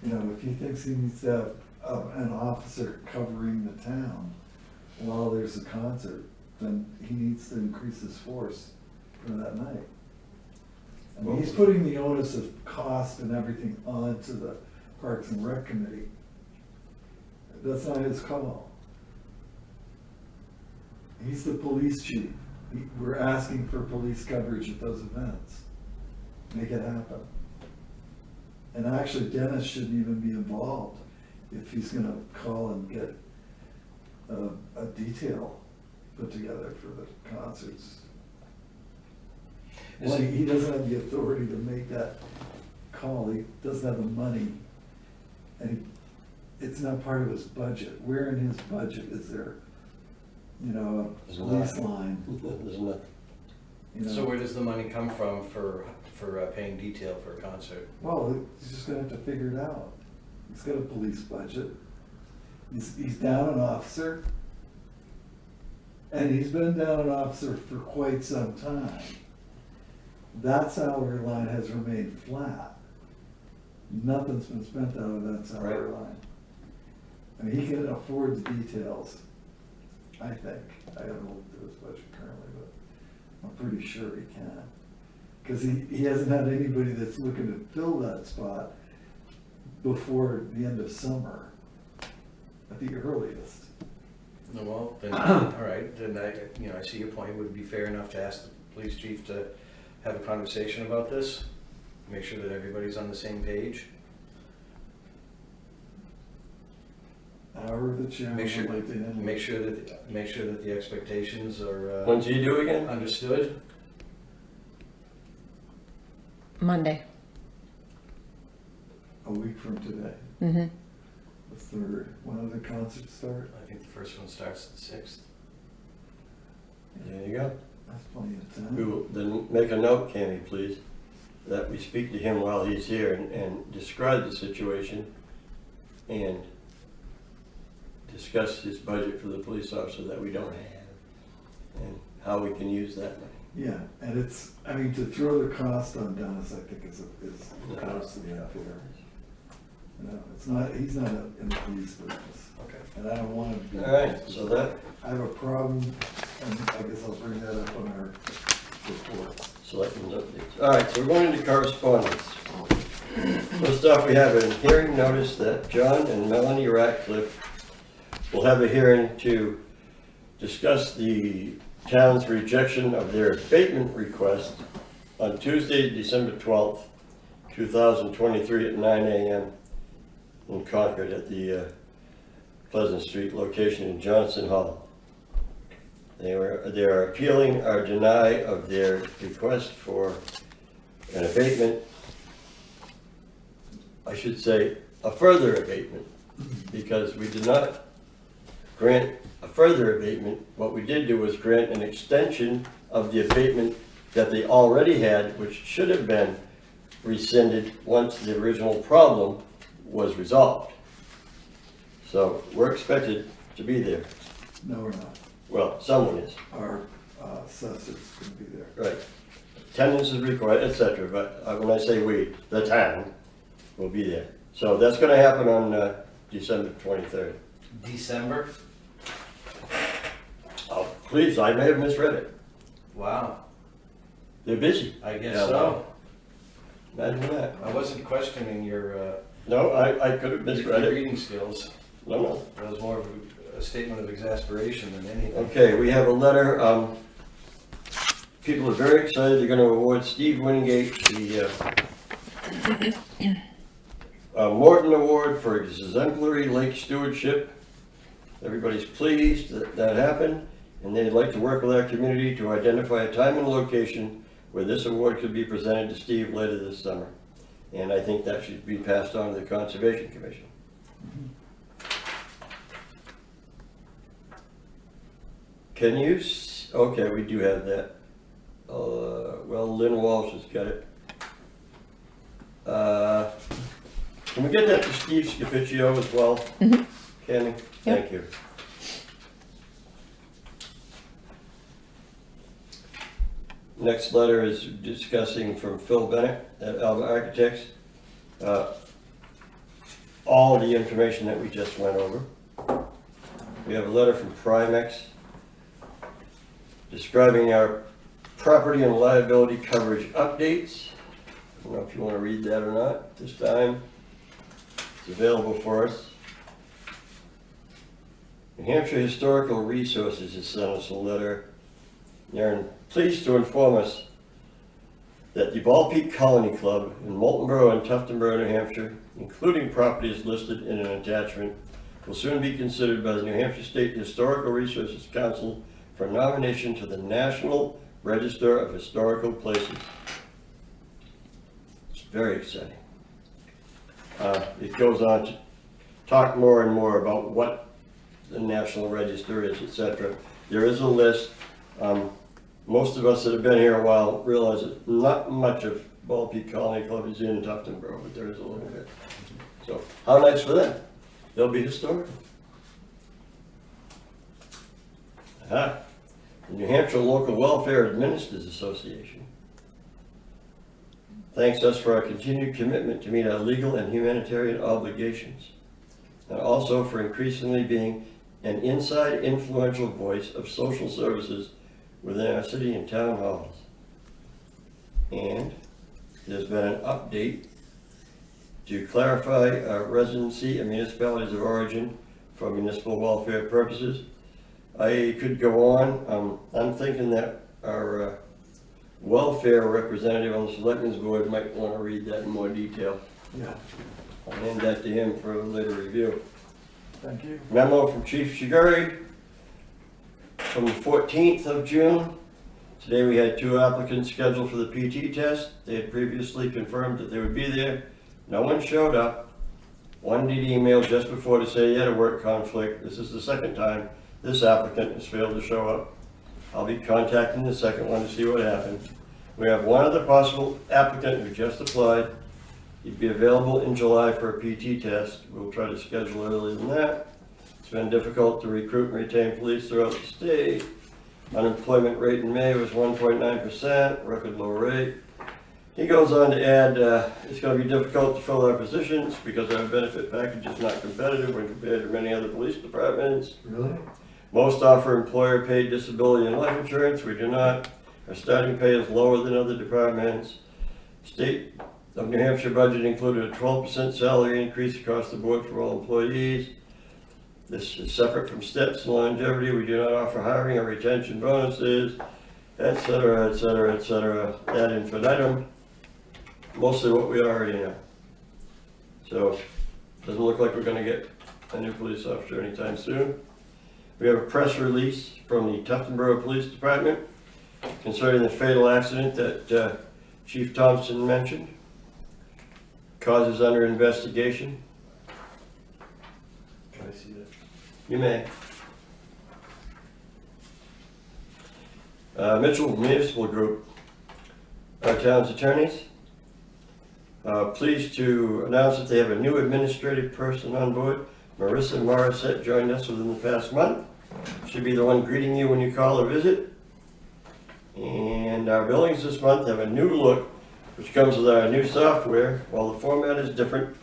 You know, if he thinks he needs to have an officer covering the town while there's a concert, then he needs to increase his force for that night. I mean, he's putting the onus of cost and everything onto the Parks and Rec Committee. That's not his call. He's the police chief. We're asking for police coverage at those events. Make it happen. And actually, Dennis shouldn't even be involved if he's gonna call and get a detail put together for the concerts. Well, he doesn't have the authority to make that call. He doesn't have the money. And it's not part of his budget. Where in his budget is there, you know, a There's police not. line? There's not. You know? So where does the money come from for paying detail for a concert? Well, he's just gonna have to figure it out. He's got a police budget. He's down an officer. And he's been down an officer for quite some time. That salary line has remained flat. Nothing's been spent out of that salary Right. line. I mean, he can afford the details, I think. I haven't looked at his budget currently, but I'm pretty sure he can. Because he hasn't had anybody that's looking to fill that spot before the end of summer, at the earliest. No, well, then, all right, then I see your point. Would it be fair enough to ask the police chief to have a conversation about this? Make sure that everybody's on the same page? However the chairman Make sure, would like to handle it. make sure that the expectations are When's he do again? understood. Monday. A week from today, Mm-hmm. the 3rd. When do the concerts start? I think the first one starts the 6th. There you go. That's plenty of We time. will then make a note, Cammy, please, that we speak to him while he's here and describe the situation and discuss his budget for the police officer that we don't have and how we can use that money. Yeah, and it's, I mean, to throw the cost on Dennis, I think is grossly unfair. No, it's not, he's not in the police business, Okay. and I don't want him to be. in All the right, police so business. that I have a problem, and I guess I'll bring that up on our reports. Selectmen's updates. All right, so we're going into correspondence. First off, we have a hearing notice that John and Melanie Ratcliffe will have a hearing to discuss the town's rejection of their abatement request on Tuesday, December 12th, 2023 at 9 a.m. in Concord at the Pleasant Street location in Johnson Hall. They are appealing our deny of their request for an abatement. I should say a further abatement, because we did not grant a further abatement. What we did do was grant an extension of the abatement that they already had, which should have been rescinded once the original problem was resolved. So we're expected to be there. No, we're not. Well, someone is. Our assessor's gonna be there. Right. Attendance is required, etc. But when I say we, the town will be there. So that's going to happen on December 23rd. December? Oh, please, I may have misread it. Wow, They're busy. I guess Yeah, so. Imagine that. I wasn't questioning your No, I could have misread it. reading skills. No. That was more of a statement of exasperation than anything. Okay, we have a letter. People are very excited. They're going to award Steve Wingate the Morton Award for exemplary lake stewardship. Everybody's pleased that that happened, and they'd like to work with our community to identify a time and location where this award could be presented to Steve later this summer. And I think that should be passed on to the Conservation Commission. Can you, okay, we do have that. Well, Lynn Walsh has got it. Can we get that to Steve Scapiccio as well? Kenny, thank you. Next letter is discussing from Phil Bennett at Alba Architects. All the information that we just went over. We have a letter from Primex describing our property and liability coverage updates. I don't know if you want to read that or not this time. It's available for us. New Hampshire Historical Resources has sent us a letter. They're pleased to inform us that the Ball Peak Colony Club in Moultonborough and Tuftonborough, New Hampshire, including properties listed in an attachment, will soon be considered by the New Hampshire State Historical Resources Council for nomination to the National Register of Historical Places. It's very exciting. It goes on to talk more and more about what the National Register is, etc. There is a list. Most of us that have been here a while realize that not much of Ball Peak Colony Club is in Tuftonborough, but there is a little bit. So, how nice for them. They'll be historical. The New Hampshire Local Welfare Administrators Association thanks us for our continued commitment to meet our legal and humanitarian obligations, and also for increasingly being an inside influential voice of social services within our city and town halls. And there's been an update to clarify our residency and municipalities of origin for municipal welfare purposes. I could go on. I'm thinking that our welfare representative on the Selectmen's Board might want to read that in more detail. Yeah, I'll hand that to him for a later review. thank you. Memo from Chief Shiguri from the 14th of June. Today we had 2 applicants scheduled for the PT test. They had previously confirmed that they would be there. No one showed up. One did email just before to say he had a work conflict. This is the second time this applicant has failed to show up. I'll be contacting the second one to see what happened. We have one other possible applicant who just applied. He'd be available in July for a PT test. We'll try to schedule earlier than that. It's been difficult to recruit and retain police throughout the state. Unemployment rate in May was 1.9%, record low rate. He goes on to add, it's going to be difficult to fill our positions because our benefit package is not competitive when compared to many other police departments. Really? Most offer employer-paid disability and life insurance. We do not. Our starting pay is lower than other departments. State of New Hampshire budget included a 12% salary increase across the board for all employees. This is separate from steps and longevity. We do not offer hiring or retention bonuses, etc., etc., etc. Ad infinitum. Mostly what we already know. So, doesn't look like we're going to get a new police officer anytime soon. We have a press release from the Tuftonborough Police Department concerning the fatal accident that Chief Thompson mentioned. Causes under investigation. Can I see that? You may. Mitchell Municipal Group, our town's attorneys, pleased to announce that they have a new administrative person on board. Marissa Morissette joined us within the past month. She'll be the one greeting you when you call or visit. And our billings this month have a new look, which comes with our new software. While the format is different,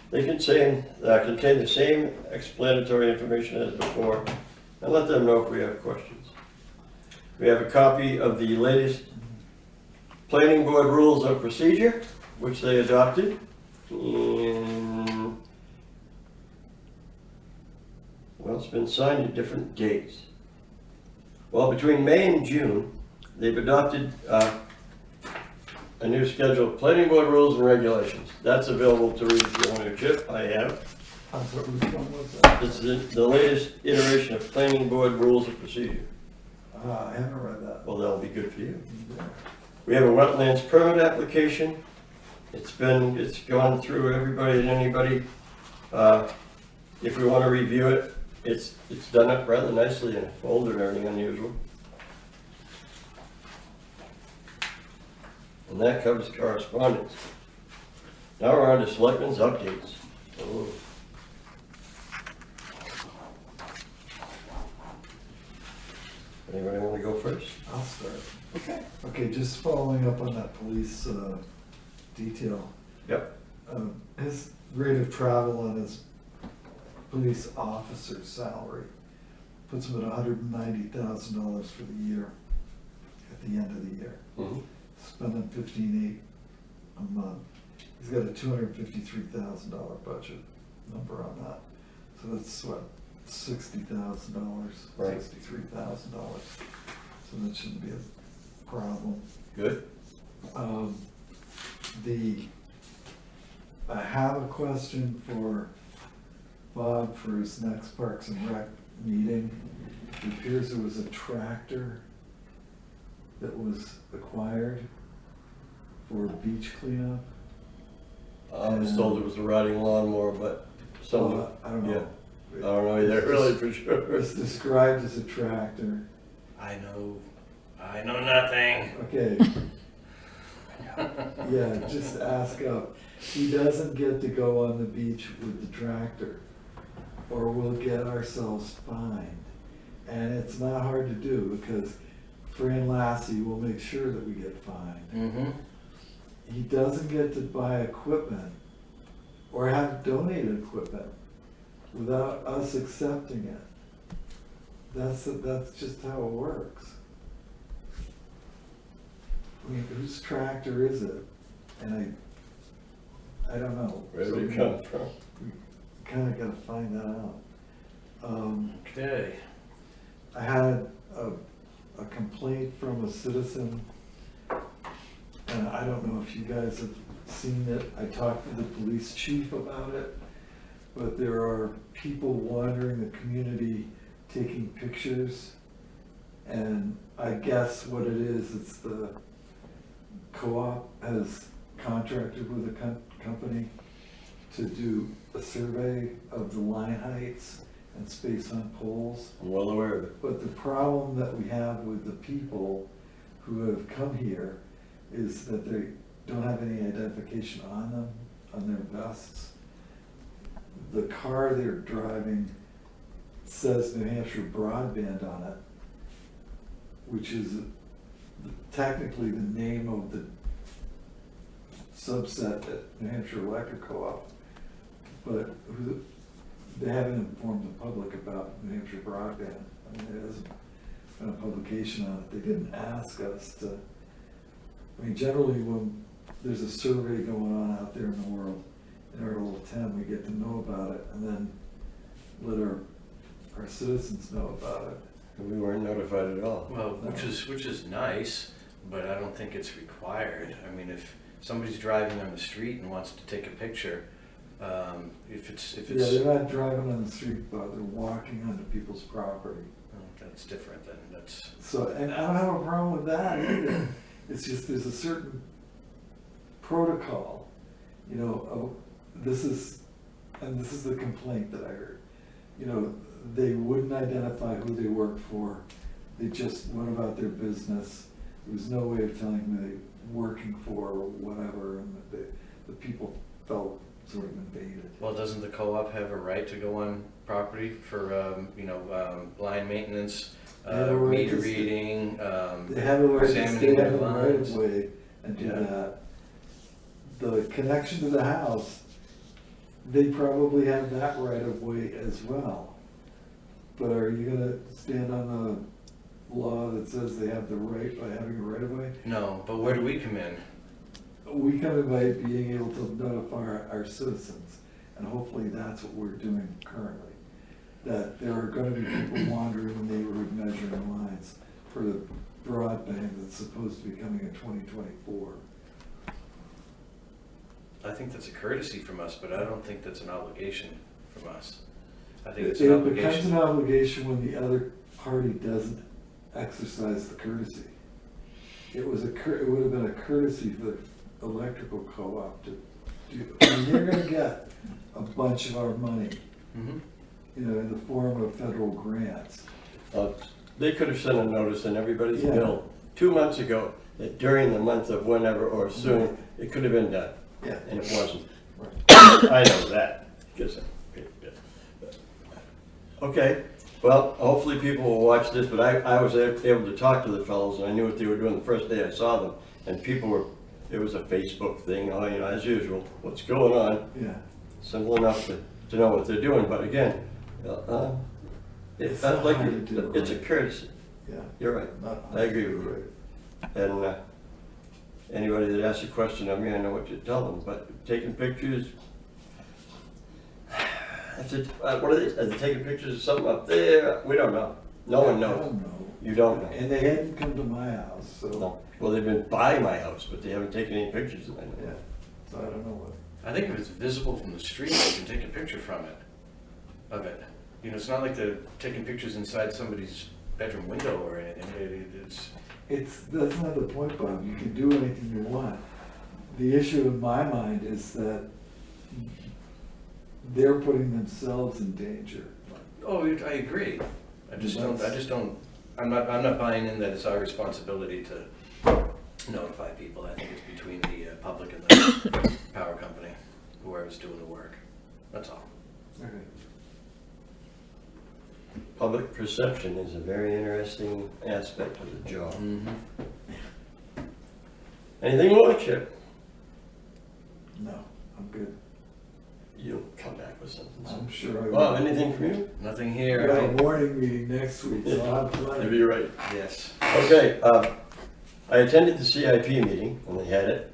they contain the same explanatory information as before, and let them know if we have questions. We have a copy of the latest Planning Board Rules of Procedure, which they adopted. And, well, it's been signed at different dates. Well, between May and June, they've adopted a new schedule of Planning Board Rules and Regulations. That's available to read if you want to chip. I have. I'm sorry, which one was that? This is the latest iteration of Planning Board Rules of Procedure. I haven't read that. Well, that'll be good for you. Yeah. We have a wetlands permit application. It's gone through everybody and anybody. If we want to review it, it's done up rather nicely in a folder and everything unusual. And that covers correspondence. Now we're on to Selectmen's updates. Oh. Anybody want to go first? I'll start. Okay. Okay, just following up on that police detail. Yep. His rate of travel on his police officer's salary puts him at $190,000 for the year, at the end of the year. Mhm. Spending $15,800 a month. He's got a $253,000 budget number on that. So that's what, $60,000, Right. $63,000. So that shouldn't be a problem. Good. I have a question for Bob for his next Parks and Rec meeting. It appears there was a tractor that was acquired for beach cleanup. I was told it was a riding lawnmower, but some, I don't know. I don't know either, really for sure. It's described as a tractor. I know nothing. Okay. Yeah, just ask up. He doesn't get to go on the beach with the tractor, or we'll get ourselves fined. And it's not hard to do, because Fran Lassie will make sure that we get fined. Mm-hmm. He doesn't get to buy equipment or have donated equipment without us accepting it. That's just how it works. I mean, whose tractor is it? And I don't know. Where So did we it come from? kinda gotta find that out. Okay. I had a complaint from a citizen, and I don't know if you guys have seen it. I talked to the police chief about it, but there are people wandering the community taking pictures, and I guess what it is, it's the co-op has contracted with a company to do a survey of the line heights and space on poles. I'm well aware of it. But the problem that we have with the people who have come here is that they don't have any identification on them, on their vests. The car they're driving says New Hampshire Broadband on it, which is technically the name of the subset at New Hampshire Electric Co-op, but they haven't informed the public about New Hampshire Broadband. I mean, there hasn't been a publication on it. They didn't ask us to, I mean, generally when there's a survey going on out there in the world, in our little town, we get to know about it and then let our citizens know about it. And we weren't notified at all. Well, which is nice, but I don't think it's required. I mean, if somebody's driving on the street and wants to take a picture, if it's Yeah, they're not driving on the street, but they're walking onto people's property. oh, that's different then. That's So, and I don't have a problem with that either. It's just there's a certain protocol, you know, this is the complaint that I heard. You know, they wouldn't identify who they worked for. They just went about their business. There was no way of telling who they were working for or whatever, and the people felt sort of invaded. well, doesn't the co-op have a right to go on property for line maintenance, They have a right meter to reading, They have a right to examining stay their on the right lines? of way and do Yeah. that. The connection to the house, they probably have that right of way as well. But are you gonna stand on the law that says they have the right by having a right of way? No, but where do we come in? We come in by being able to notify our citizens, and hopefully that's what we're doing currently. That there are gonna be people wandering the neighborhood measuring lines for the broadband that's supposed to be coming in 2024. I think that's a courtesy from us, but I don't think that's an obligation from us. I think It it's an becomes obligation. an obligation when the other party doesn't exercise the courtesy. It would have been a courtesy for the electrical co-op to do, I mean, they're gonna get a bunch of our money, Mhm. you know, in the form of federal grants. They could have sent a notice in everybody's Yeah. bill 2 months ago that during the month of whenever or soon, it could have been done, Yeah. and it wasn't. Right. I know that, because, okay, Well, hopefully people will watch this, but I was able to talk to the fellows, and I knew what they were doing the first day I saw them. And people were, it was a Facebook thing, oh, you know, as usual, what's going on? Yeah. Simple enough to know what they're doing, but again, It's that's not like, hard to do, it's a right? courtesy. Yeah. You're right. Not I agree with you. right. And anybody that asks a question of me, I know what to tell them, but taking pictures, what are they taking pictures of something up there? We don't know. No one I knows. don't know. You don't know. And they hadn't come to my house, so. No. Well, they've been by my house, but they haven't taken any pictures of it. Yeah, so I don't know what. I think if it's visible from the street, you can take a picture of it. You know, it's not like they're taking pictures inside somebody's bedroom window or anything. That's not the point, Bob. You can do anything you want. The issue in my mind is that they're putting themselves in danger. Oh, I agree. I'm not buying in that it's our responsibility to notify people. I think it's between the public and the power company, whoever's doing the work. That's all. Okay. Public perception is a very interesting aspect of the job. Anything more, Chip? No, I'm good. You'll come back with something. I'm sure I will. Bob, anything from you? Nothing We here. got a morning meeting next week, so I'll have plenty. Maybe you're right. Yes. Okay, I attended the CIP meeting when they had it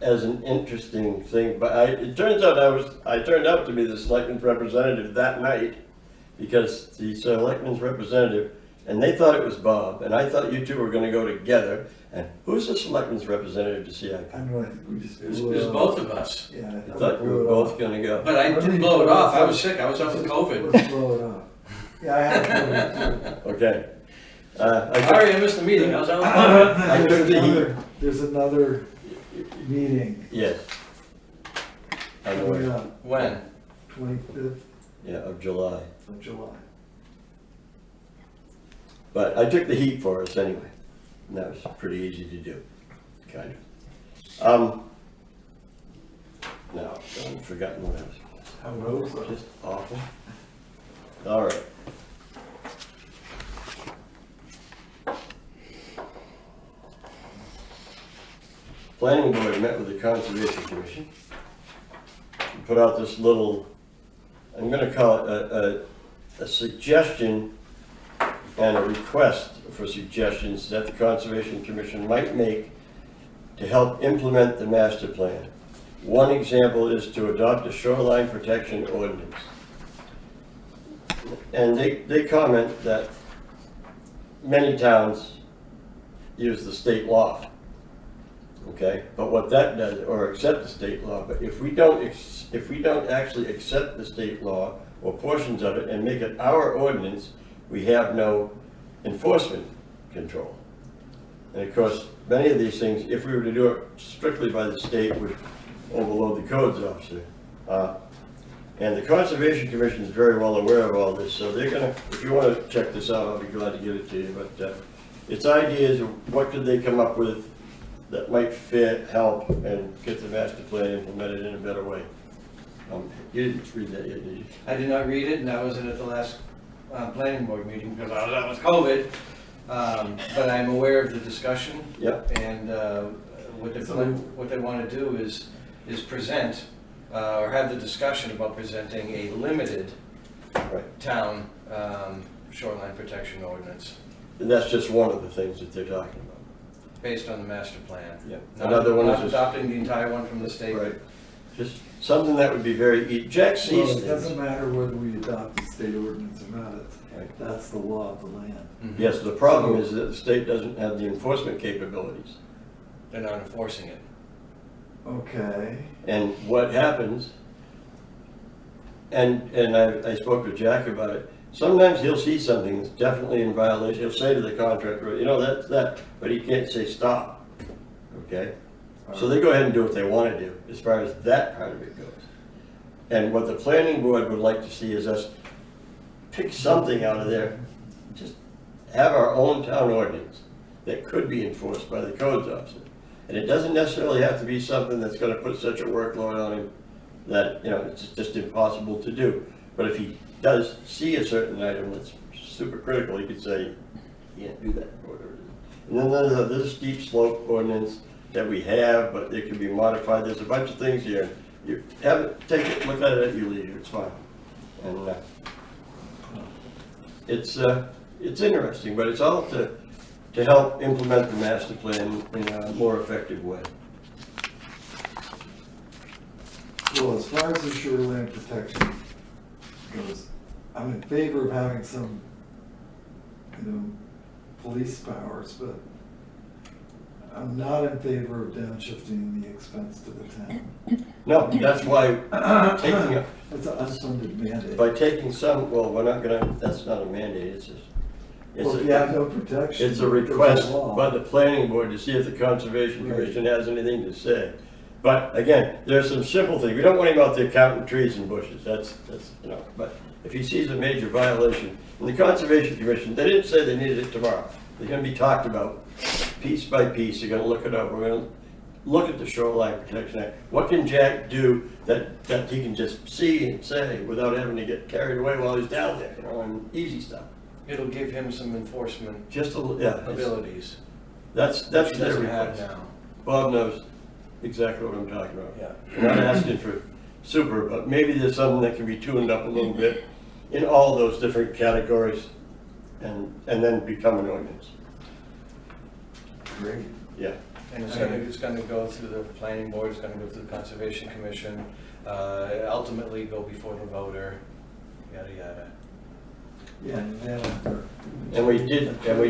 as an interesting thing, but it turns out I turned out to be the selectmen's representative that night because the selectmen's representative, and they thought it was Bob, and I thought you two were going to go together. And who's the selectmen's representative to CIP? I know, I think we just It was blew it off. both of us. Yeah, I think thought we you blew were it both off. going to go. But I didn't blow it off. I was sick. I was up with COVID. Let's blow it off. Yeah, I had COVID too. Okay. Sorry, I missed the meeting. I was out with COVID. I took the heat. There's another meeting Yes. I know coming it. up, When? 25th Yeah, of July. of July. But I took the heat for us anyway, and that was pretty easy to do, kind of. Now, I've forgotten what I was. How goes it? Just awful. All right. Planning board met with the Conservation Commission. We put out this little, I'm gonna call it a suggestion and a request for suggestions that the Conservation Commission might make to help implement the master plan. One example is to adopt a shoreline protection ordinance. And they comment that many towns use the state law, okay? But what that does, or accept the state law, but if we don't actually accept the state law or portions of it and make it our ordinance, we have no enforcement control. And of course, many of these things, if we were to do it strictly by the state, would overload the codes officer. And the Conservation Commission is very well aware of all this, so they're gonna, if you wanna check this out, I'll be glad to give it to you, but it's ideas of what could they come up with that might fit, help, and get the master plan implemented in a better way. You didn't read that yet, did you? I did not read it, and I wasn't at the last planning board meeting because I was out with COVID. But I'm aware of the discussion. Yep. And what they want to do is present or have the discussion about presenting a limited Right. town shoreline protection ordinance And that's just one of the things that they're talking about. based on the master plan. Yeah. Not, Another one is not just, adopting the entire one from the state. right, just something that would be very, Jack sees Well, it things. doesn't matter whether we adopt the state ordinance or not, Right. that's the law of the land. Mhm. Yes, the problem is that the state doesn't have the enforcement capabilities. They're not enforcing it. Okay. And what happens, and I spoke to Jack about it, sometimes he'll see something that's definitely in violation, he'll say to the contractor, you know, that's that, but he can't say stop, okay? So they go ahead and do what they want to do, as far as that part of it goes. And what the planning board would like to see is us pick something out of there, just have our own town ordinance that could be enforced by the codes officer. And it doesn't necessarily have to be something that's gonna put such a workload on him that, you know, it's just impossible to do. But if he does see a certain item that's super critical, he could say, you can't do that, or whatever it is. And then there's this steep slope ordinance that we have, but it can be modified, there's a bunch of things here. You have it, take it, look at it at your leisure, it's fine. And it's interesting, but it's all to help implement the master plan in a more effective way. Well, as far as the shoreline protection goes, I'm in favor of having some, police powers, but I'm not in favor of downshifting the expense to the town. No, that's why taking a, It's an unfunded mandate. by taking some, well, we're not gonna, that's not a mandate, it's just, Well, if you have no protection. it's a there's no request law. by the planning board to see if the conservation Right. commission has anything to say. But again, there's some simple things, we don't want him out there counting trees and bushes, that's, but if he sees a major violation, and the conservation commission, they didn't say they needed it tomorrow. They're gonna be talked about piece by piece, they're gonna look it up, we're gonna look at the Shoreline Protection Act. What can Jack do that he can just see and say without having to get carried away while he's down there, and easy stuff. It'll give him some enforcement Just it's- abilities. That's Which their he doesn't have request. now. Bob knows exactly what I'm talking about. Yeah. I'm not asking for super, but maybe there's something that can be tuned up a little bit in all those different categories and then become an ordinance. Great. Yeah. And it's gonna go through the planning board, it's gonna go through the conservation commission, ultimately go before the voter, yada, yada. Yeah, and then, And we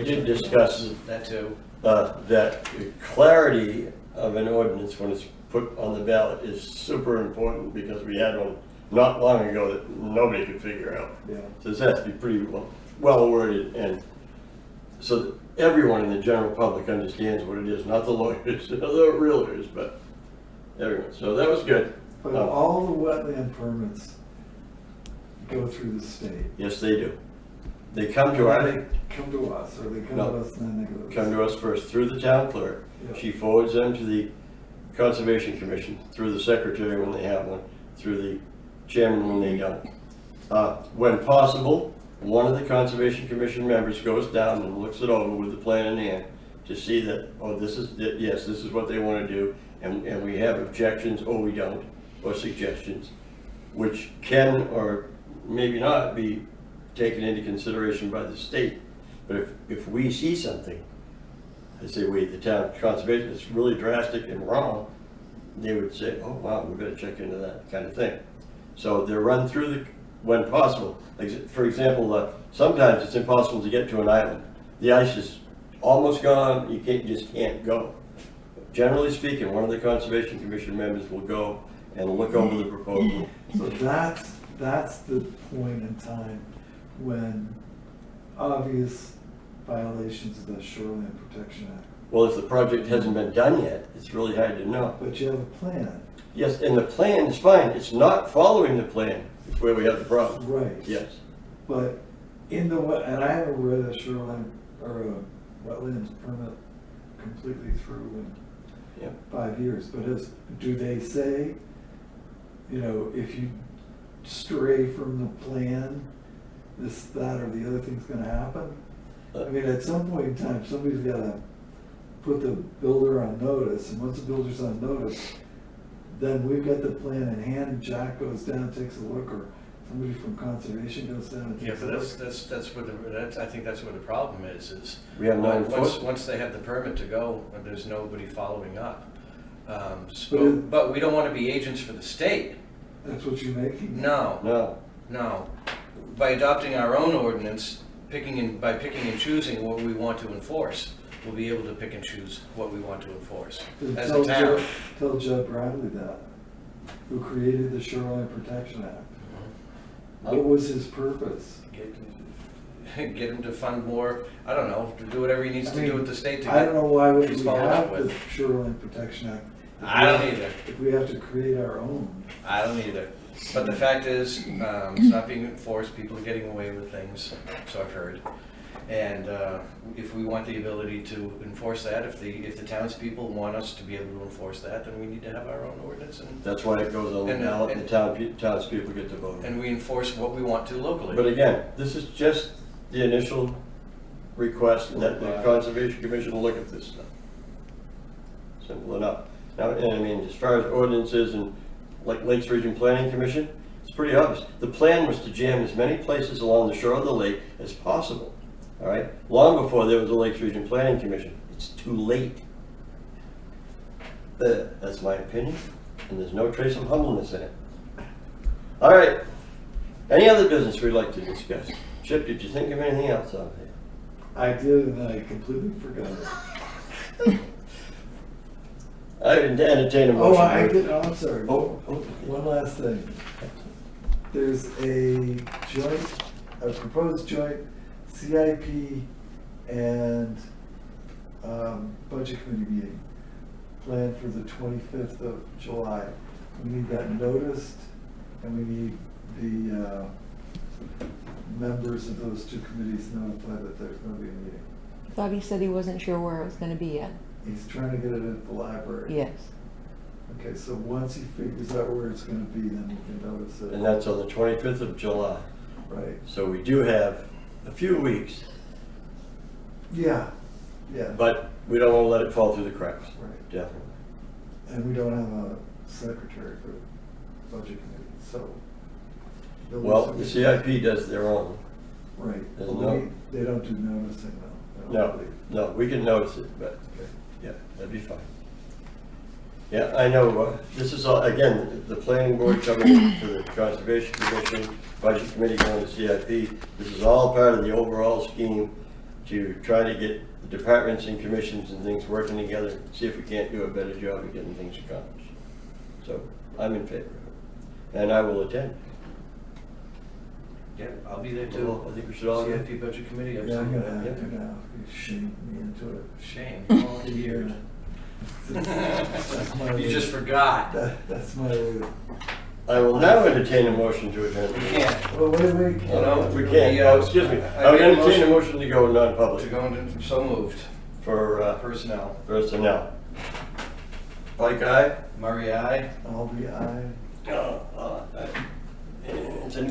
did discuss That too. that the clarity of an ordinance when it's put on the ballot is super important because we had one not long ago that nobody could figure out. yeah. So this has to be pretty well worded and so that everyone in the general public understands what it is, not the lawyers, the realtors, but everyone. So that was good. But all the wetland permits go through the state. Yes, they do. They come to They come to us, or they come to No. us and then they go to the come to us first through the town clerk. Yeah. She forwards them to the Conservation Commission, through the secretary when they have one, through the chairman when they don't. When possible, one of the Conservation Commission members goes down and looks it over with the plan in hand to see that, oh, this is what they want to do, and we have objections, or we don't, or suggestions, which can or maybe not be taken into consideration by the state. But if we see something, I say, wait, the town conservation is really drastic and wrong, they would say, oh, wow, we better check into that kind of thing. So they're run through when possible. Like, for example, sometimes it's impossible to get to an island. The ice is almost gone, you just can't go. Generally speaking, one of the Conservation Commission members will go and look over the proposal. So that's the point in time when obvious violations of the Shoreline Protection Act. Well, if the project hasn't been done yet, it's really hard to know. But you have a plan. Yes, and the plan is fine, it's not following the plan, is where we have the problem. Right. Yes. But and I haven't read a shoreline or a wetlands permit completely through in Yeah. 5 years, but do they say, if you stray from the plan, this, that, or the other thing's gonna happen? I mean, at some point in time, somebody's gotta put the builder on notice, and once the builder's on notice, then we've got the plan in hand, and Jack goes down, takes a look, or somebody from conservation goes down and Yeah, takes a but look. that's where I think that's where the problem is We have no enforcement. once they have the permit to go, and there's nobody following up. But But we don't wanna be agents for the state. That's what you're making? No, No, by adopting our own ordinance, by picking and choosing what we want to enforce, we'll be able to pick and choose what we want to enforce Then as a town. Tell Judd Bradley that, who created the Shoreline Protection Act. What was his purpose? Get him to fund more, I don't know, to do whatever he needs I to mean, do with the state to I don't know why we he's following up have the with. Shoreline Protection Act. I don't either. If we have to create our own. I don't either. But the fact is, it's not being enforced, people are getting away with things, so I've heard. And if we want the ability to enforce that, if the townspeople want us to be able to enforce that, then we need to have our own ordinance, and That's why it goes on the And- ballot, and and- the townspeople get to vote. we enforce what we want to locally. But again, this is just the initial request that the Conservation Commission will look at this stuff. Simple enough. Now, and I mean, as far as ordinances and like Lakes Region Planning Commission, it's pretty obvious. The plan was to jam as many places along the shore of the lake as possible, all right? Long before there was a Lakes Region Planning Commission. It's too late. That's my opinion, and there's no trace of humbleness in it. All right. Any other business we'd like to discuss? Chip, did you think of anything else out there? I did, and I completely forgot it. I would entertain a Oh, motion. I did, oh, I'm sorry. Oh. One last thing. There's a proposed joint CIP and budget committee meeting planned for the 25th of July. We need that noticed, and we need the members of those two committees notified that there's going to be a meeting. I thought he said he wasn't sure where it was gonna be yet. He's trying to get it at the library. Yes. Okay, so once he figures out where it's gonna be, then we can notice it. And that's on the 25th of July. Right, So we do have a few weeks, yeah, yeah. but we don't want to let it fall through the cracks. Right. Definitely. And we don't have a secretary for budget committee, so. Well, the CIP does their own. Right, There's but no- they don't do noticing though. I don't No, believe. no, we can notice it, but Okay. yeah, that'd be fine. Yeah, I know, this is all, again, the planning board coming in for the Conservation Commission, Budget Committee going to CIP. This is all part of the overall scheme to try to get the departments and commissions and things working together, see if we can't do a better job of getting things accomplished. So I'm in favor of it, and I will attend. Yeah, I'll be there too. Well, I think we should all go. CIP Budget Committee, Yeah, I'm absolutely. gonna have to now. You shamed me into it. Shame, all the years. That's my You way. just forgot. That's my way. I will now entertain a motion to adjourn the You meeting. can't. Well, wait. Oh, no. We can't, Yeah. oh, excuse me. I I would make a entertain a motion motion to go To non-public go into, so moved. for Personnel. personnel. Pike, aye? Murray, aye. I'll be, It's a